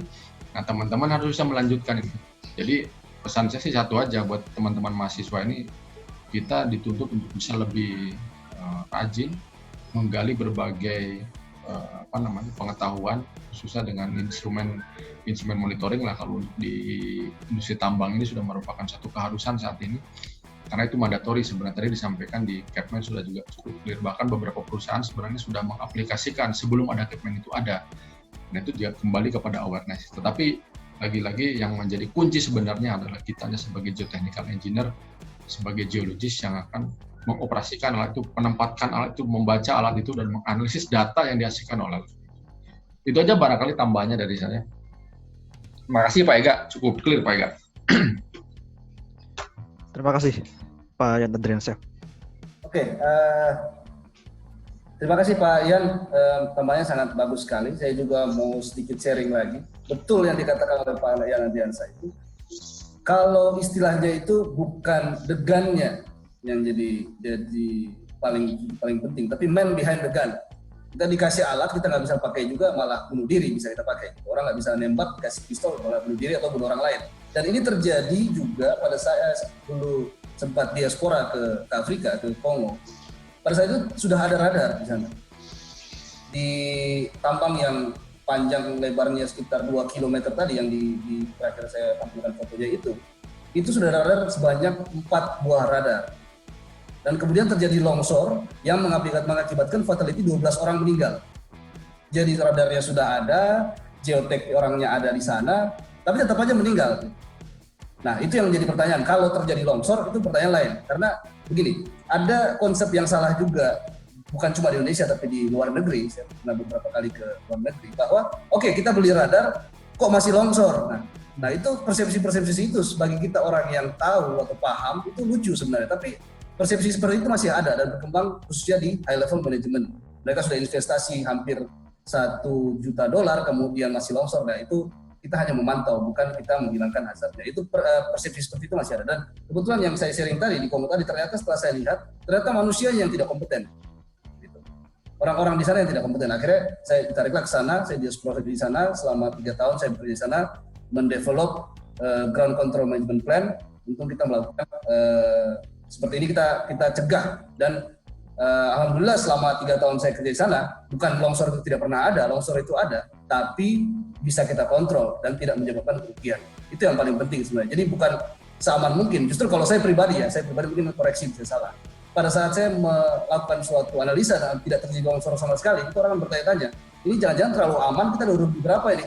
Speaker 6: Nah teman-teman harus bisa melanjutkan ini. Jadi pesan saya sih satu aja buat teman-teman mahasiswa ini, kita dituntut untuk bisa lebih rajin menggali berbagai pengetahuan khususnya dengan instrumen monitoring lah. Kalau di industri tambang ini sudah merupakan satu keharusan saat ini karena itu mandatori. Sebenarnya tadi disampaikan di Capman sudah juga cukup clear, bahkan beberapa perusahaan sebenarnya sudah mengaplikasikan sebelum ada Capman itu ada. Nah itu dia kembali kepada awareness. Tetapi lagi-lagi yang menjadi kunci sebenarnya adalah kitanya sebagai geotechnical engineer, sebagai geologis yang akan mengoperasikan alat itu, menempatkan alat itu, membaca alat itu, dan menganalisis data yang dihasilkan oleh alat. Itu aja barangkali tambahnya dari saya. Terima kasih Pak Ega, cukup clear Pak Ega.
Speaker 2: Terima kasih Pak Yan Andriansyah.
Speaker 4: Oke, terima kasih Pak Yan, tambahnya sangat bagus sekali. Saya juga mau sedikit sharing lagi. Betul yang dikatakan oleh Pak Yan Andriansyah itu. Kalau istilahnya itu bukan degannya yang jadi paling penting, tapi man behind the gun. Kita dikasih alat, kita nggak bisa pakai juga, malah bunuh diri bisa kita pakai. Orang nggak bisa nembak, dikasih pistol, malah bunuh diri atau bunuh orang lain. Dan ini terjadi juga pada saya dulu sempat diaspora ke Afrika, ke Kongo. Pada saat itu sudah ada radar di sana. Di tambang yang panjang lebarnya sekitar 2 km tadi yang di terakhir saya tampilkan fotonya itu sudah ada radar sebanyak 4 buah radar. Dan kemudian terjadi longsor yang mengakibatkan fatality 12 orang meninggal. Jadi radarnya sudah ada, geotek orangnya ada di sana, tapi tetap aja meninggal. Nah itu yang menjadi pertanyaan, kalau terjadi longsor itu pertanyaan lain. Karena begini, ada konsep yang salah juga, bukan cuma di Indonesia tapi di luar negeri, saya pernah beberapa kali ke luar negeri, bahwa oke, kita beli radar, kok masih longsor? Nah itu persepsi-persepsi itu sebagai kita orang yang tahu atau paham itu lucu sebenarnya, tapi persepsi seperti itu masih ada dan berkembang khususnya di high level management. Mereka sudah investasi hampir $1 juta, kemudian masih longsor. Nah itu kita hanya memantau, bukan kita menghilangkan hazardnya. Itu persepsi seperti itu masih ada. Dan kebetulan yang saya sharing tadi di Kongo tadi, ternyata setelah saya lihat, ternyata manusia yang tidak kompeten. Gitu. Orang-orang di sana yang tidak kompeten. Akhirnya saya ditariklah ke sana, saya dieksplor di sana selama 3 tahun saya bekerja di sana, mendevelop ground control management plan untung kita melakukan seperti ini, kita cegah. Dan alhamdulillah selama 3 tahun saya kerja di sana, bukan longsor itu tidak pernah ada, longsor itu ada, tapi bisa kita kontrol dan tidak menyebabkan kerugian. Itu yang paling penting sebenarnya. Jadi bukan seaman mungkin. Justru kalau saya pribadi mungkin koreksi bisa salah. Pada saat saya melakukan suatu analisa dan tidak terjadi longsor sama sekali, itu orang bertanya-tanya, ini jangan-jangan terlalu aman, kita udah rugi berapa ini?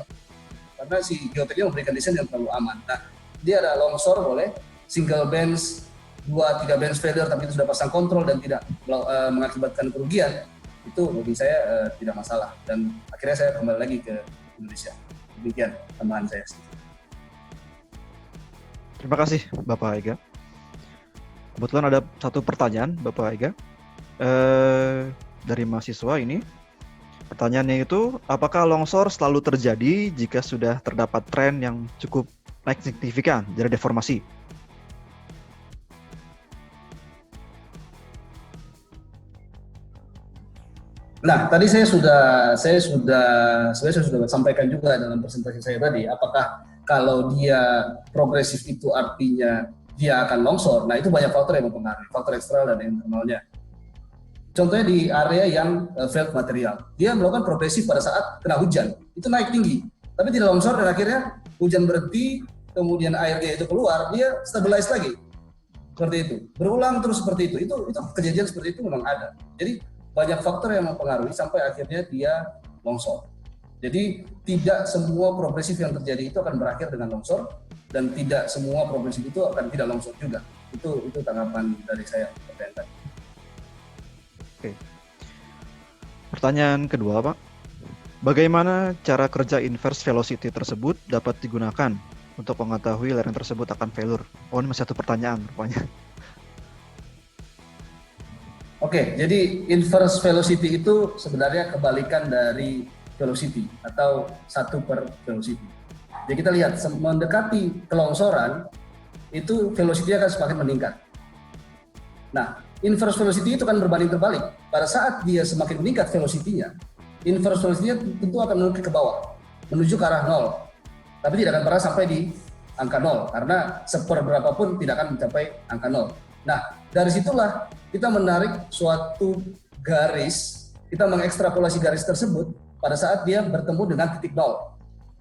Speaker 4: Karena si geoteknya memberikan desain yang terlalu aman. Nah, dia ada longsor boleh, single bench, 2-3 bench failure, tapi itu sudah pasang kontrol dan tidak mengakibatkan kerugian, itu bagi saya tidak masalah. Dan akhirnya saya kembali lagi ke Indonesia. Demikian tambahan saya.
Speaker 2: Terima kasih Bapak Ega. Kebetulan ada satu pertanyaan Bapak Ega dari mahasiswa ini. Pertanyaannya itu, apakah longsor selalu terjadi jika sudah terdapat tren yang cukup naik signifikan dari deformasi?
Speaker 4: Nah, tadi saya sudah sampaikan juga dalam presentasi saya tadi, apakah kalau dia progresif itu artinya dia akan longsor. Nah, itu banyak faktor yang mempengaruhi, faktor eksternal dan internalnya. Contohnya di area yang failed material, dia melakukan progresif pada saat kena hujan, itu naik tinggi, tapi tidak longsor dan akhirnya hujan berhenti, kemudian airnya itu keluar, dia stabilize lagi, seperti itu, berulang terus seperti itu. Itu kejadian seperti itu memang ada. Jadi banyak faktor yang mempengaruhi sampai akhirnya dia longsor. Jadi tidak semua progresif yang terjadi itu akan berakhir dengan longsor, dan tidak semua progresif itu akan tidak longsor juga. Itu tanggapan dari saya.
Speaker 2: Oke. Pertanyaan kedua, Pak. Bagaimana cara kerja inverse velocity tersebut dapat digunakan untuk mengetahui lereng tersebut akan failure? Oh, ini masih satu pertanyaan rupanya.
Speaker 4: Oke, jadi inverse velocity itu sebenarnya kebalikan dari velocity atau 1/velocity. Jadi kita lihat mendekati kelongsoran itu velocity akan semakin meningkat. Nah, inverse velocity itu kan berbanding terbalik. Pada saat dia semakin meningkat velocity-nya, inverse velocity-nya tentu akan menuju ke bawah, menuju ke arah 0. Tapi tidak akan pernah sampai di angka 0 karena seberapapun tidak akan mencapai angka 0. Nah, dari situlah kita menarik suatu garis, kita mengekstrapolasi garis tersebut pada saat dia bertemu dengan titik 0.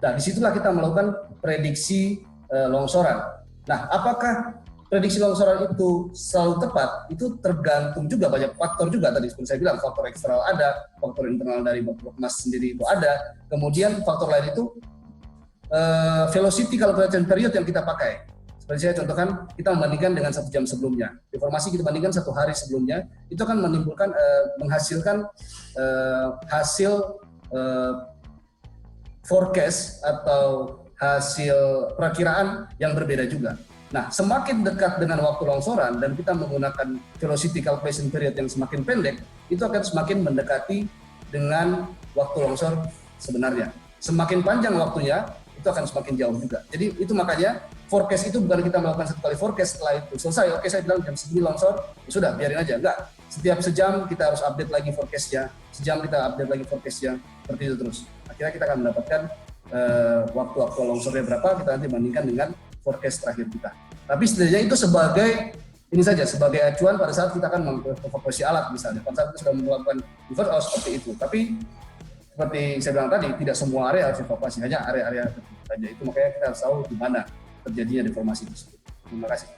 Speaker 4: Nah, disitulah kita melakukan prediksi longsoran. Nah, apakah prediksi longsoran itu selalu tepat? Itu tergantung juga, banyak faktor juga. Tadi seperti saya bilang, faktor eksternal ada, faktor internal dari Bappenas sendiri itu ada, kemudian faktor lain itu velocity calculation period yang kita pakai. Seperti saya contohkan, kita membandingkan dengan 1 jam sebelumnya. Deformasi kita bandingkan 1 hari sebelumnya, itu akan menimbulkan, menghasilkan hasil forecast atau hasil perakiraan yang berbeda juga. Nah, semakin dekat dengan waktu longsoran dan kita menggunakan velocity calculation period yang semakin pendek, itu akan semakin mendekati dengan waktu longsor sebenarnya. Semakin panjang waktunya, itu akan semakin jauh juga. Jadi itu makanya forecast itu bukan kita melakukan 1 kali forecast setelah itu selesai. Oke, saya bilang jam segini longsor, ya sudah biarin aja. Enggak, setiap sejam kita harus update lagi forecastnya, sejam kita update lagi forecastnya, seperti itu terus. Akhirnya kita akan mendapatkan waktu longsornya berapa, kita nanti bandingkan dengan forecast terakhir kita. Tapi setidaknya itu sebagai ini saja, sebagai acuan pada saat kita akan mengevakuasi alat misalnya. Pada saat kita sudah melakukan reverse seperti itu. Tapi seperti saya bilang tadi, tidak semua area harus dievakuasi, hanya area-area tertentu saja. Itu makanya kita harus tahu di mana terjadinya deformasi tersebut. Terima kasih.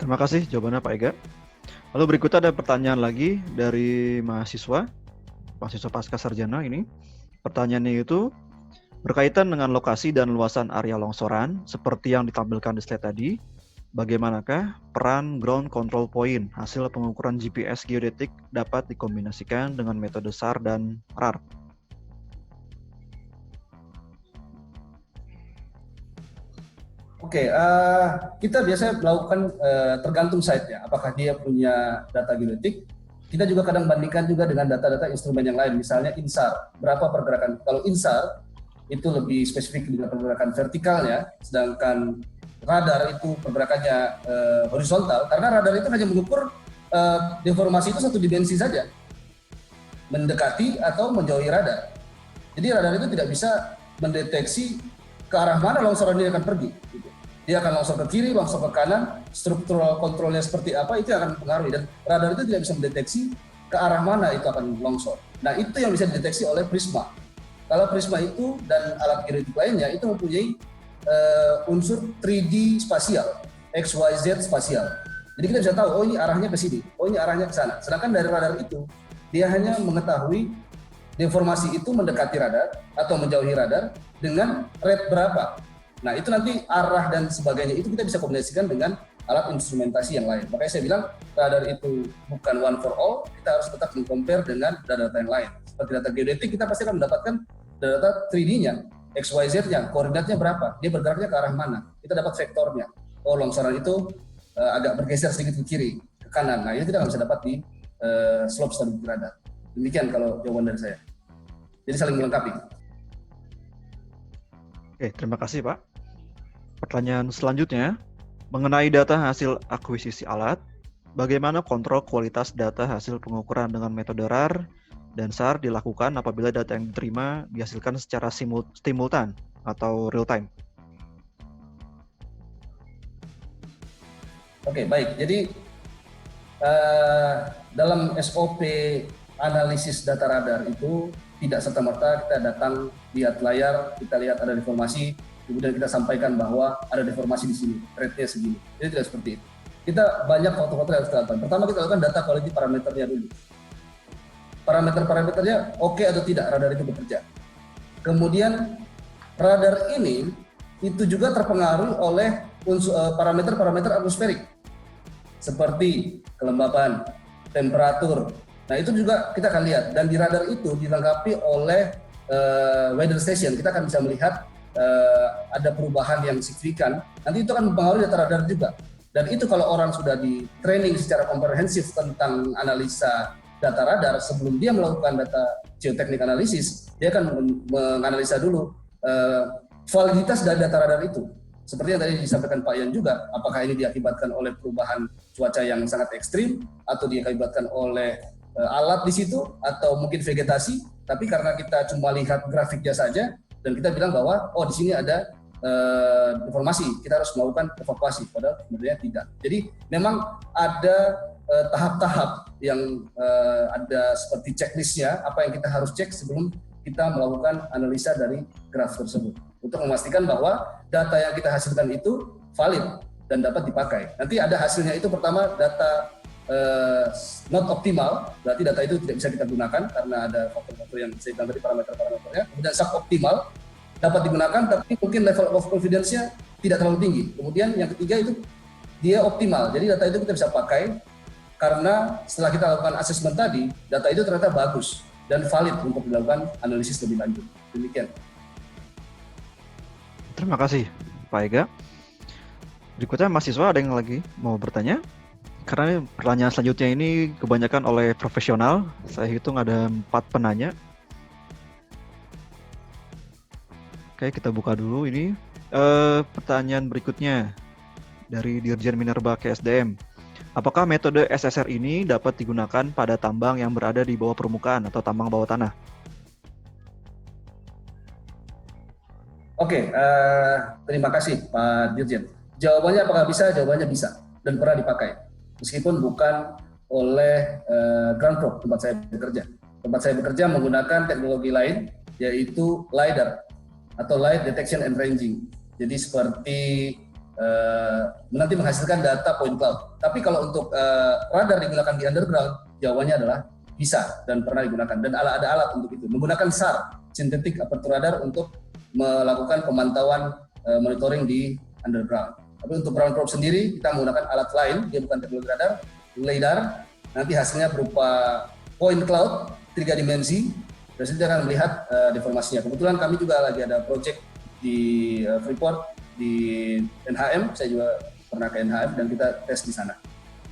Speaker 2: Terima kasih jawabannya Pak Ega. Lalu berikutnya ada pertanyaan lagi dari mahasiswa pasca sarjana ini. Pertanyaannya itu berkaitan dengan lokasi dan luasan area longsoran seperti yang ditampilkan di slide tadi. Bagaimanakah peran ground control point hasil pengukuran GPS geodetik dapat dikombinasikan dengan metode SAR dan RAR?
Speaker 4: Oke, kita biasanya melakukan tergantung site-nya. Apakah dia punya data geodetik? Kita juga kadang bandingkan juga dengan data-data instrumen yang lain. Misalnya INSAR, berapa pergerakan? Kalau INSAR itu lebih spesifik dengan pergerakan vertikalnya, sedangkan radar itu pergerakannya horizontal, karena radar itu hanya mengukur deformasi itu satu dimensi saja, mendekati atau menjauhi radar. Jadi radar itu tidak bisa mendeteksi ke arah mana longsoran ini akan pergi. Gitu. Dia akan longsor ke kiri, longsor ke kanan, struktural kontrolnya seperti apa, itu yang akan mempengaruhi. Dan radar itu tidak bisa mendeteksi ke arah mana itu akan longsor. Nah, itu yang bisa dideteksi oleh prisma. Kalau prisma itu dan alat geodetik lainnya itu mempunyai unsur 3D spasial, X, Y, Z spasial. Jadi kita bisa tahu, oh ini arahnya ke sini, oh ini arahnya ke sana. Sedangkan dari radar itu, dia hanya mengetahui deformasi itu mendekati radar atau menjauhi radar dengan rate berapa. Nah, itu nanti arah dan sebagainya itu kita bisa kombinasikan dengan alat instrumentasi yang lain. Makanya saya bilang radar itu bukan one for all, kita harus tetap meng-compare dengan data-data yang lain. Seperti data geodetik, kita pasti akan mendapatkan data 3D-nya, X, Y, Z-nya, koordinatnya berapa, dia bergeraknya ke arah mana, kita dapat vektornya. Oh, longsoran itu agak bergeser sedikit ke kiri, ke kanan. Nah, ini kita nggak bisa dapat di slope stability radar. Demikian kalau jawaban dari saya. Jadi saling melengkapi.
Speaker 2: Oke, terima kasih Pak. Pertanyaan selanjutnya, mengenai data hasil akuisisi alat, bagaimana kontrol kualitas data hasil pengukuran dengan metode RAR dan SAR dilakukan apabila data yang diterima dihasilkan secara simultan atau real time?
Speaker 4: Oke, baik. Jadi dalam SOP analisis data radar itu tidak serta-merta kita datang lihat layar, kita lihat ada deformasi, kemudian kita sampaikan bahwa ada deformasi di sini, rate-nya segini. Jadi tidak seperti itu. Kita banyak faktor-faktor yang harus kita lakukan. Pertama kita lakukan data quality parameternya dulu. Parameter-parameternya oke atau tidak radar itu bekerja. Kemudian radar ini itu juga terpengaruh oleh parameter-parameter atmosferik seperti kelembapan, temperatur. Nah, itu juga kita akan lihat, dan di radar itu dilengkapi oleh weather station. Kita akan bisa melihat ada perubahan yang signifikan. Nanti itu akan mempengaruhi data radar juga. Dan itu kalau orang sudah di training secara komprehensif tentang analisa data radar, sebelum dia melakukan data geoteknik analisis, dia akan menganalisa dulu validitas dari data radar itu. Seperti yang tadi disampaikan Pak Yan juga, apakah ini diakibatkan oleh perubahan cuaca yang sangat ekstrim, atau diakibatkan oleh alat di situ, atau mungkin vegetasi, tapi karena kita cuma lihat grafiknya saja, dan kita bilang bahwa, oh di sini ada deformasi, kita harus melakukan evakuasi, padahal sebenarnya tidak. Jadi memang ada tahap-tahap yang ada seperti checklistnya, apa yang kita harus cek sebelum kita melakukan analisa dari graf tersebut, untuk memastikan bahwa data yang kita hasilkan itu valid dan dapat dipakai. Nanti ada hasilnya itu, pertama data not optimal, berarti data itu tidak bisa kita gunakan karena ada faktor-faktor yang saya bilang tadi, parameter-parameternya. Kemudian suboptimal, dapat digunakan tapi mungkin level of confidence-nya tidak terlalu tinggi. Kemudian yang ketiga itu dia optimal, jadi data itu kita bisa pakai karena setelah kita lakukan assessment tadi, data itu ternyata bagus dan valid untuk dilakukan analisis lebih lanjut. Demikian.
Speaker 2: Terima kasih Pak Ega. Berikutnya mahasiswa ada yang lagi mau bertanya? Karena pertanyaan selanjutnya ini kebanyakan oleh profesional. Saya hitung ada 4 penanya. Oke, kita buka dulu ini. Pertanyaan berikutnya dari Dirjen Minerba KSDM. Apakah metode SSR ini dapat digunakan pada tambang yang berada di bawah permukaan atau tambang bawah tanah?
Speaker 4: Oke, terima kasih Pak Dirjen. Jawabannya apakah bisa? Jawabannya bisa dan pernah dipakai. Meskipun bukan oleh ground probe tempat saya bekerja. Tempat saya bekerja menggunakan teknologi lain, yaitu LiDAR atau Light Detection and Ranging. Jadi seperti nanti menghasilkan data point cloud. Tapi kalau untuk radar digunakan di underground, jawabannya adalah bisa dan pernah digunakan. Dan ada alat untuk itu. Menggunakan SAR, Synthetic Aperture Radar, untuk melakukan pemantauan monitoring di underground. Tapi untuk ground probe sendiri, kita menggunakan alat lain, dia bukan teknologi radar, LiDAR. Nanti hasilnya berupa point cloud, 3 dimensi, dan kita akan melihat deformasinya. Kebetulan kami juga lagi ada project di Freeport, di NHM, saya juga pernah ke NHM dan kita tes di sana.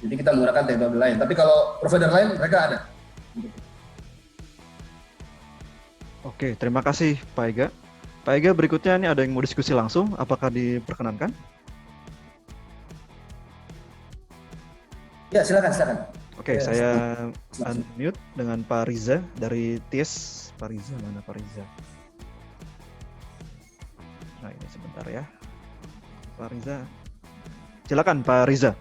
Speaker 4: Jadi kita menggunakan teknologi lain. Tapi kalau provider lain, mereka ada.
Speaker 2: Oke, terima kasih Pak Ega. Pak Ega, berikutnya ini ada yang mau diskusi langsung. Apakah diperkenankan?
Speaker 4: Ya, silakan.
Speaker 2: Oke, saya unmute dengan Pak Riza dari TIS. Pak Riza, mana Pak Riza? Nah, ini sebentar ya. Pak Riza. Silakan Pak Riza.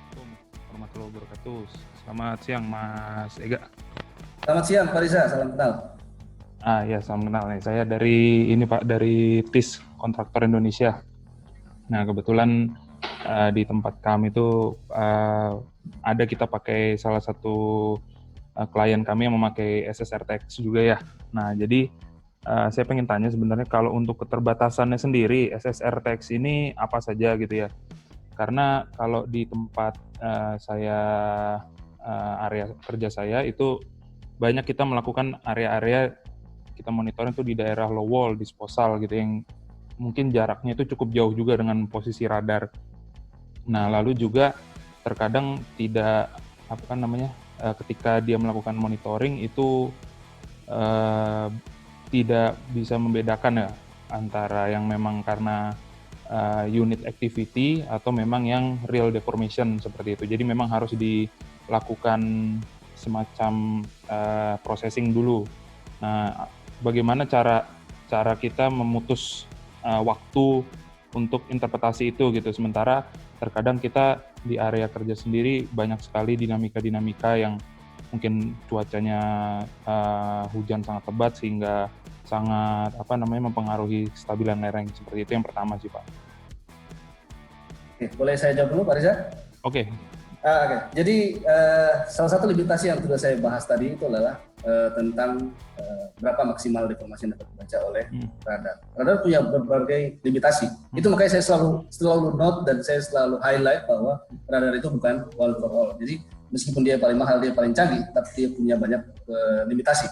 Speaker 7: Assalamualaikum warahmatullahi wabarakatuh. Selamat siang Mas Ega.
Speaker 4: Selamat siang Pak Riza, salam kenal.
Speaker 7: Ya, salam kenal nih. Saya dari ini Pak, dari TIS Kontraktor Indonesia. Nah, kebetulan di tempat kami itu ada kita pakai salah satu klien kami yang memakai SSRTX juga ya. Nah, jadi saya pengen tanya sebenarnya kalau untuk keterbatasannya sendiri SSRTX ini apa saja gitu ya. Karena kalau di tempat saya area kerja saya itu banyak kita melakukan area-area kita monitoring itu di daerah low wall disposal gitu yang mungkin jaraknya itu cukup jauh juga dengan posisi radar. Nah, lalu juga terkadang tidak ketika dia melakukan monitoring itu tidak bisa membedakan ya antara yang memang karena unit activity atau memang yang real deformation seperti itu. Jadi memang harus dilakukan semacam processing dulu. Nah, bagaimana cara kita memutus waktu untuk interpretasi itu gitu. Sementara terkadang kita di area kerja sendiri banyak sekali dinamika-dinamika yang mungkin cuacanya hujan sangat lebat sehingga sangat mempengaruhi kestabilan lereng. Seperti itu yang pertama sih Pak.
Speaker 4: Oke, boleh saya jawab dulu Pak Riza?
Speaker 7: Oke.
Speaker 4: Oke. Jadi salah satu limitasi yang sudah saya bahas tadi itu adalah tentang berapa maksimal deformasi yang dapat dibaca oleh radar. Radar punya berbagai limitasi. Itu makanya saya selalu note dan saya selalu highlight bahwa radar itu bukan one for all. Jadi meskipun dia paling mahal, dia paling canggih, tapi dia punya banyak limitasi.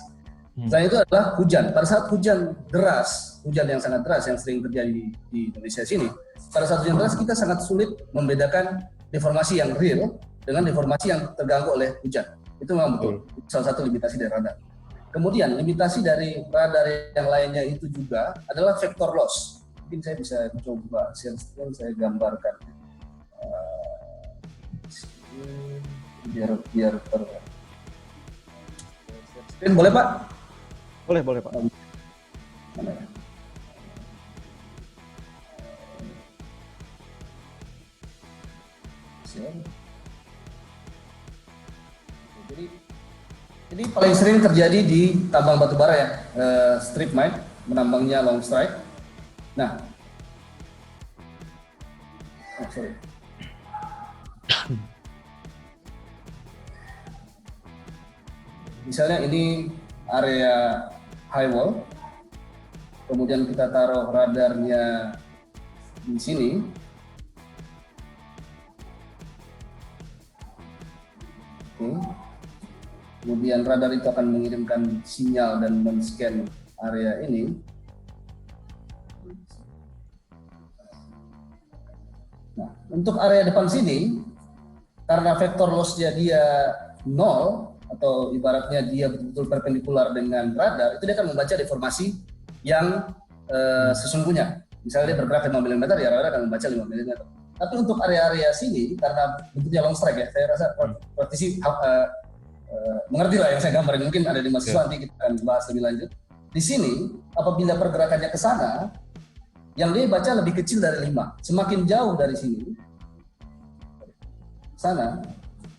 Speaker 4: Selain itu adalah hujan. Pada saat hujan deras, hujan yang sangat deras yang sering terjadi di Indonesia sini, pada saat hujan deras kita sangat sulit membedakan deformasi yang real dengan deformasi yang terganggu oleh hujan. Itu memang betul. Itu salah satu limitasi dari radar. Kemudian limitasi dari radar yang lainnya itu juga adalah vector loss. Mungkin saya bisa coba share screen, saya gambarkan. Biar screen boleh Pak?
Speaker 2: Boleh Pak.
Speaker 4: Mana ya? Jadi paling sering terjadi di tambang batubara ya, strip mine, menambangnya long strike. Nah, misalnya ini area high wall, kemudian kita taruh radarnya di sini. Kemudian radar itu akan mengirimkan sinyal dan men-scan area ini. Nah, untuk area depan sini, karena vektor loss-nya dia 0, atau ibaratnya dia betul-betul perpendikular dengan radar, itu dia akan membaca deformasi yang sesungguhnya. Misalnya dia bergerak 5 mm, ya radar akan membaca 5 mm. Tapi untuk area-area sini, karena bentuknya long strike ya, saya rasa praktisi mengerti lah yang saya gambarin, mungkin ada di mahasiswa, nanti kita akan bahas lebih lanjut. Di sini, apabila pergerakannya ke sana, yang dia baca lebih kecil dari 5. Semakin jauh dari sini, sana,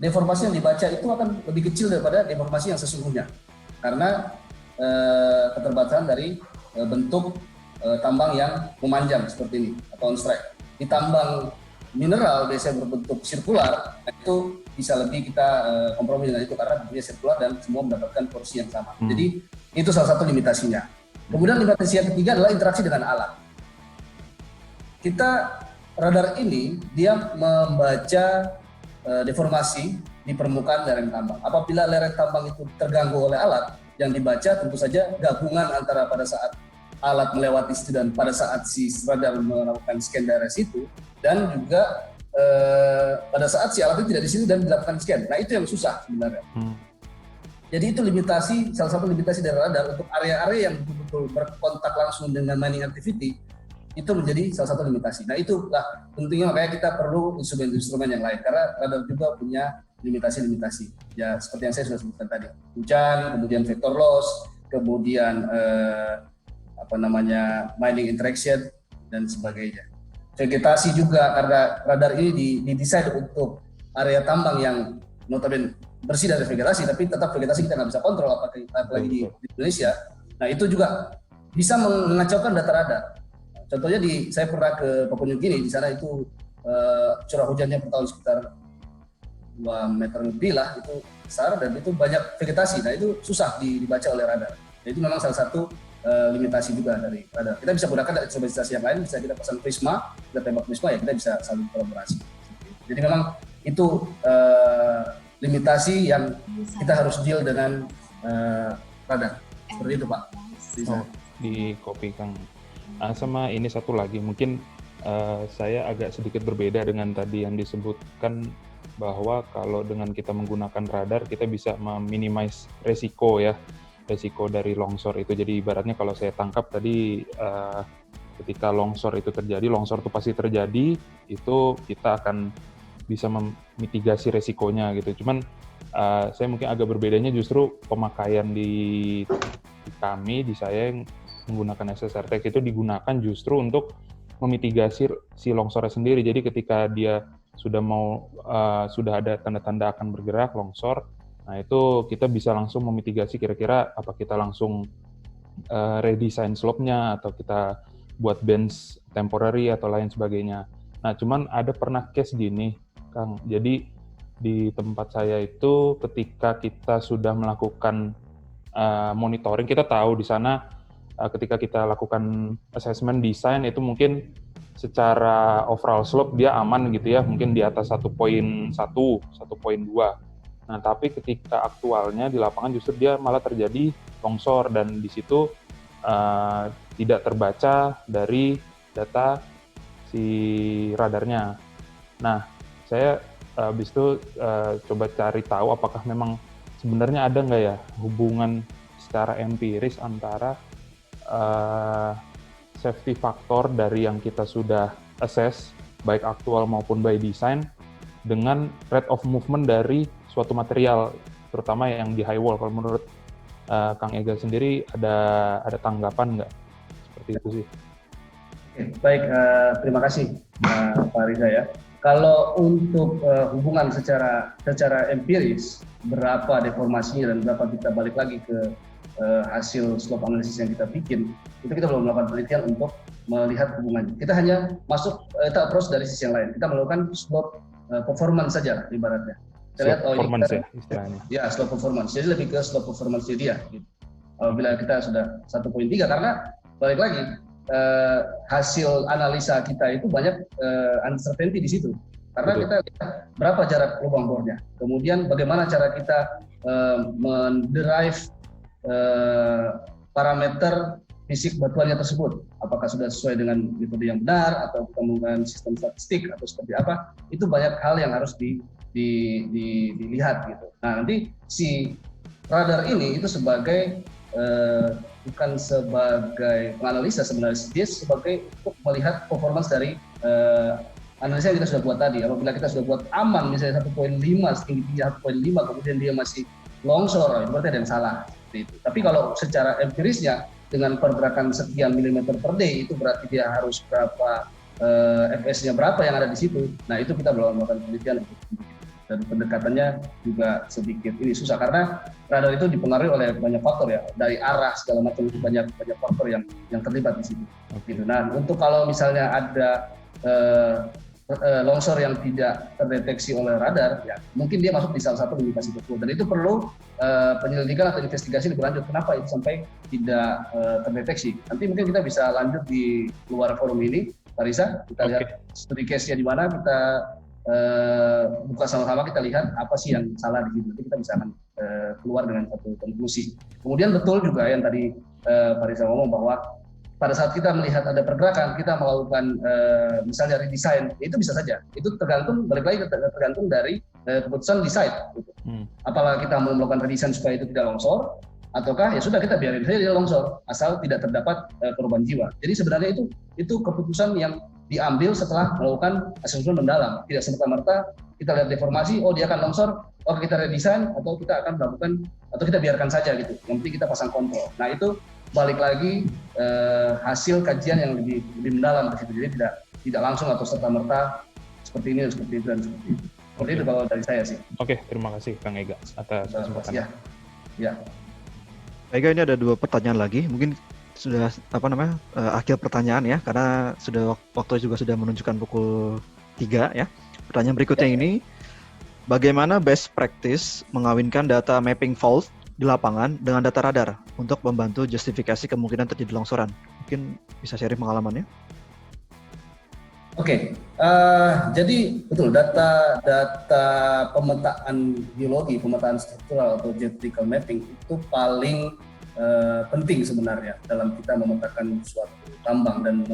Speaker 4: deformasi yang dibaca itu akan lebih kecil daripada deformasi yang sesungguhnya. Karena keterbatasan dari bentuk tambang yang memanjang seperti ini, atau on strike. Di tambang mineral biasanya berbentuk sirkular, itu bisa lebih kita kompromi dengan itu karena bentuknya sirkular dan semua mendapatkan porsi yang sama. Jadi itu salah satu limitasinya. Kemudian limitasi yang ketiga adalah interaksi dengan alat. Radar ini dia membaca deformasi di permukaan lereng tambang. Apabila lereng tambang itu terganggu oleh alat, yang dibaca tentu saja gabungan antara pada saat alat melewati situ dan pada saat si radar melakukan scan daerah situ, dan juga pada saat si alat itu tidak di situ dan dilakukan scan. Nah, itu yang susah sebenarnya. Jadi itu limitasi, salah satu limitasi dari radar untuk area-area yang betul-betul berkontak langsung dengan mining activity, itu menjadi salah satu limitasi. Nah, itulah pentingnya makanya kita perlu instrumen-instrumen yang lain, karena radar juga punya limitasi-limitasi. Ya, seperti yang saya sudah sebutkan tadi. Hujan, kemudian vector loss, kemudian mining interaction, dan sebagainya. Vegetasi juga, karena radar ini didesain untuk area tambang yang notabene bersih dari vegetasi, tapi tetap vegetasi kita nggak bisa kontrol, apalagi di Indonesia. Nah itu juga bisa mengacaukan data radar. Contohnya saya pernah ke Papua New Guinea, di sana itu curah hujannya per tahun sekitar 2 meter lebih lah, itu besar dan itu banyak vegetasi. Nah itu susah dibaca oleh radar. Nah, itu memang salah satu limitasi juga dari radar. Kita bisa gunakan dari instrumentasi yang lain, bisa kita pasang prisma, kita tembak prisma, ya kita bisa saling kolaborasi. Jadi memang itu limitasi yang kita harus deal dengan radar. Seperti itu Pak.
Speaker 7: Di copy Kang. Sama ini satu lagi, mungkin saya agak sedikit berbeda dengan tadi yang disebutkan bahwa kalau dengan kita menggunakan radar kita bisa meminimize resiko ya. Resiko dari longsor itu. Jadi ibaratnya kalau saya tangkap tadi ketika longsor itu terjadi, longsor itu pasti terjadi, itu kita akan bisa memitigasi resikonya gitu. Cuman saya mungkin agak berbedanya justru pemakaian di kami, di saya yang menggunakan SSRTech itu digunakan justru untuk memitigasi si longsornya sendiri. Jadi ketika dia sudah ada tanda-tanda akan bergerak longsor, nah itu kita bisa langsung memitigasi kira-kira apa kita langsung redesign slope-nya atau kita buat bench temporary atau lain sebagainya. Nah cuman ada pernah case gini Kang, jadi di tempat saya itu ketika kita sudah melakukan monitoring, kita tahu di sana ketika kita lakukan assessment design itu mungkin secara overall slope dia aman gitu ya, mungkin di atas 1.1, 1.2. Nah, tapi ketika aktualnya di lapangan justru dia malah terjadi longsor dan di situ tidak terbaca dari data si radarnya. Nah, saya habis itu coba cari tahu apakah memang sebenarnya ada nggak ya hubungan secara empiris antara safety factor dari yang kita sudah assess, baik aktual maupun by design, dengan rate of movement dari suatu material, terutama yang di high wall. Kalau menurut Kang Ega sendiri ada tanggapan nggak seperti itu sih?
Speaker 4: Baik, terima kasih Pak Riza ya. Kalau untuk hubungan secara empiris, berapa deformasinya dan berapa kita balik lagi ke hasil slope analisis yang kita bikin, itu kita belum melakukan penelitian untuk melihat hubungannya. Kita hanya kita approach dari sisi yang lain. Kita melakukan slope performance saja ibaratnya. Kita lihat
Speaker 7: performance ya istilahnya.
Speaker 4: Ya, slope performance. Jadi lebih ke slope performance dia. Gitu. Bila kita sudah 1.3, karena balik lagi hasil analisa kita itu banyak uncertainty di situ. Karena kita lihat berapa jarak lubang bornya. Kemudian bagaimana cara kita menderive parameter fisik batuannya tersebut, apakah sudah sesuai dengan metode yang benar atau kita menggunakan sistem statistik atau seperti apa, itu banyak hal yang harus dilihat gitu. Nah nanti si radar ini itu sebagai bukan sebagai penganalisa sebenarnya, dia sebagai untuk melihat performance dari analisa yang kita sudah buat tadi. Apabila kita sudah buat aman misalnya 1.5 setinggi 1.5 kemudian dia masih longsor, itu berarti ada yang salah. Itu. Tapi kalau secara empirisnya dengan pergerakan sekian milimeter per day itu berarti dia harus berapa fs-nya berapa yang ada di situ. Nah itu kita belum melakukan penelitian dan pendekatannya juga sedikit ini susah karena radar itu dipengaruhi oleh banyak faktor ya, dari arah segala macam itu banyak faktor yang terlibat di situ. Gitu. Nah untuk kalau misalnya ada longsor yang tidak terdeteksi oleh radar, ya mungkin dia masuk di salah satu limitasi tersebut dan itu perlu penyelidikan atau investigasi lebih lanjut. Kenapa itu sampai tidak terdeteksi? Nanti mungkin kita bisa lanjut di luar forum ini, Pak Riza. Kita lihat studi case-nya di mana, kita buka sama-sama, kita lihat apa sih yang salah di situ. Nanti kita bisa akan keluar dengan satu konklusi. Kemudian betul juga yang tadi Pak Riza ngomong bahwa pada saat kita melihat ada pergerakan, kita melakukan misalnya redesign, itu bisa saja. Itu tergantung, balik lagi tergantung dari keputusan di site. Gitu. Apakah kita mau melakukan redesign supaya itu tidak longsor, ataukah ya sudah kita biarin saja dia longsor, asal tidak terdapat korban jiwa. Jadi sebenarnya itu keputusan yang diambil setelah melakukan asesmen mendalam. Tidak serta-merta kita lihat deformasi, oh dia akan longsor, oh kita redesign, atau kita akan melakukan, atau kita biarkan saja gitu. Yang penting kita pasang kontrol. Nah itu balik lagi hasil kajian yang lebih mendalam ke situ. Jadi tidak langsung atau serta-merta seperti ini, seperti itu, dan seperti itu. Seperti itu kalau dari saya sih.
Speaker 7: Oke, terima kasih Kang Ega atas kesempatannya.
Speaker 4: Ya.
Speaker 2: Ega, ini ada 2 pertanyaan lagi. Mungkin sudah akhir pertanyaan ya, karena sudah waktu juga sudah menunjukkan pukul 3 ya. Pertanyaan berikutnya ini, bagaimana best practice mengawinkan data mapping fault di lapangan dengan data radar untuk membantu justifikasi kemungkinan terjadi longsoran? Mungkin bisa sharing pengalamannya.
Speaker 4: Oke, jadi betul data pemetaan geologi, pemetaan struktural atau geotechnical mapping itu paling penting sebenarnya dalam kita memetakan suatu tambang dan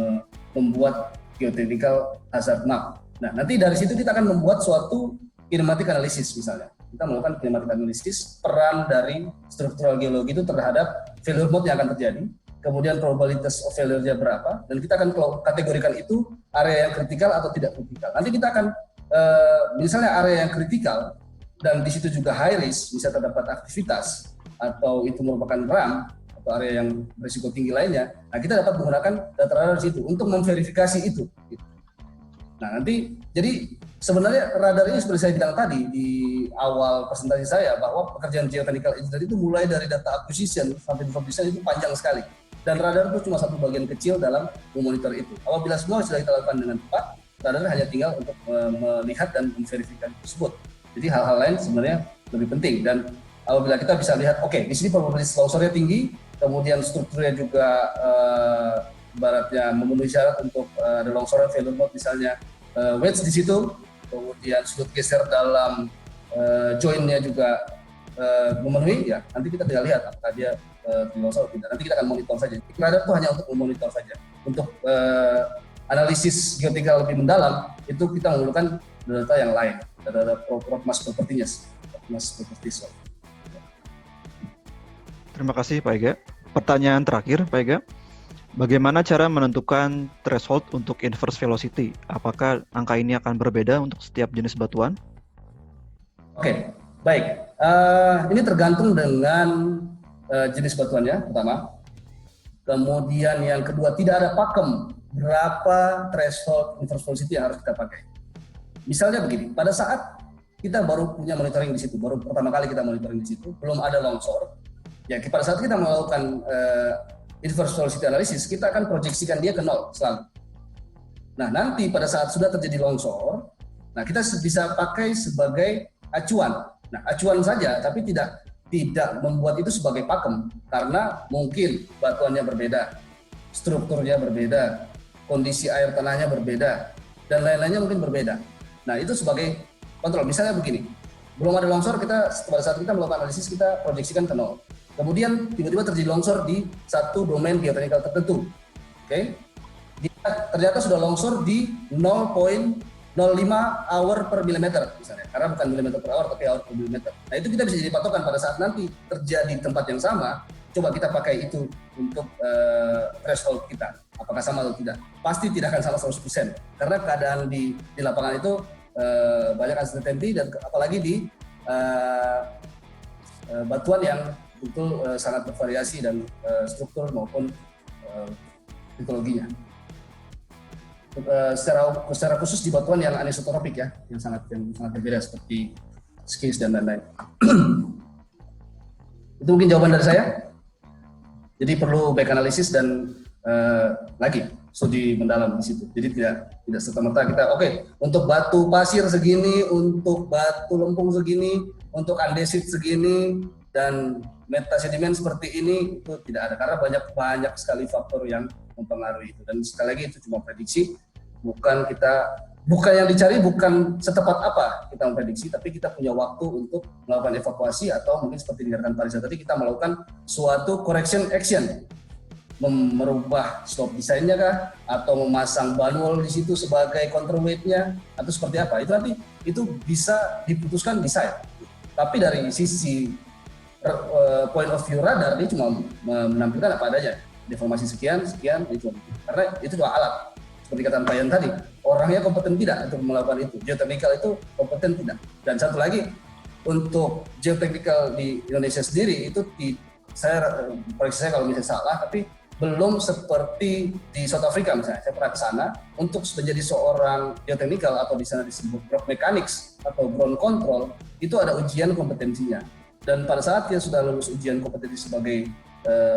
Speaker 4: membuat geotechnical hazard map. Nah, nanti dari situ kita akan membuat suatu kinematic analysis misalnya. Kita melakukan kinematic analysis peran dari struktural geologi itu terhadap failure mode yang akan terjadi. Kemudian probabilitas of failure-nya berapa, dan kita akan kategorikan itu area yang kritikal atau tidak kritikal. Nanti kita akan misalnya area yang kritikal dan di situ juga high risk, bisa terdapat aktivitas atau itu merupakan RAM atau area yang berisiko tinggi lainnya. Nah, kita dapat menggunakan data radar di situ untuk memverifikasi itu. Nah, nanti jadi sebenarnya radar ini seperti saya bilang tadi di awal presentasi saya, bahwa pekerjaan geotechnical engineer itu mulai dari data acquisition sampai development itu panjang sekali. Dan radar itu cuma satu bagian kecil dalam memonitor itu. Apabila semua sudah kita lakukan dengan tepat, radar hanya tinggal untuk melihat dan memverifikasi tersebut. Jadi hal-hal lain sebenarnya lebih penting. Dan apabila kita bisa lihat, oke, di sini probabilitas longsornya tinggi, kemudian strukturnya juga ibaratnya memenuhi syarat untuk ada longsoran failure mode, misalnya wedge di situ, kemudian sudut geser dalam join-nya juga memenuhi, ya nanti kita tinggal lihat apakah dia longsor atau tidak. Nanti kita akan monitor saja. Radar itu hanya untuk memonitor saja. Untuk analisis geotechnical lebih mendalam, itu kita menggunakan data yang lain, data mass properties.
Speaker 2: Terima kasih Pak Ega. Pertanyaan terakhir Pak Ega, bagaimana cara menentukan threshold untuk inverse velocity? Apakah angka ini akan berbeda untuk setiap jenis batuan?
Speaker 4: Oke, baik. Ini tergantung dengan jenis batuannya, pertama. Kemudian yang kedua, tidak ada pakem berapa threshold inverse velocity yang harus kita pakai. Misalnya begini, pada saat kita baru punya monitoring di situ, baru pertama kali kita monitoring di situ, belum ada longsor. Ya, pada saat kita melakukan inverse velocity analysis, kita akan proyeksikan dia ke 0 selalu. Nah, nanti pada saat sudah terjadi longsor, nah kita bisa pakai sebagai acuan. Nah, acuan saja, tapi tidak membuat itu sebagai pakem, karena mungkin batuannya berbeda, strukturnya berbeda, kondisi air tanahnya berbeda, dan lain-lainnya mungkin berbeda. Nah, itu sebagai kontrol. Misalnya begini, belum ada longsor, pada saat kita melakukan analisis, kita proyeksikan ke 0. Kemudian tiba-tiba terjadi longsor di satu domain geotechnical tertentu. Oke? Ternyata sudah longsor di 0.05 hour per milimeter misalnya, karena bukan milimeter per hour tapi hour per milimeter. Nah, itu kita bisa jadi patokan pada saat nanti terjadi di tempat yang sama, coba kita pakai itu untuk threshold kita, apakah sama atau tidak. Pasti tidak akan sama 100%, karena keadaan di lapangan itu banyak uncertainty, dan apalagi di batuan yang betul sangat bervariasi dan struktur maupun teknologinya. Secara khusus di batuan yang anisotropik ya, yang sangat berbeda seperti skis dan lain-lain. Itu mungkin jawaban dari saya. Jadi perlu back analisis dan lagi studi mendalam di situ. Jadi tidak serta-merta kita untuk batu pasir segini, untuk batu lempung segini, untuk andesit segini, dan metasedimen seperti ini, itu tidak ada, karena banyak sekali faktor yang mempengaruhi itu. Dan sekali lagi itu cuma prediksi, bukan yang dicari bukan setepat apa kita memprediksi, tapi kita punya waktu untuk melakukan evakuasi, atau mungkin seperti dikatakan Pak Riza tadi, kita melakukan suatu correction action, merubah slope desainnya kah, atau memasang banwall di situ sebagai counterweight-nya, atau seperti apa. Itu nanti itu bisa diputuskan di site. Tapi dari sisi point of view radar, dia cuma menampilkan apa adanya, deformasi sekian itu, karena itu dua alat. Seperti kata Pak Yan tadi, orangnya kompeten tidak untuk melakukan itu, geotechnical itu kompeten tidak. Dan satu lagi, untuk geotechnical di Indonesia sendiri itu koreksi saya kalau misalnya salah, tapi belum seperti di South Africa misalnya. Saya pernah ke sana untuk menjadi seorang geotechnical atau di sana disebut rock mechanics atau ground control, itu ada ujian kompetensinya. Dan pada saat dia sudah lulus ujian kompetensi sebagai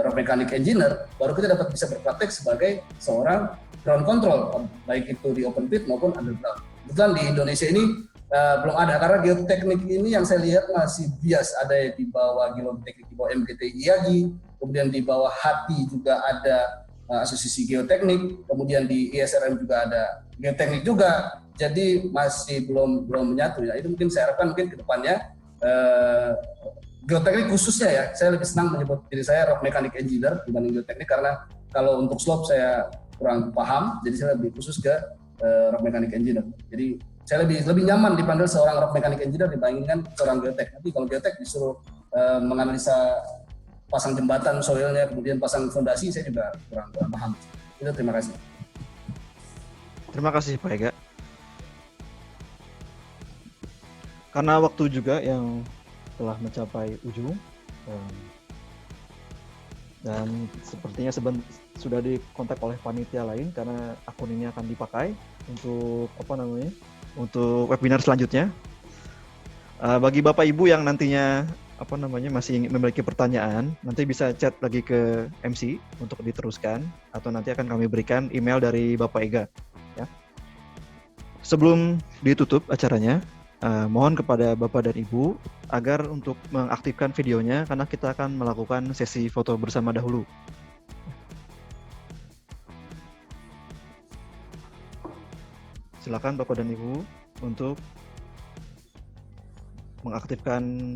Speaker 4: rock mechanic engineer, baru kita dapat bisa berpraktek sebagai seorang ground control, baik itu di open pit maupun underground. Kebetulan di Indonesia ini belum ada, karena geoteknik ini yang saya lihat masih bias, ada di bawah geoteknik di bawah MGTI IAGI, kemudian di bawah HATI juga ada asosiasi geoteknik, kemudian di ISRM juga ada geoteknik juga, jadi masih belum menyatu ya. Itu mungkin saya harapkan mungkin ke depannya geoteknik khususnya ya, saya lebih senang menyebut diri saya rock mechanic engineer dibanding geoteknik, karena kalau untuk slope saya kurang paham, jadi saya lebih khusus ke rock mechanic engineer. Jadi saya lebih nyaman dipanggil seorang rock mechanic engineer dibandingkan seorang geotek. Tapi kalau geotek disuruh menganalisa pasang jembatan soilnya, kemudian pasang fondasi, saya juga kurang paham. Itu, terima kasih.
Speaker 2: Terima kasih Pak Ega. Karena waktu juga yang telah mencapai ujung, dan sepertinya sudah dikontak oleh panitia lain karena akun ini akan dipakai untuk untuk webinar selanjutnya. Bagi Bapak Ibu yang nantinya masih memiliki pertanyaan, nanti bisa chat lagi ke MC untuk diteruskan, atau nanti akan kami berikan email dari Bapak Ega ya. Sebelum ditutup acaranya, mohon kepada Bapak dan Ibu agar untuk mengaktifkan videonya, karena kita akan melakukan sesi foto bersama dahulu. Silakan Bapak dan Ibu untuk mengaktifkan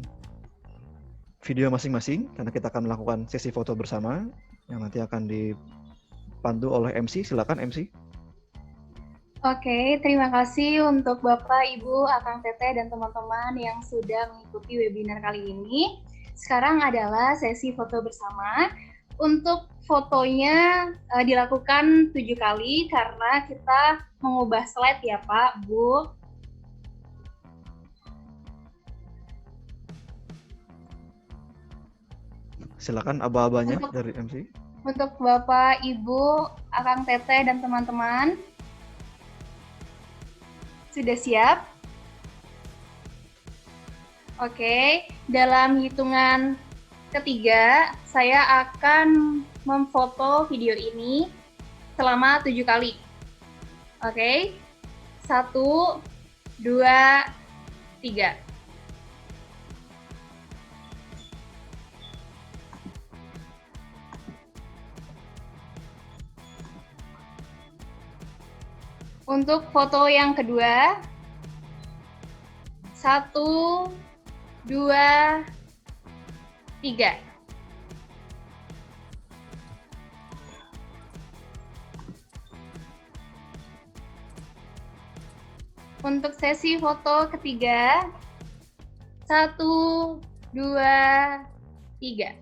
Speaker 2: video masing-masing, karena kita akan melakukan sesi foto bersama yang nanti akan dipandu oleh MC. Silakan MC.
Speaker 3: Oke, terima kasih untuk Bapak, Ibu, Akang Teteh, dan teman-teman yang sudah mengikuti webinar kali ini. Sekarang adalah sesi foto bersama. Untuk fotonya dilakukan 7 kali karena kita mengubah slide ya Pak, Bu.
Speaker 2: Silakan aba-abanya dari MC.
Speaker 3: Untuk Bapak, Ibu, Akang Teteh, dan teman-teman, sudah siap? Oke, dalam hitungan ketiga, saya akan memfoto video ini selama 7 kali. Oke, 1, 2, 3. Untuk foto yang kedua, 1, 2, 3. Untuk sesi foto ketiga, 1, 2, 3.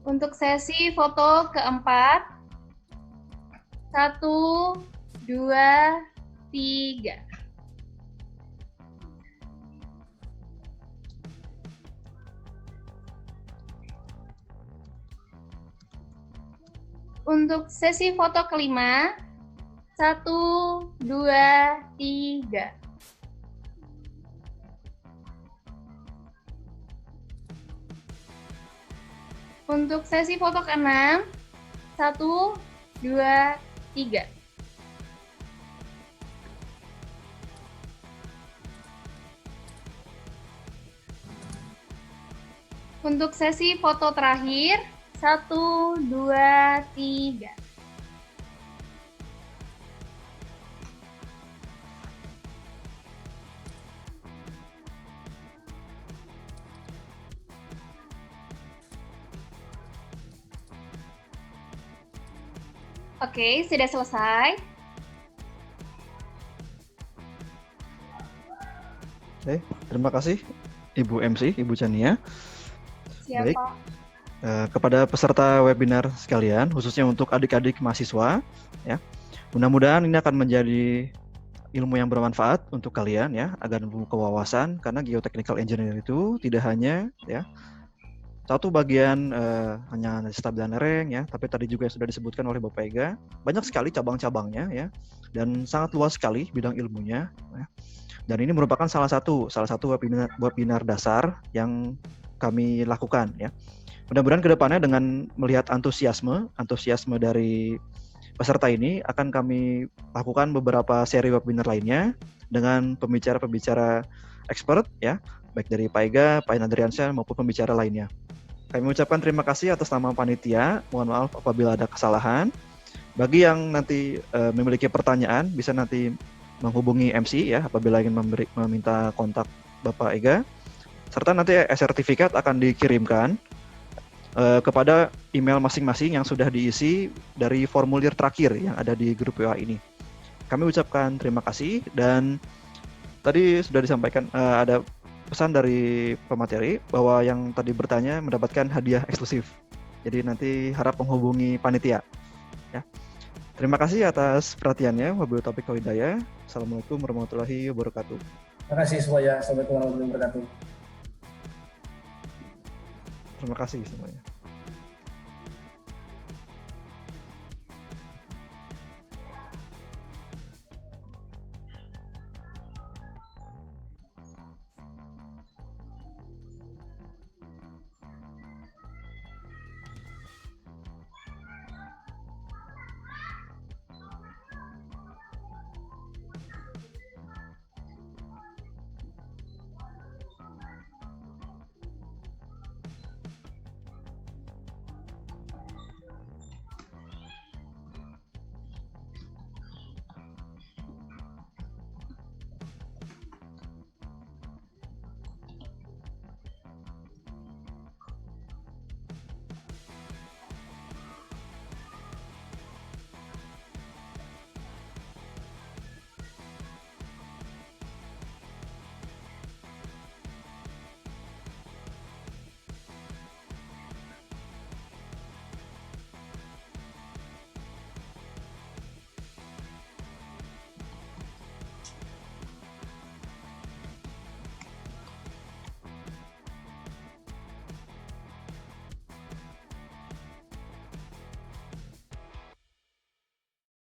Speaker 3: Untuk sesi foto keempat, 1, 2, 3. Untuk sesi foto kelima, 1, 2, 3. Untuk sesi foto ke-6, 1, 2, 3. Untuk sesi foto terakhir, 1, 2, 3. Oke, sudah selesai.
Speaker 2: Oke, terima kasih Ibu MC, Ibu Chania.
Speaker 3: Siap,
Speaker 2: Baik.
Speaker 3: Pak.
Speaker 2: Kepada peserta webinar sekalian, khususnya untuk adik-adik mahasiswa, ya, mudah-mudahan ini akan menjadi ilmu yang bermanfaat untuk kalian ya, agar membuka wawasan, karena geotechnical engineering itu tidak hanya ya satu bagian hanya stabilan lereng ya, tapi tadi juga sudah disebutkan oleh Bapak Ega, banyak sekali cabang-cabangnya ya, dan sangat luas sekali bidang ilmunya. Ya. Dan ini merupakan salah satu webinar dasar yang kami lakukan ya. Mudah-mudahan kedepannya dengan melihat antusiasme dari peserta ini akan kami lakukan beberapa seri webinar lainnya dengan pembicara-pembicara expert ya, baik dari Pak Ega, Pak Adriansyah maupun pembicara lainnya. Kami mengucapkan terima kasih atas nama panitia. Mohon maaf apabila ada kesalahan. Bagi yang nanti memiliki pertanyaan bisa nanti menghubungi MC ya apabila ingin meminta kontak Bapak Ega. Serta nanti sertifikat akan dikirimkan kepada email masing-masing yang sudah diisi dari formulir terakhir yang ada di grup WA ini. Kami ucapkan terima kasih, dan tadi sudah disampaikan ada pesan dari pemateri bahwa yang tadi bertanya mendapatkan hadiah eksklusif. Jadi nanti harap menghubungi panitia. Ya. Terima kasih atas perhatiannya. Wabillahi taufiq wal hidayah. Assalamualaikum warahmatullahi wabarakatuh.
Speaker 4: Terima kasih semuanya. Assalamualaikum warahmatullahi wabarakatuh.
Speaker 2: Terima kasih semuanya.